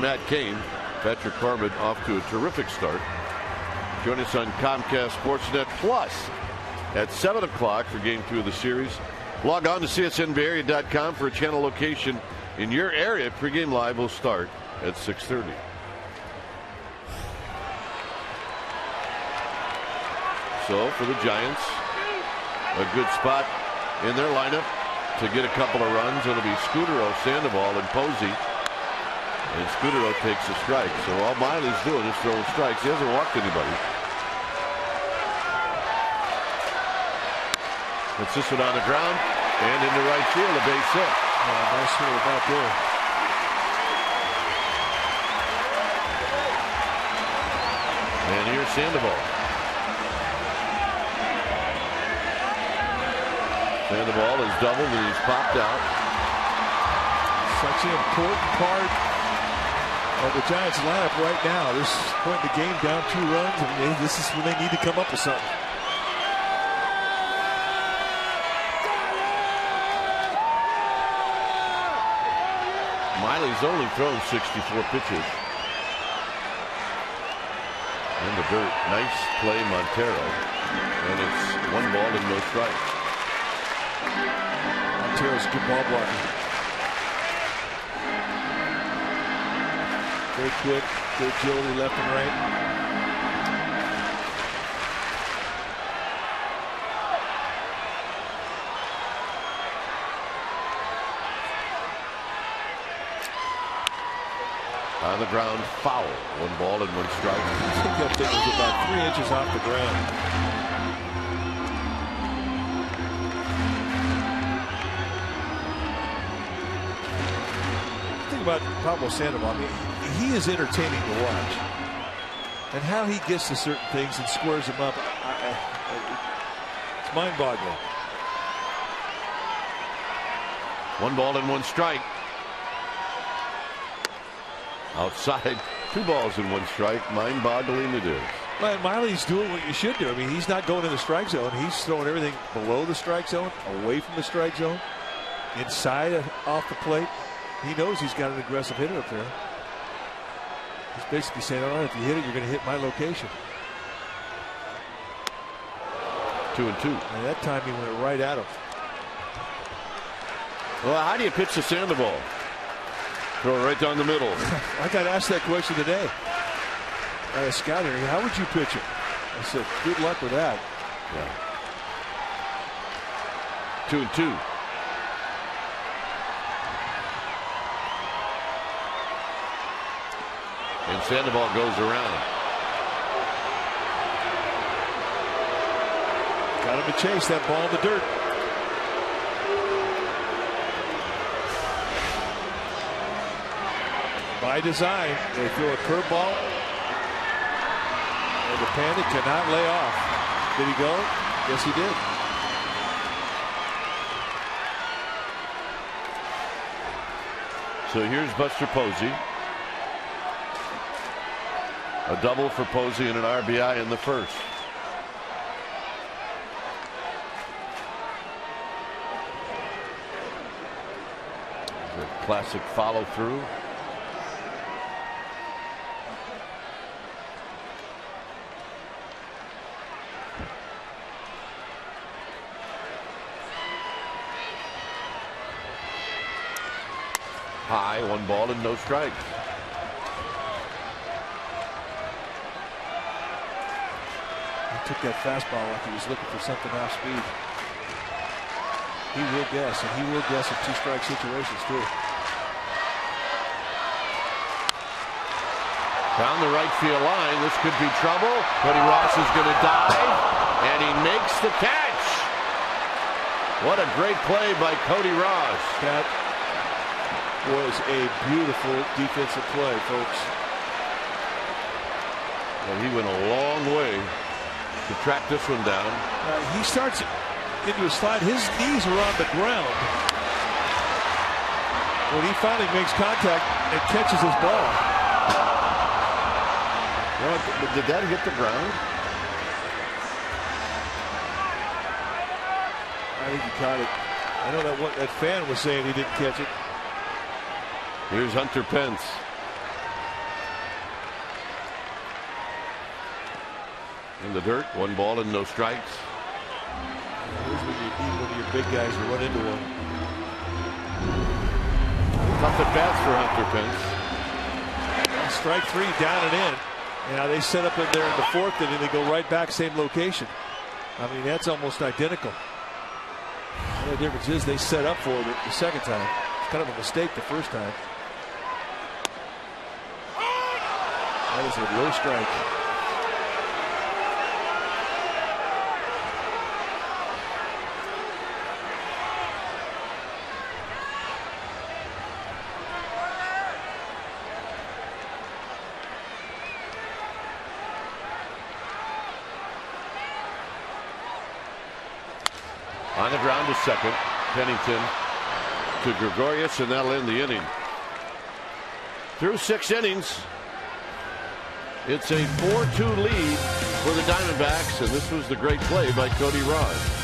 Matt Cain. Patrick Corbin off to a terrific start. Join us on Comcast Sportsnet Plus at 7 o'clock for Game 2 of the series. Log on to csnbayarea.com for a channel location in your area. Pregame live will start at 6:30. So for the Giants, a good spot in their lineup to get a couple of runs. It'll be Scudero, Sandoval, and Posey. And Scudero takes a strike. So all Miley's doing is throwing strikes. He hasn't walked anybody. It's this one on the ground and into right field, a base hit. Nice hit about there. And here's Sandoval. Sandoval is doubled and he's popped out. Such an important part of the Giants lineup right now. This is putting the game down 2 runs, and this is when they need to come up with something. Miley's only thrown 64 pitches. In the dirt. Nice play, Montero. And it's 1 ball and no strike. Montero's a good ball blocker. Very quick, good agility left and right. On the ground, foul. 1 ball and 1 strike. I think that thing was about 3 inches off the ground. Think about Pablo Sandoval. I mean, he is entertaining to watch. And how he gets to certain things and squares them up, it's mind-boggling. 1 ball and 1 strike. Outside, 2 balls and 1 strike. Mind-boggling it is. Well, Miley's doing what you should do. I mean, he's not going in the strike zone. He's throwing everything below the strike zone, away from the strike zone, inside, off the plate. He knows he's got an aggressive hitter up there. He's basically saying, all right, if you hit it, you're going to hit my location. 2-2. And that time he went right at him. Well, how do you pitch the Sandoval? Throw it right down the middle. I got asked that question today by a scout here. How would you pitch it? I said, good luck with that. Yeah. 2-2. And Sandoval goes around. Got him to chase that ball in the dirt. By design, they throw a curveball, and the Panda cannot lay off. Did he go? Yes, he did. So here's Buster Posey. A double for Posey and an RBI in the first. The classic follow through. High, 1 ball and no strikes. He took that fastball like he was looking for something off speed. He will guess, and he will guess in 2-strike situations too. Down the right field line, this could be trouble. Cody Ross is going to dive, and he makes the catch. What a great play by Cody Ross. That was a beautiful defensive play, folks. Well, he went a long way to track this one down. He starts into a slide. His knees are on the ground when he finally makes contact and catches his ball. Well, did that hit the ground? I think he caught it. I know that fan was saying he didn't catch it. Here's Hunter Pence. in the dirt. 1 ball and no strikes. Here's when you need one of your big guys to run into one. Tough at bats for Hunter Pence. Strike 3, down and in. Now they set up in there in the 4th inning. They go right back, same location. I mean, that's almost identical. The only difference is they set up for it the second time. It's kind of a mistake the first time. That is a low strike. On the ground to second. Pennington to Gregorius, and that'll end the inning. Through 6 innings, it's a 4-2 lead for the Diamondbacks, and this was the great play by Cody Ross.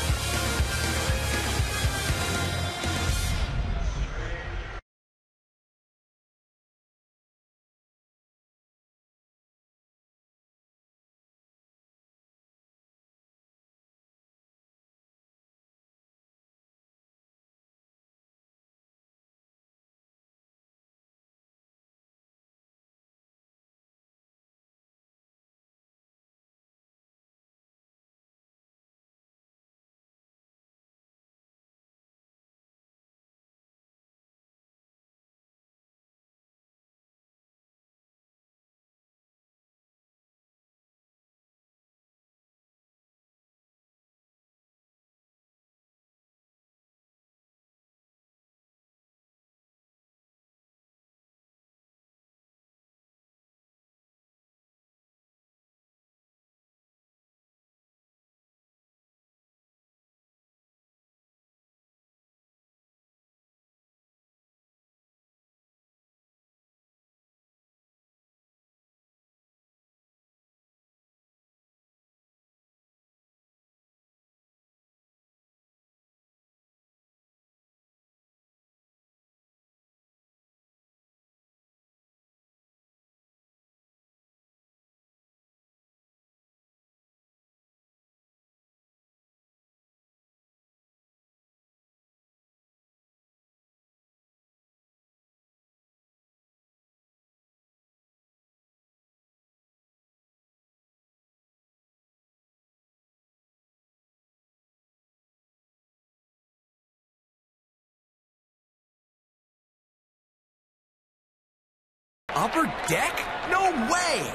Upper deck? No way!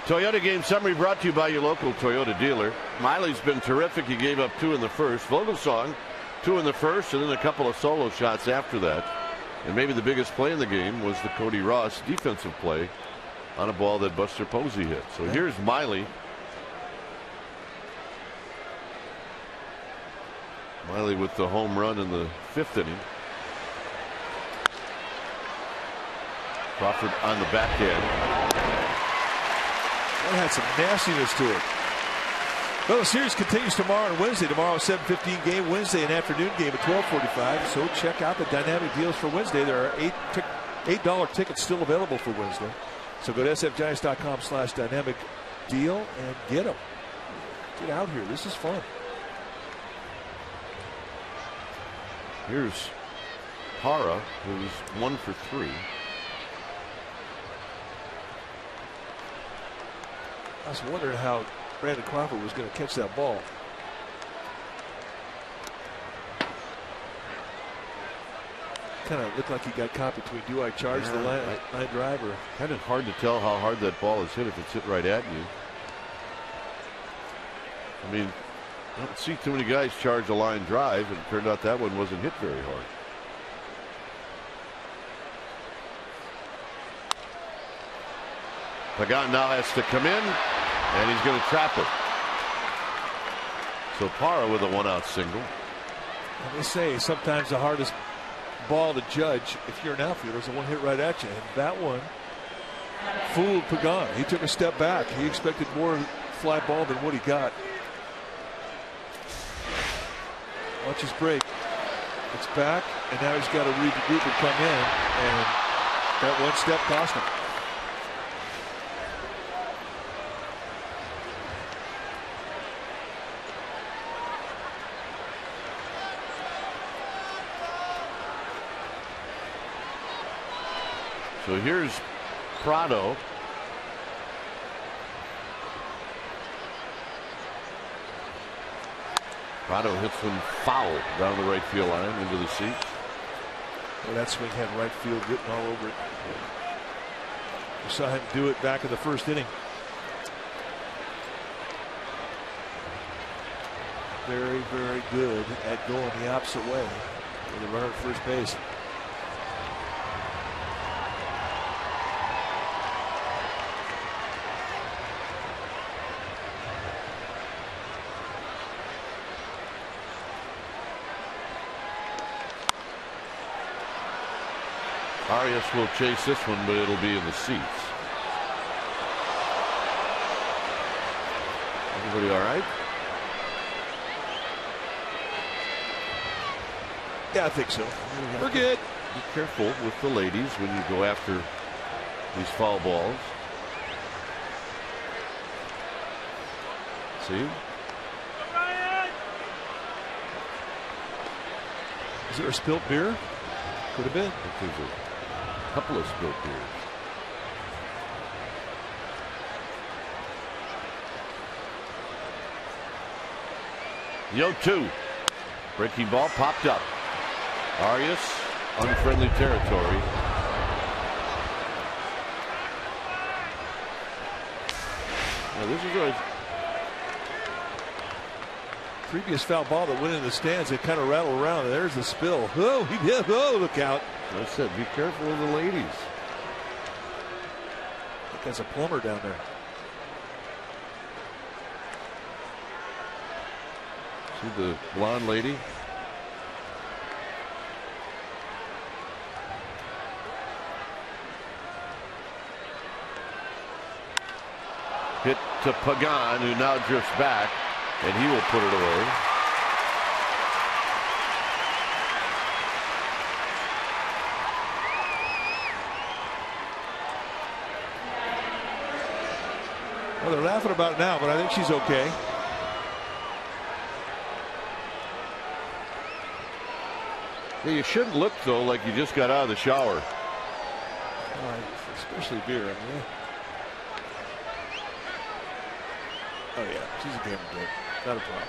Toyota game summary brought to you by your local Toyota dealer. Miley's been terrific. He gave up 2 in the first. Vogelsong 2 in the first, and then a couple of solo shots after that. And maybe the biggest play in the game was the Cody Ross defensive play on a ball that Buster Posey hit. So here's Miley. Miley with the home run in the 5th inning. Crawford on the backhand. That had some nastiness to it. Well, the series continues tomorrow and Wednesday. Tomorrow, a 7:15 game. Wednesday, an afternoon game at 12:45. So check out the dynamic deals for Wednesday. There are $8 tickets still available for Wednesday. So go to sfgiants.com/dynamic deal and get them. Get out here. This is fun. Here's Hara, who's 1 for 3. I was wondering how Brandon Crawford was going to catch that ball. Kind of looked like he got caught between, do I charge the line drive or? Kind of hard to tell how hard that ball is hit if it's hit right at you. I mean, I don't see too many guys charge a line drive, and it turned out that one wasn't hit very hard. Pagan now has to come in, and he's going to trap it. So Parra with a 1-out single. And they say sometimes the hardest ball to judge if you're an outfielder is the one hit right at you. And that one fooled Pagan. He took a step back. He expected more fly ball than what he got. Watch his break. It's back, and now he's got to regroup and come in. And that one step cost him. So here's Prado. Prado hits one foul down the right field line into the seats. Well, that swing had right field written all over it. We saw him do it back in the first inning. Very, very good at going the opposite way with the runner at first base. Arias will chase this one, but it'll be in the seats. Everybody all right? Yeah, I think so. We're good. Be careful with the ladies when you go after these foul balls. See? Is there a spilt beer? Could have been. I think there's a couple of spilt beers. The 0-2. Breaking ball popped up. Arias, unfriendly territory. Now this is a previous foul ball that went in the stands. It kind of rattled around. There's the spill. Oh, he did. Oh, look out. I said, be careful of the ladies. I think that's a plumber down there. See the blonde lady? Hit to Pagan, who now drifts back, and he will put it away. Well, they're laughing about it now, but I think she's okay. Yeah, you shouldn't look, though, like you just got out of the shower. Especially beer. I mean, oh, yeah. She's a gamer, dude. Not a problem.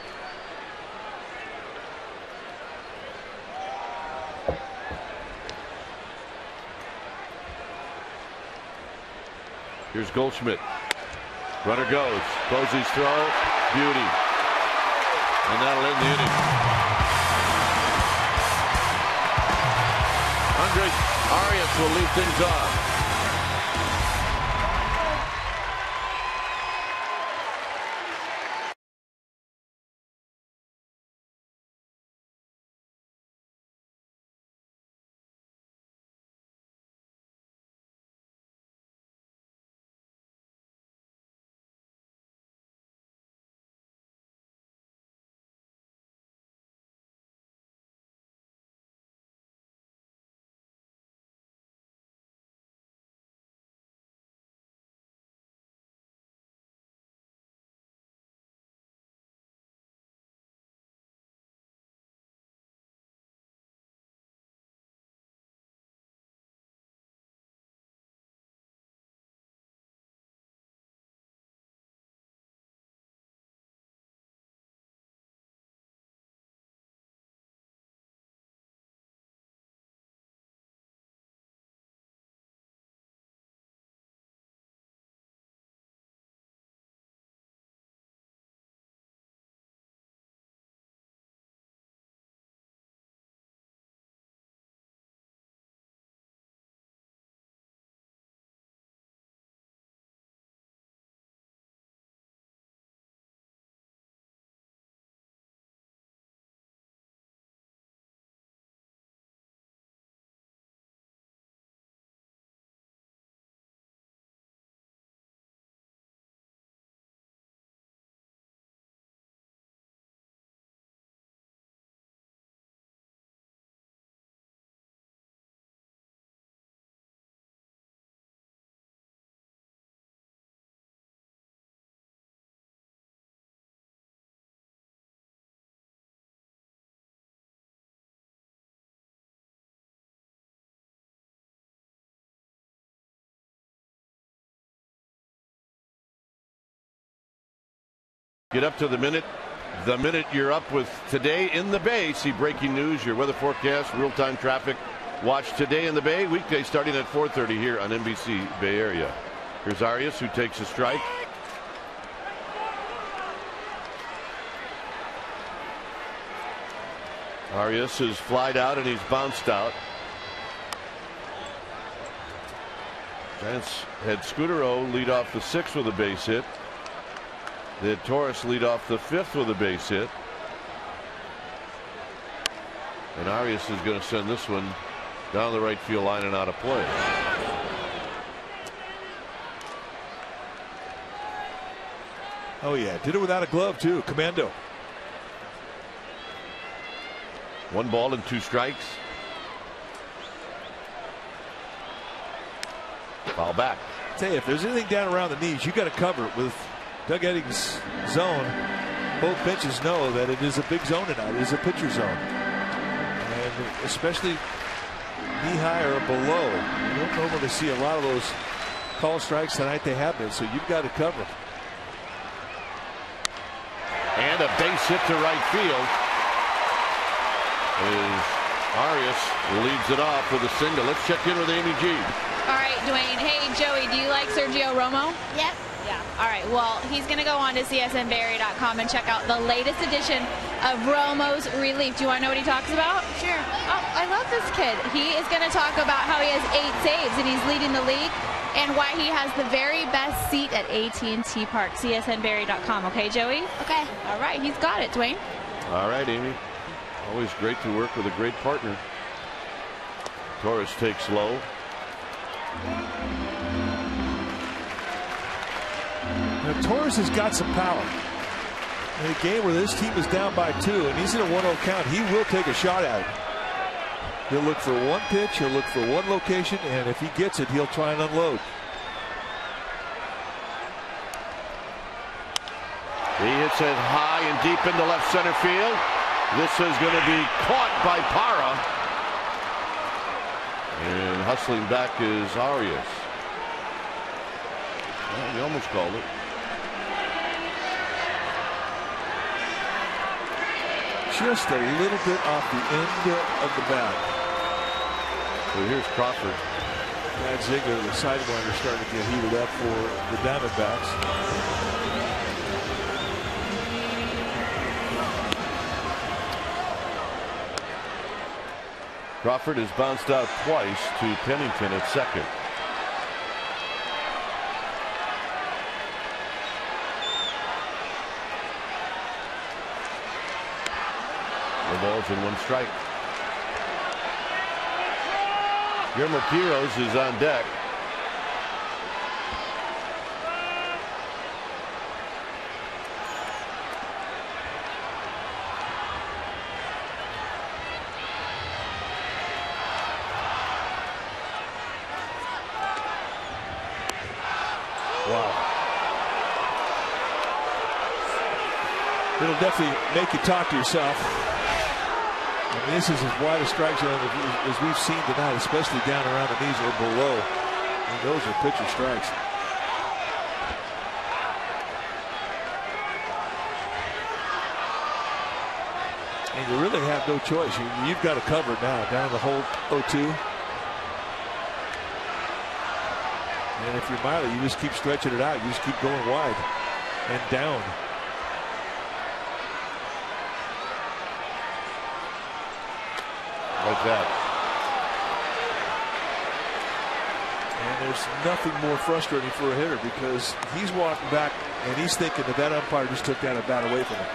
Here's Goldschmidt. Runner goes. Posey's throw. Beauty. And that'll end the inning. Andres Arias will lead things off. Get up to the minute you're up with Today in the Bay. See breaking news, your weather forecast, real-time traffic. Watch Today in the Bay, weekday starting at 4:30 here on NBC Bay Area. Here's Arias, who takes a strike. Arias is flied out and he's bounced out. Giants had Scudero lead off the 6th with a base hit. They had Torres lead off the 5th with a base hit. And Arias is going to send this one down the right field line and out of play. Oh yeah, did it without a glove too. Commando. 1 ball and 2 strikes. Foul back. Tell you, if there's anything down around the knees, you got to cover it with Doug Eddings' zone. Both pitchers know that it is a big zone tonight. It is a pitcher zone. And especially knee high or below. You don't normally see a lot of those call strikes tonight. They have been, so you've got to cover. And a base hit to right field. Arias leads it off with a single. Let's check in with Amy G. All right, Dwayne. Hey, Joey, do you like Sergio Romo? Yep. Yeah. All right. Well, he's going to go on to csnbayarea.com and check out the latest edition of Romo's Relief. Do you want to know what he talks about? Sure. Oh, I love this kid. He is going to talk about how he has 8 saves and he's leading the league and why he has the very best seat at AT&T Park. csnbayarea.com. Okay, Joey? Okay. All right. He's got it, Dwayne. All right, Amy. Always great to work with a great partner. Torres takes low. Now, Torres has got some power. In a game where this team is down by 2 and he's in a 1-0 count, he will take a shot at it. He'll look for one pitch, he'll look for one location, and if he gets it, he'll try and unload. He hits it high and deep into left center field. This is going to be caught by Parra. And hustling back is Arias. Well, he almost called it. Just a little bit off the end of the bat. So here's Crawford. Brad Ziegler, the sidewinder, starting to get heated up for the Diamondbacks. Crawford has bounced out twice to Pennington at second. No balls and 1 strike. Guillermo Quiroz is on deck. Wow. It'll definitely make you talk to yourself. I mean, this is as wide a strike zone as we've seen tonight, especially down around the knees or below. And those are pitcher strikes. And you really have no choice. You've got to cover it now, down the whole 0-2. And if you're Miley, you just keep stretching it out. You just keep going wide and down. Like that. And there's nothing more frustrating for a hitter because he's walking back and he's thinking that umpire just took that bat away from him.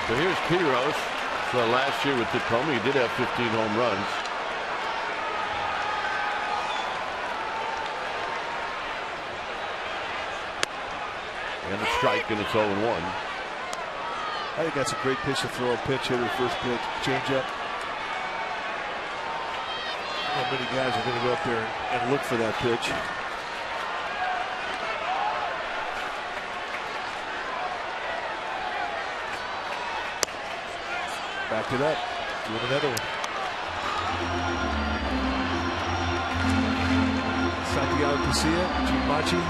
So here's Quiroz. So last year with Tacoma, he did have 15 home runs. And a strike, and it's 0-1. I think that's a great pitch to throw a pinch hitter, first pitch, change up. Not many guys are going to go up there and look for that pitch. Backed it up. Doing another one. Santiago Casilla, Chimachi.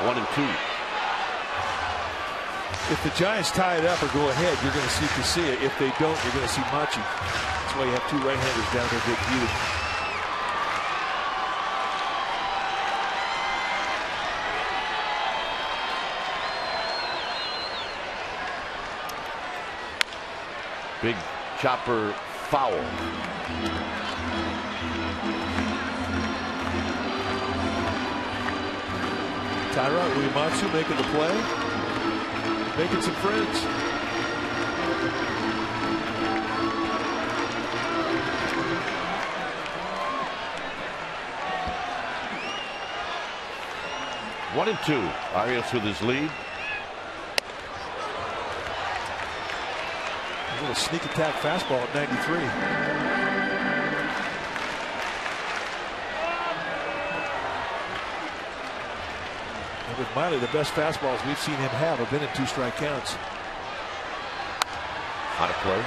1-2. If the Giants tie it up or go ahead, you're going to see Casilla. If they don't, you're going to see Machi. That's why you have two right-handers down there getting heated. Big chopper foul. Tyrod Uematsu making the play. Making some friends. One and two. Arias with his lead. A little sneak attack fastball at 93. And with Miley, the best fastballs we've seen him have been in 2-strike counts. Out of play.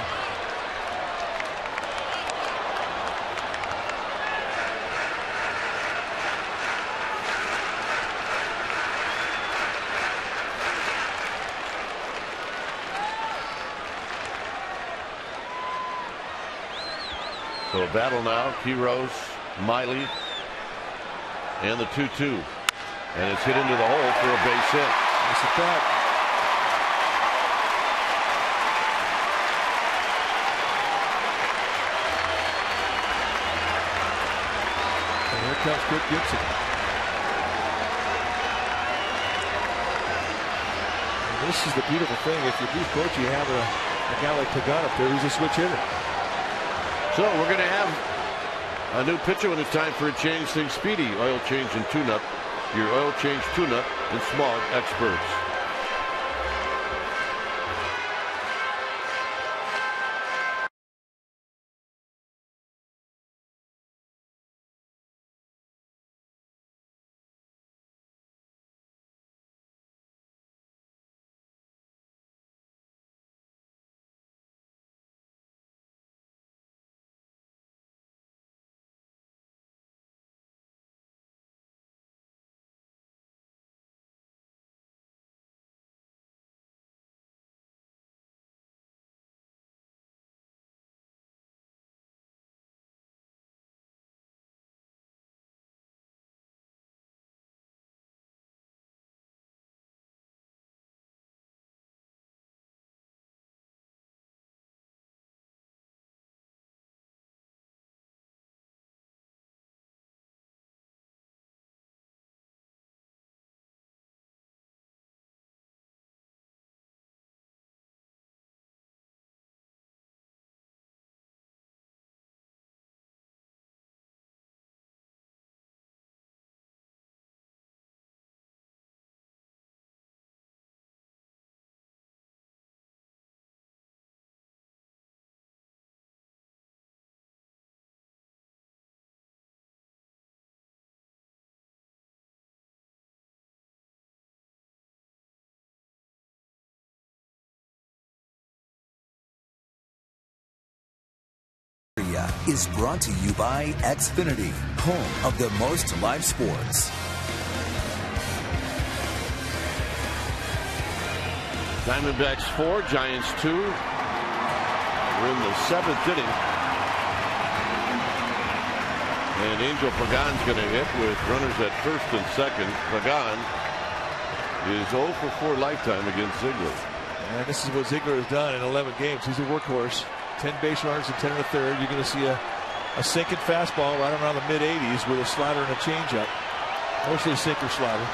So a battle now. Quiroz, Miley, and the 2-2. And it's hit into the hole for a base hit. Nice at that. And here comes Kurt Gibson. And this is the beautiful thing. If you're Bruce Bochy, you have a guy like Pagan up there who's a switch hitter. So we're going to have a new pitcher when it's time for a change. Things Speedy oil change and tune-up. Your oil change, tune-up, and smog experts. Is brought to you by Xfinity, home of the most live sports. Diamondbacks 4, Giants 2. We're in the 7th inning. And Angel Pagan's going to hit with runners at first and second. Pagan is 0 for 4 lifetime against Ziegler. And this is what Ziegler has done in 11 games. He's a workhorse. 10 base runners and 10 and a third. You're going to see a sinking fastball right around the mid-80s with a slider and a changeup. Mostly sinker slider.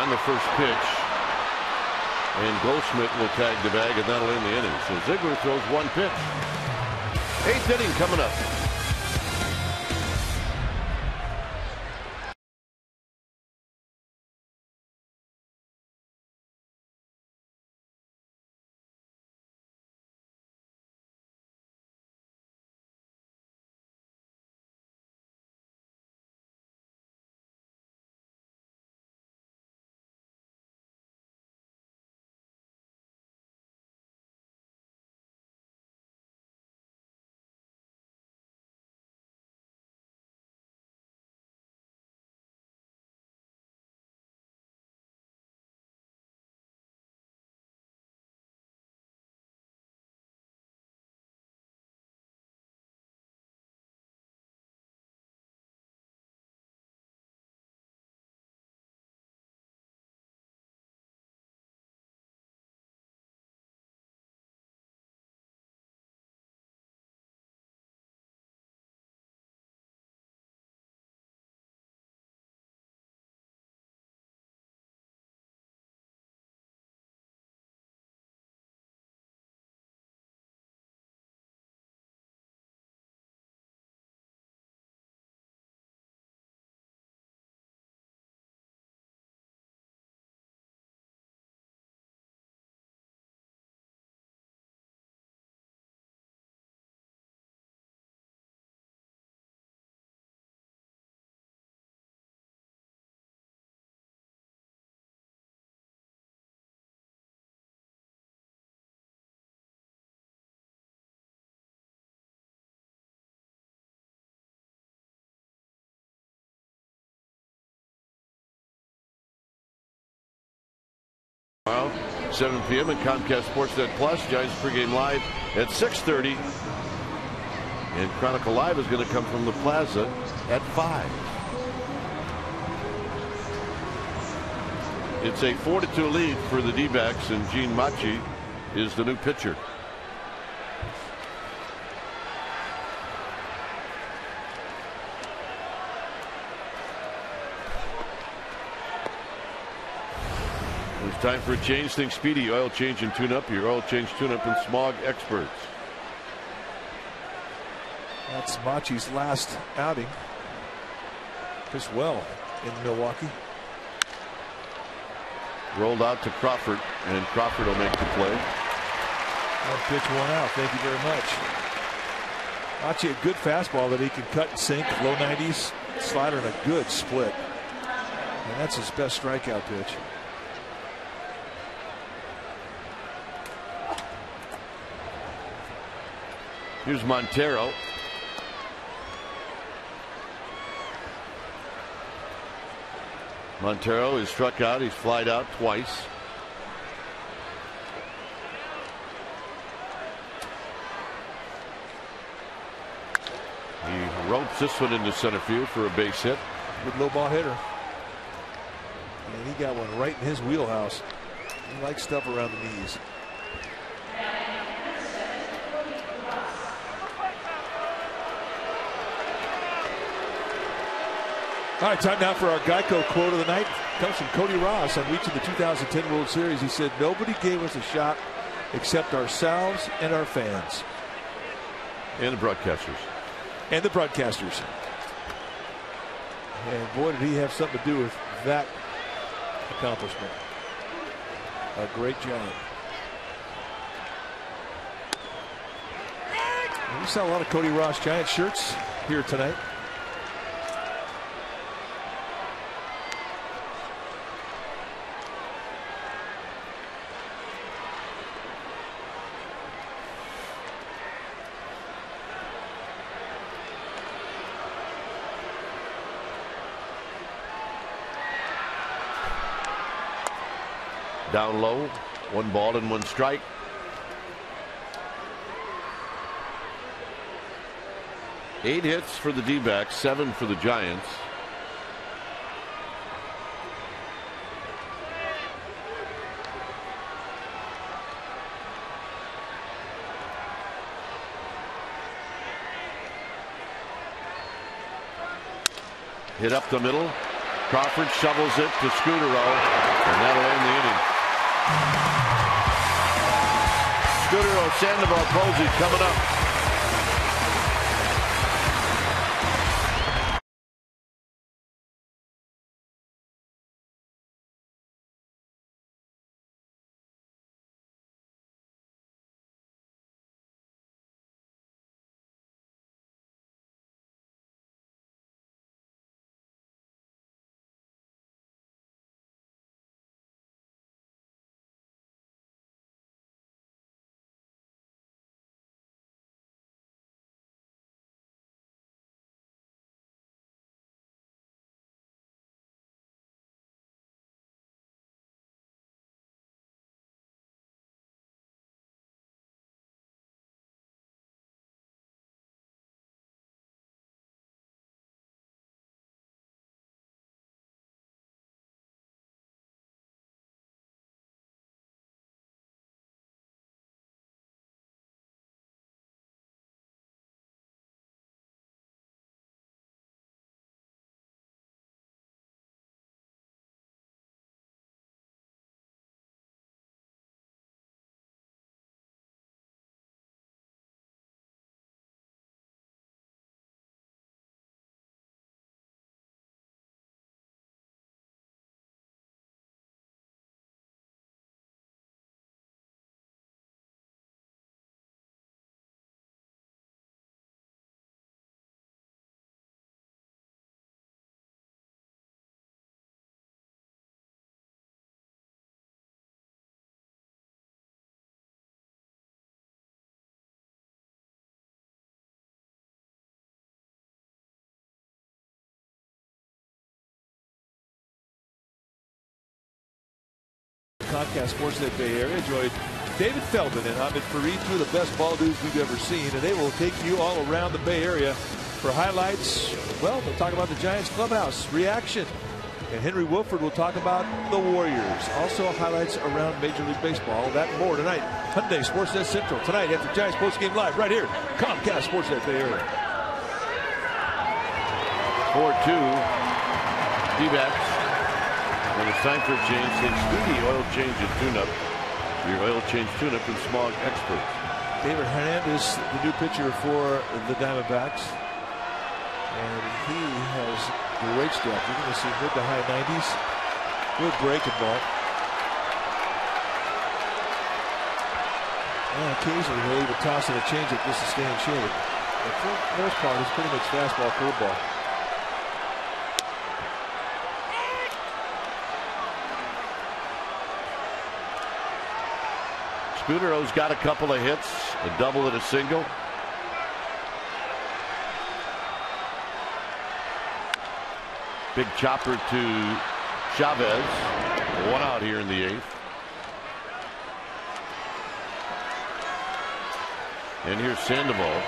On the first pitch. And Goldschmidt will tag the bag, and that'll end the inning. So Ziegler throws one pitch. 8th inning coming up. 7 p.m. and Comcast Sportsnet Plus. Giants pregame live at 6:30. And Chronicle Live is going to come from the Plaza at 5. It's a 4-2 lead for the D-backs, and Gene Machi is the new pitcher. It's time for a change. Think Speedy Oil Change and Tune Up. Your oil change, tune up, and smog experts. That's Machi's last outing. Pitched well in Milwaukee. Rolled out to Crawford, and Crawford will make the play. One pitch, one out. Thank you very much. Machi, a good fastball that he can cut and sink. Low 90s. Slider and a good split. And that's his best strikeout pitch. Here's Montero. Montero is struck out. He's flied out twice. He ropes this one into center field for a base hit. Good low ball hitter. And he got one right in his wheelhouse. He likes stuff around the knees. All right, time now for our Geico quote of the night. It comes from Cody Ross on reaching the 2010 World Series. He said, "Nobody gave us a shot except ourselves and our fans." And the broadcasters. And the broadcasters. And boy, did he have something to do with that accomplishment. A great Giant. And we saw a lot of Cody Ross Giant shirts here tonight. Down low, 1 ball and 1 strike. Eight hits for the D-backs, 7 for the Giants. Hit up the middle. Crawford shovels it to Scudero, and that'll end the inning. Scudero, Sandoval, Posey coming up. Comcast Sportsnet Bay Area. Joined David Feldman and Ahmed Fareed, two of the best ball dudes we've ever seen, and they will take you all around the Bay Area for highlights. Well, they'll talk about the Giants clubhouse reaction, and Henry Wilford will talk about the Warriors. Also highlights around Major League Baseball. That and more tonight. Hyundai Sportsnet Central tonight after Giants postgame live right here, Comcast Sportsnet Bay Area. 4-2 D-backs. When it's time for a change, take Speedy Oil Change and Tune-Up. Your oil change tune-up and smog experts. David Hernandez, the new pitcher for the Diamondbacks. And he has great stuff. You're going to see mid to high 90s. Good breaking ball. And occasionally he'll even toss in a changeup just to stay in shape. But for the most part, it's pretty much fastball, curveball. Scudero's got a couple of hits, a double and a single. Big chopper to Chavez. One out here in the 8th. And here's Sandoval.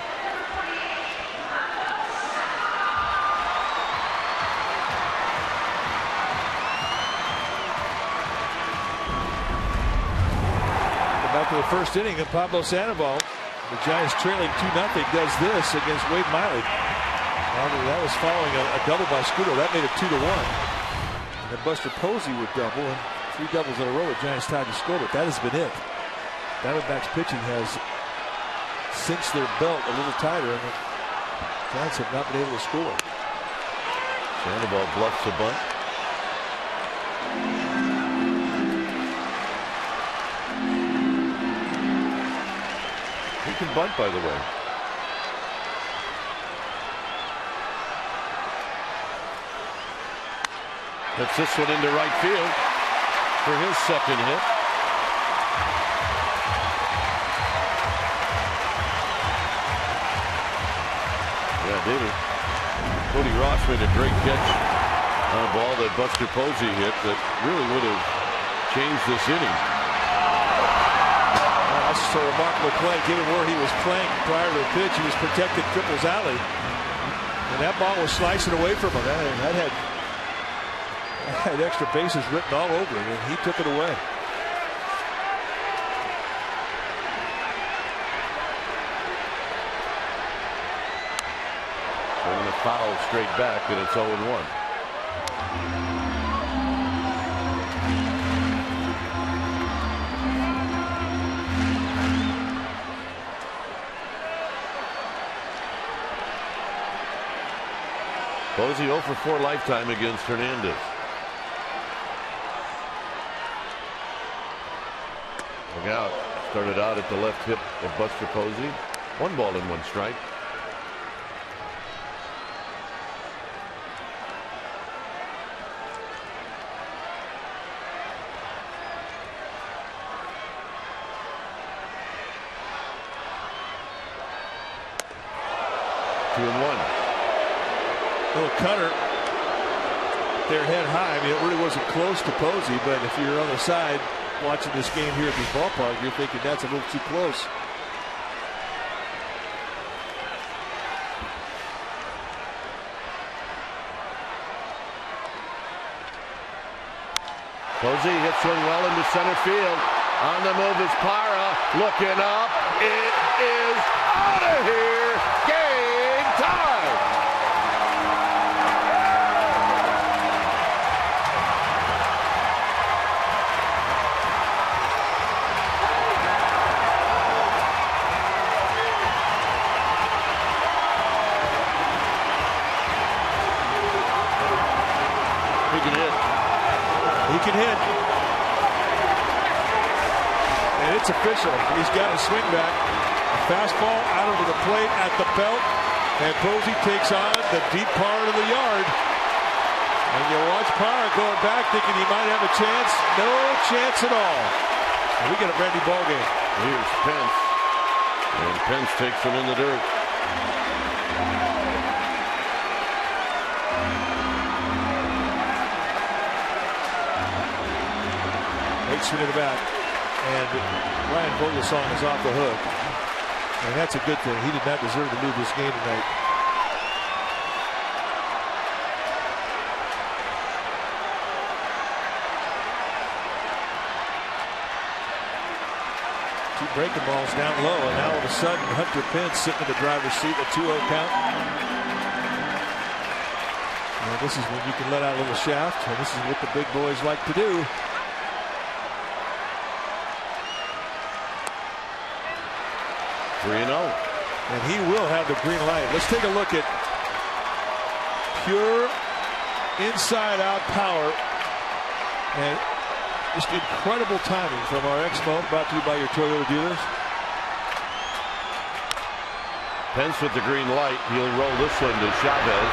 Back to the first inning of Pablo Sandoval. The Giants trailing 2-0 does this against Wade Miley. That was following a double by Scudero. That made it 2-1. And then Buster Posey would double, and 3 doubles in a row. The Giants tied to score, but that has been it. Diamondbacks pitching has cinched their belt a little tighter, and the Giants have not been able to score. Sandoval bluffs a bunt. He can bunt, by the way. That's this one into right field for his second hit. Yeah, David. Cody Ross made a great catch on a ball that Buster Posey hit that really would have changed this inning. That's a remarkable play, given where he was playing prior to the pitch. He was protected Cripples Alley, and that ball was slicing away from him. That had extra bases written all over it, and he took it away. Swinging a foul straight back, and it's 0-1. Posey 0 for 4 lifetime against Hernandez. Look out. Started out at the left hip of Buster Posey. 1 ball and 1 strike. Little cutter there, head high. I mean, it really wasn't close to Posey, but if you're on the side watching this game here at this ballpark, you're thinking that's a little too close. Posey hits one well into center field. On the move is Parra. Looking up. It is out of here. Game time. He can hit. And it's official. He's got a swing back. A fastball out over the plate at the belt. And Posey takes on the deep part of the yard. And you watch Parra going back thinking he might have a chance. No chance at all. And we get a brand new ball game. Here's Pence. And Pence takes him in the dirt. swing of the bat. And Ryan Vogelsong is off the hook. And that's a good thing. He did not deserve to lose this game tonight. Two breaking balls down low, and now all of a sudden Hunter Pence sitting in the driver's seat, a 2-0 count. And this is when you can let out a little shaft, and this is what the big boys like to do. 3-0. And he will have the green light. Let's take a look at pure inside-out power. And just incredible timing from our X-Phone, brought to you by your Toyota dealers. Pence with the green light. He'll roll this one to Chavez.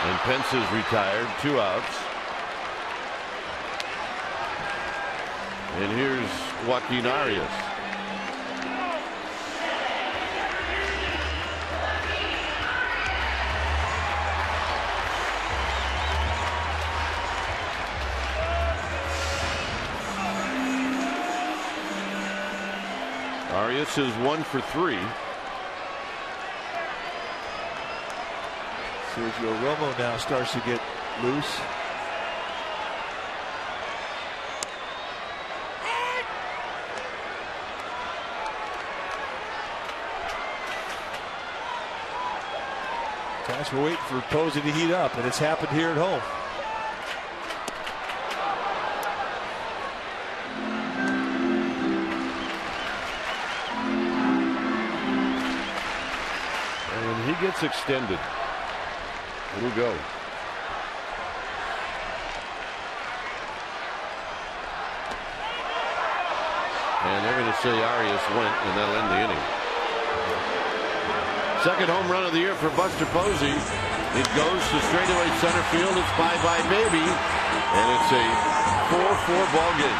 And Pence is retired. 2 outs. And here's Joaquin Arias. Arias is 1 for 3. Sergio Romo now starts to get loose. Guys, we're waiting for Posey to heat up, and it's happened here at home. Gets extended. It'll go. And they're going to say Arias went, and that'll end the inning. Second home run of the year for Buster Posey. It goes to straightaway center field. It's bye-bye baby. And it's a 4-4 ball game.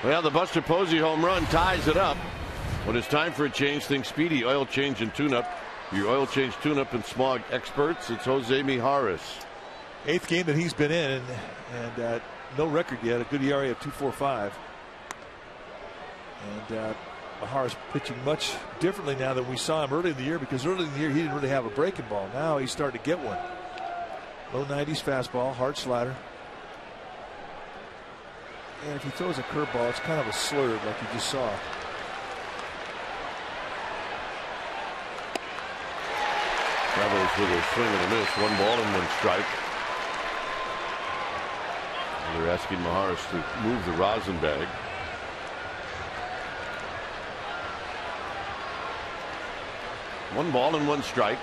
Well, the Buster Posey home run ties it up. When it's time for a change, think Speedy Oil Change and Tune-Up. Your oil change, tune-up, and smog experts. It's Jose Mijares. 8th game that he's been in, and no record yet. A good ERA of 2.45. And Mijares pitching much differently now than we saw him early in the year, because early in the year he didn't really have a breaking ball. Now he's starting to get one. Low 90s fastball, hard slider. And if he throws a curveball, it's kind of a slurve like you just saw. Travels with a swing and a miss. 1 ball and 1 strike. And they're asking Mijares to move the rosin bag. One ball and 1 strike.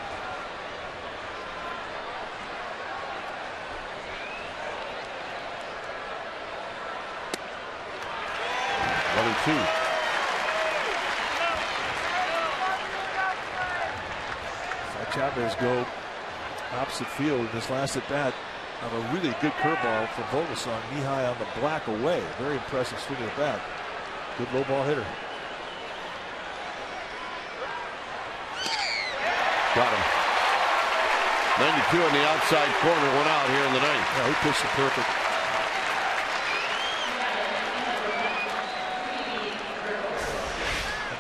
2. Chavez go opposite field in this last at bat on a really good curveball from Vogelsong, knee high on the black away. Very impressive swing of the bat. Good low ball hitter. Got him. 92 on the outside corner, 1 out here in the ninth. Yeah, he pitched it perfect.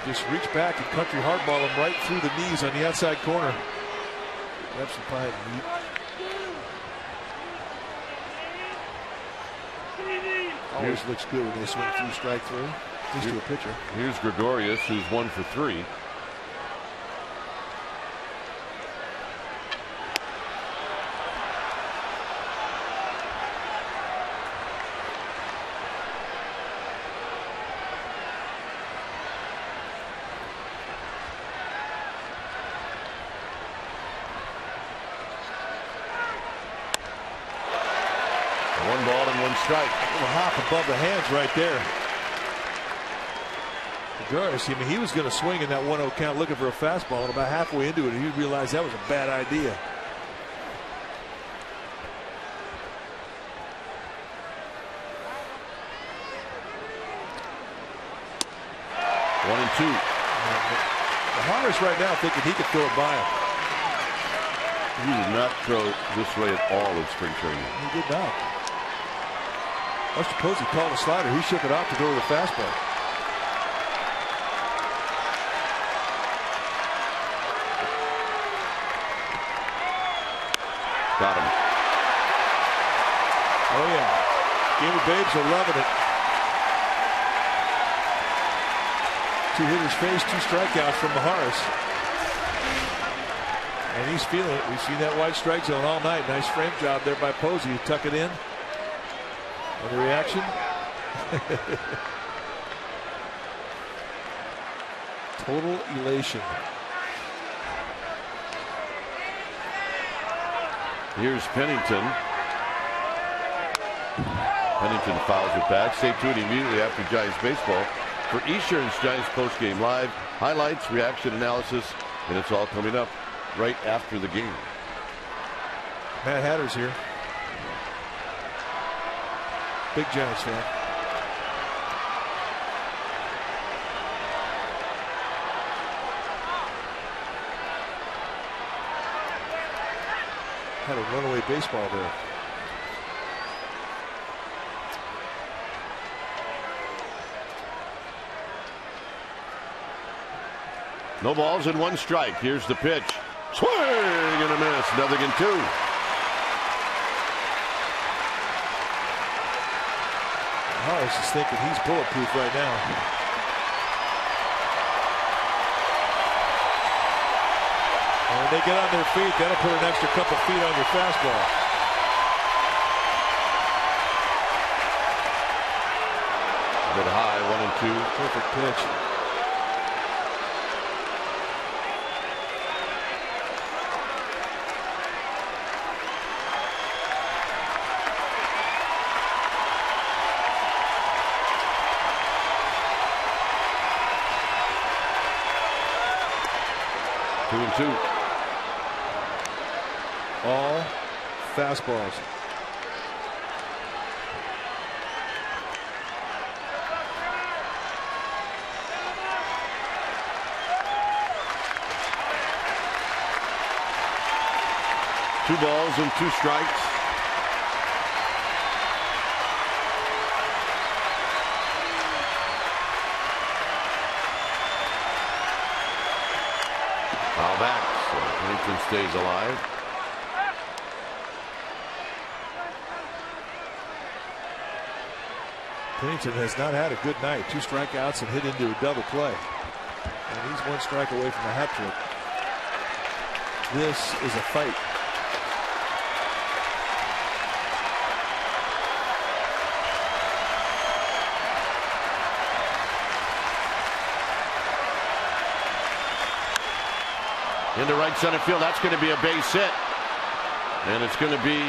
Just reach back and country hardball him right through the knees on the outside corner. Grab some pie and eat. Always looks good when they swing through strike three. At least to a pitcher. Here's Gregorius, who's 1 for 3. Strike. A little hop above the hands right there. Gregorius, I mean, he was going to swing in that 1-0 count looking for a fastball, and about halfway into it, he realized that was a bad idea. One and two. Harris right now thinking he could throw it by him. He did not throw this way at all in spring training. He did not. I suppose he called a slider. He shook it off to go to the fastball. Got him. Oh, yeah. Game of Babes are loving it. 2 hitters faced, 2 strikeouts from Maharis. And he's feeling it. We've seen that wide strike zone all night. Nice frame job there by Posey. Tuck it in. And the reaction. Total elation. Here's Pennington. Pennington fouls it back. Stay tuned immediately after Giants baseball for Esurance Giants postgame live. Highlights, reaction analysis, and it's all coming up right after the game. Matt Hatter's here. Big Giants fan. Had a runaway baseball there. No balls and 1 strike. Here's the pitch. Swing and a miss. 0-2. Harris is thinking he's bulletproof right now. And when they get on their feet, that'll put an extra couple feet on your fastball. A bit high, 1-2. Perfect pitch. All fastballs. Two balls and 2 strikes. Foul back. So Pennington stays alive. Pennington has not had a good night. 2 strikeouts and hit into a double play. And he's 1 strike away from a hat trick. This is a fight. Into right center field. That's going to be a base hit. And it's going to be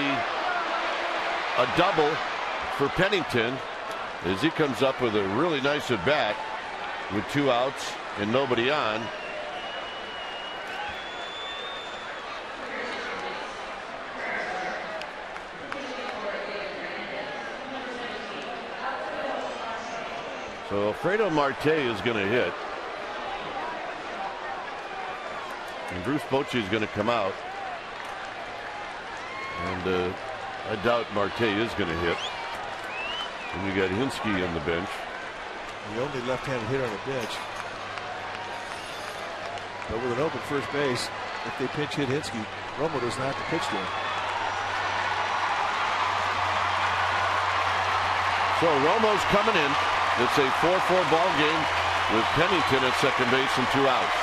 a double for Pennington. as he comes up with a really nice at bat with 2 outs and nobody on. So Alfredo Marte is going to hit. And Bruce Bochy is going to come out. And I doubt Marte is going to hit. And you got Hinsky on the bench. The only left-handed hitter on the bench. But with an open first base, if they pinch hit Hinsky, Romo does not have to pitch to him. So Romo's coming in. It's a 4-4 ball game with Pennington at second base and 2 outs.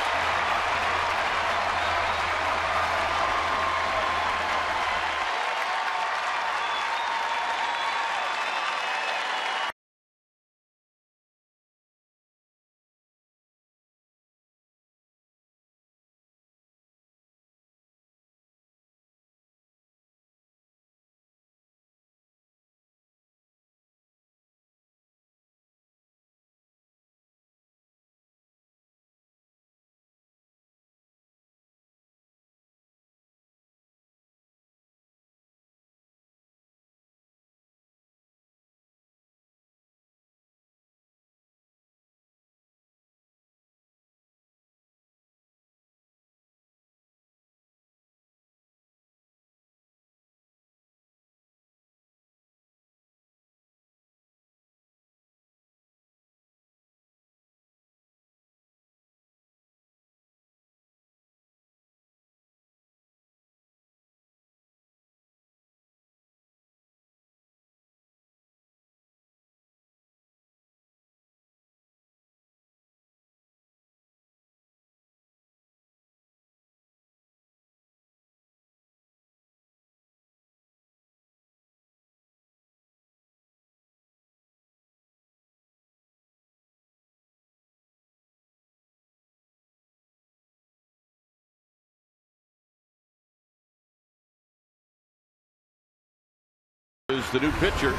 Is the new pitcher.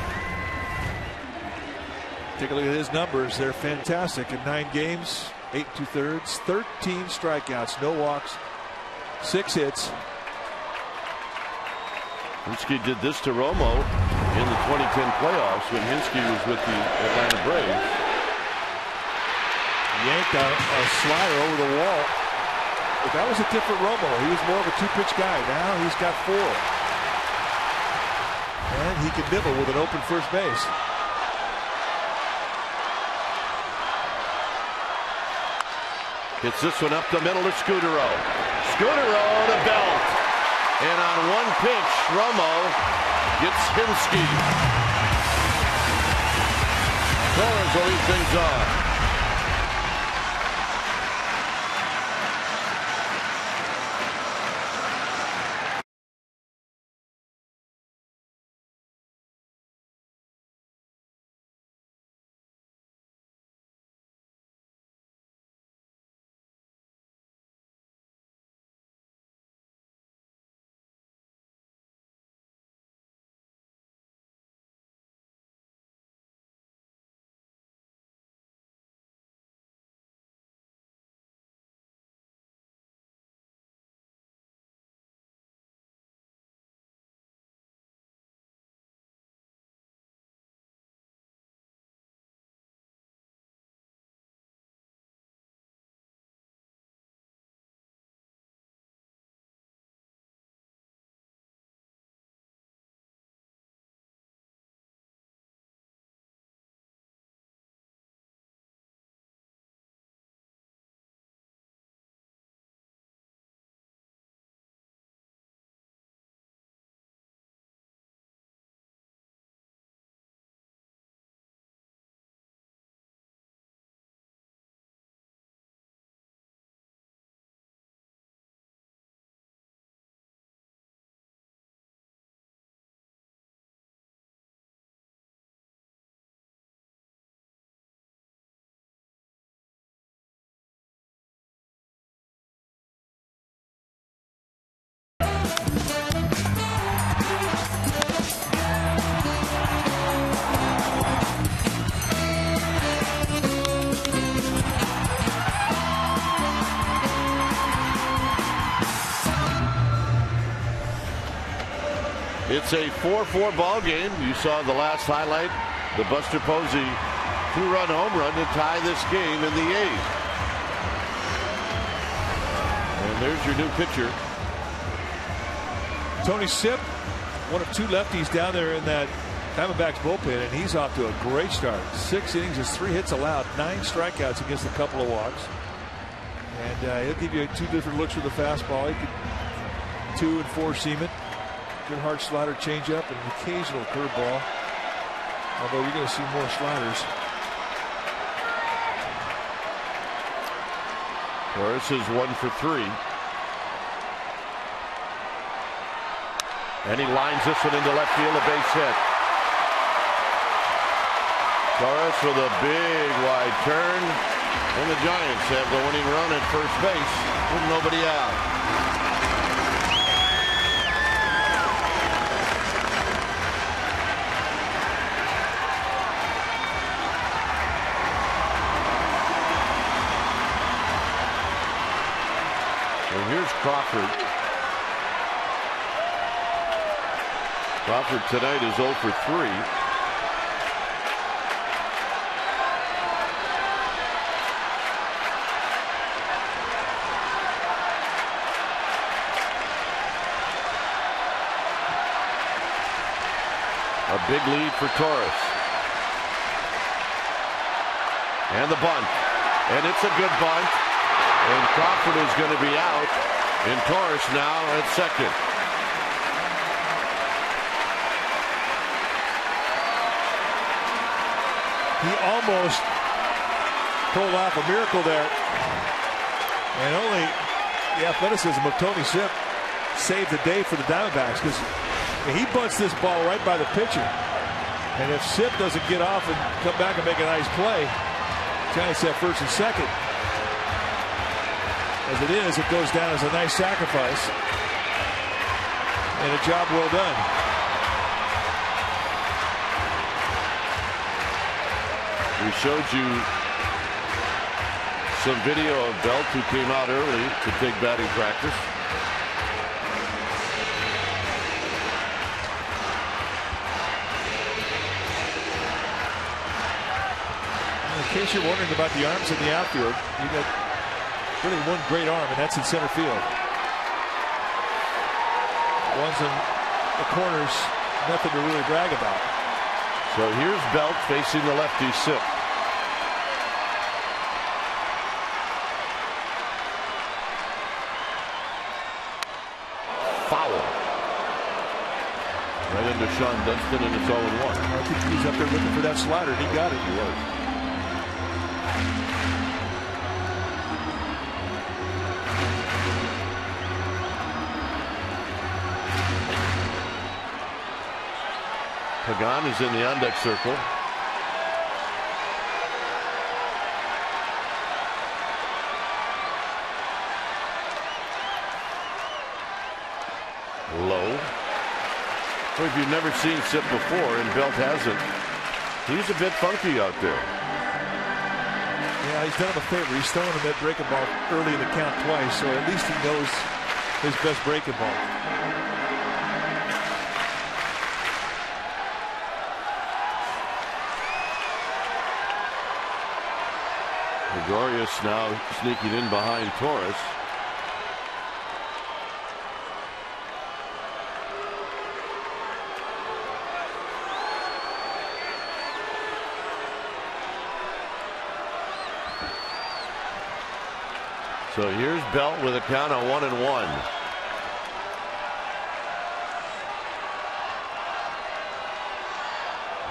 Take a look at his numbers. They're fantastic. In 9 games, 8 2/3, 13 strikeouts, no walks, 6 hits. Hinsky did this to Romo in the 2010 playoffs when Hinsky was with the Atlanta Braves. Yanked a slider over the wall. But that was a different Romo. He was more of a 2-pitch guy. Now he's got 4. And he can nibble with an open first base. Hits this one up the middle to Scudero. Scudero to Belt. And on one pitch, Romo gets Hinsky. Torres will lead things off. It's a 4-4 ball game. You saw the last highlight, the Buster Posey 2-run home run to tie this game in the 8th. And there's your new pitcher. Tony Sipp, one of 2 lefties down there in that Diamondbacks bullpen, and he's off to a great start. 6 innings, his 3 hits allowed, 9 strikeouts against a couple of walks. And he'll give you 2 different looks with the fastball. He could 2 and 4 seam it. Good hard slider, changeup, and an occasional curveball. Although you're going to see more sliders. Torres is 1 for 3. And he lines this one into left field, a base hit. Torres with a big wide turn. And the Giants have the winning run at first base with nobody out. And here's Crawford. Crawford tonight is 0 for 3. A big lead for Torres. And the bunt. And it's a good bunt. And Crawford is going to be out. And Torres now at second. He almost pulled off a miracle there. And only the athleticism of Tony Sipp saved the day for the Diamondbacks, because he bunts this ball right by the pitcher. And if Sipp doesn't get off and come back and make a nice play, Giants have first and second. As it is, it goes down as a nice sacrifice. And a job well done. We showed you some video of Belt, who came out early to take batting practice. In case you're wondering about the arms in the outfield, you got really one great arm, and that's in center field. Ones in the corners, nothing to really brag about. So here's Belt facing the lefty Sipp. Foul. Right into Sean Dunston, and it's 0-1. I think he's up there looking for that slider, and he got it. He was. Pagan is in the on-deck circle. Low. So if you've never seen Sipp before, and Belt hasn't, he's a bit funky out there. Yeah, he's done him a favor. He's throwing him that breaking ball early in the count twice, so at least he knows his best breaking ball. Gregorius now sneaking in behind Torres. So here's Belt with a count of 1-1.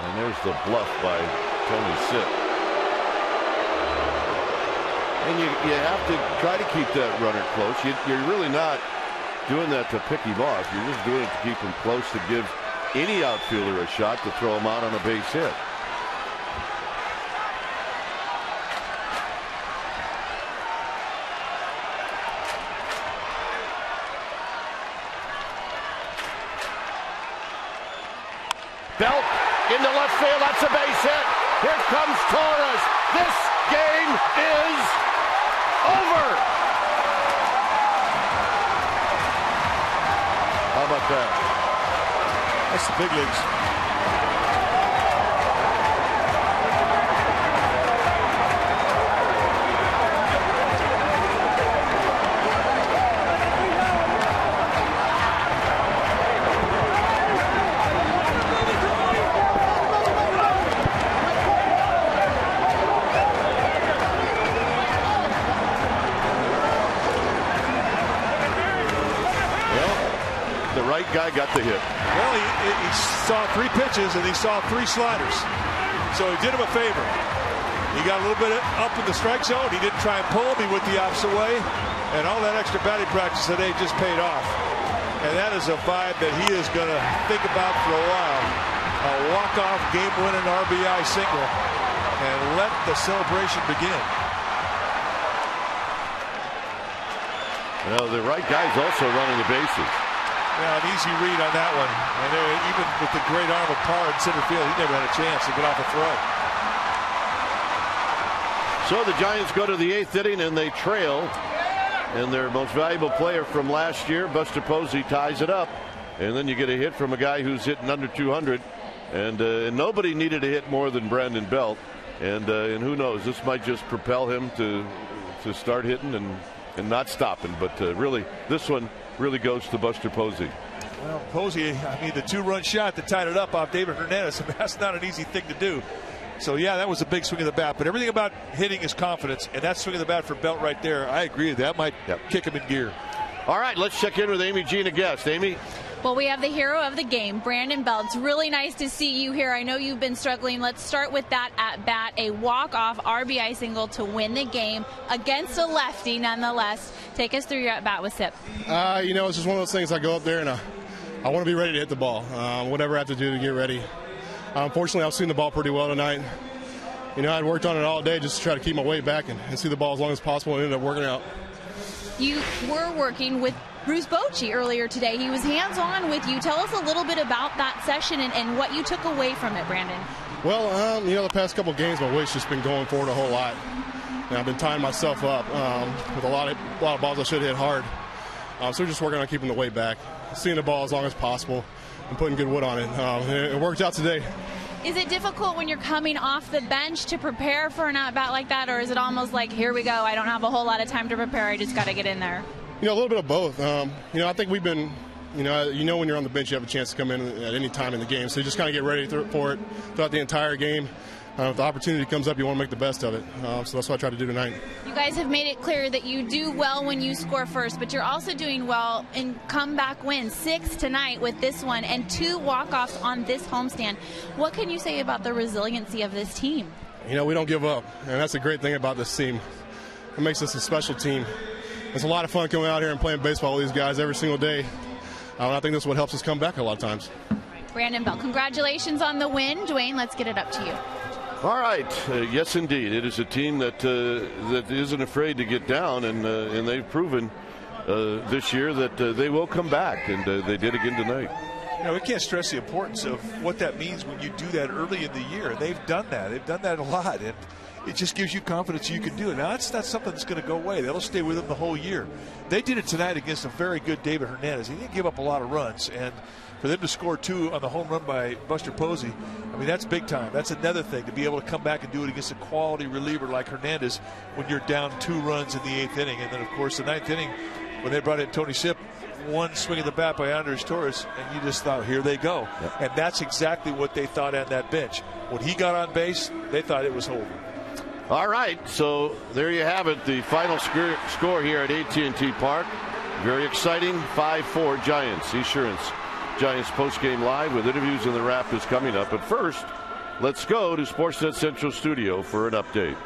And there's the bluff by Tony Sipp. And you have to try to keep that runner close. You're really not doing that to pick him off. You're just doing it to keep him close, to give any outfielder a shot to throw him out on a base hit. Belt into left field. That's a base hit. Here comes Torres. This game is over. How about that? That's the big leagues. Guy got the hit. Well, he saw 3 pitches and he saw 3 sliders. So he did him a favor. He got a little bit up in the strike zone. He didn't try and pull him. He went the opposite way. And all that extra batting practice today just paid off. And that is a vibe that he is going to think about for a while. A walk-off game-winning RBI single. And let the celebration begin. Well, the right guy's also running the bases. Yeah, an easy read on that one. And even with the great arm of Parr in center field, he never had a chance to get off a throw. So the Giants go to the 8th inning and they trail. And their most valuable player from last year, Buster Posey, ties it up. And then you get a hit from a guy who's hitting under 200. And nobody needed a hit more than Brandon Belt. And who knows, this might just propel him to start hitting and not stopping. But really, this one really goes to Buster Posey. Well, Posey, I mean, the 2-run shot that tied it up off David Hernandez, that's not an easy thing to do. So, yeah, that was a big swing of the bat. But everything about hitting is confidence, and that swing of the bat for Belt right there, I agree with that. Might kick him in gear. All right, let's check in with Amy G and a guest. Amy? Well, we have the hero of the game, Brandon Belt. It's really nice to see you here. I know you've been struggling. Let's start with that at bat, a walk-off RBI single to win the game against a lefty, nonetheless. Take us through your at bat with Sip. It's just one of those things. I go up there and I want to be ready to hit the ball. Whatever I have to do to get ready. Unfortunately, I've seen the ball pretty well tonight. I'd worked on it all day just to try to keep my weight back and see the ball as long as possible, and it ended up working out. You were working with Bruce Bochy earlier today. He was hands-on with you. Tell us a little bit about that session and what you took away from it, Brandon. Well, the past couple of games, my weight's just been going forward a whole lot. And I've been tying myself up with a lot of balls I should hit hard. So we're just working on keeping the weight back, seeing the ball as long as possible, and putting good wood on it. It worked out today. Is it difficult when you're coming off the bench to prepare for an at-bat like that, or is it almost like, here we go, I don't have a whole lot of time to prepare, I just got to get in there? A little bit of both. I think we've been, when you're on the bench, you have a chance to come in at any time in the game. So you just kind of get ready for it throughout the entire game. If the opportunity comes up, you want to make the best of it. So that's what I tried to do tonight. You guys have made it clear that you do well when you score first, but you're also doing well in comeback wins. 6 tonight with this one and 2 walk-offs on this homestand. What can you say about the resiliency of this team? We don't give up, and that's the great thing about this team. It makes us a special team. It's a lot of fun coming out here and playing baseball with these guys every single day. I think that's what helps us come back a lot of times. Brandon Belt, congratulations on the win. Dwayne, let's get it up to you. All right. Yes, indeed. It is a team that isn't afraid to get down, and they've proven this year that they will come back, and they did again tonight. We can't stress the importance of what that means when you do that early in the year. They've done that. They've done that a lot, and it just gives you confidence you can do it. Now, that's not something that's going to go away. That'll stay with them the whole year. They did it tonight against a very good David Hernandez. He didn't give up a lot of runs, and for them to score 2 on the home run by Buster Posey, that's big time. That's another thing, to be able to come back and do it against a quality reliever like Hernandez when you're down 2 runs in the 8th inning. And then, of course, the 9th inning, when they brought in Tony Sip, 1 swing of the bat by Andres Torres, and you just thought, here they go. Yep. And that's exactly what they thought on that bench. When he got on base, they thought it was over. All right, so there you have it, the final score here at AT&T Park. Very exciting, 5-4 Giants. Esurance Giants postgame live with interviews, and the wrap is coming up. But first, let's go to Sportsnet Central Studio for an update.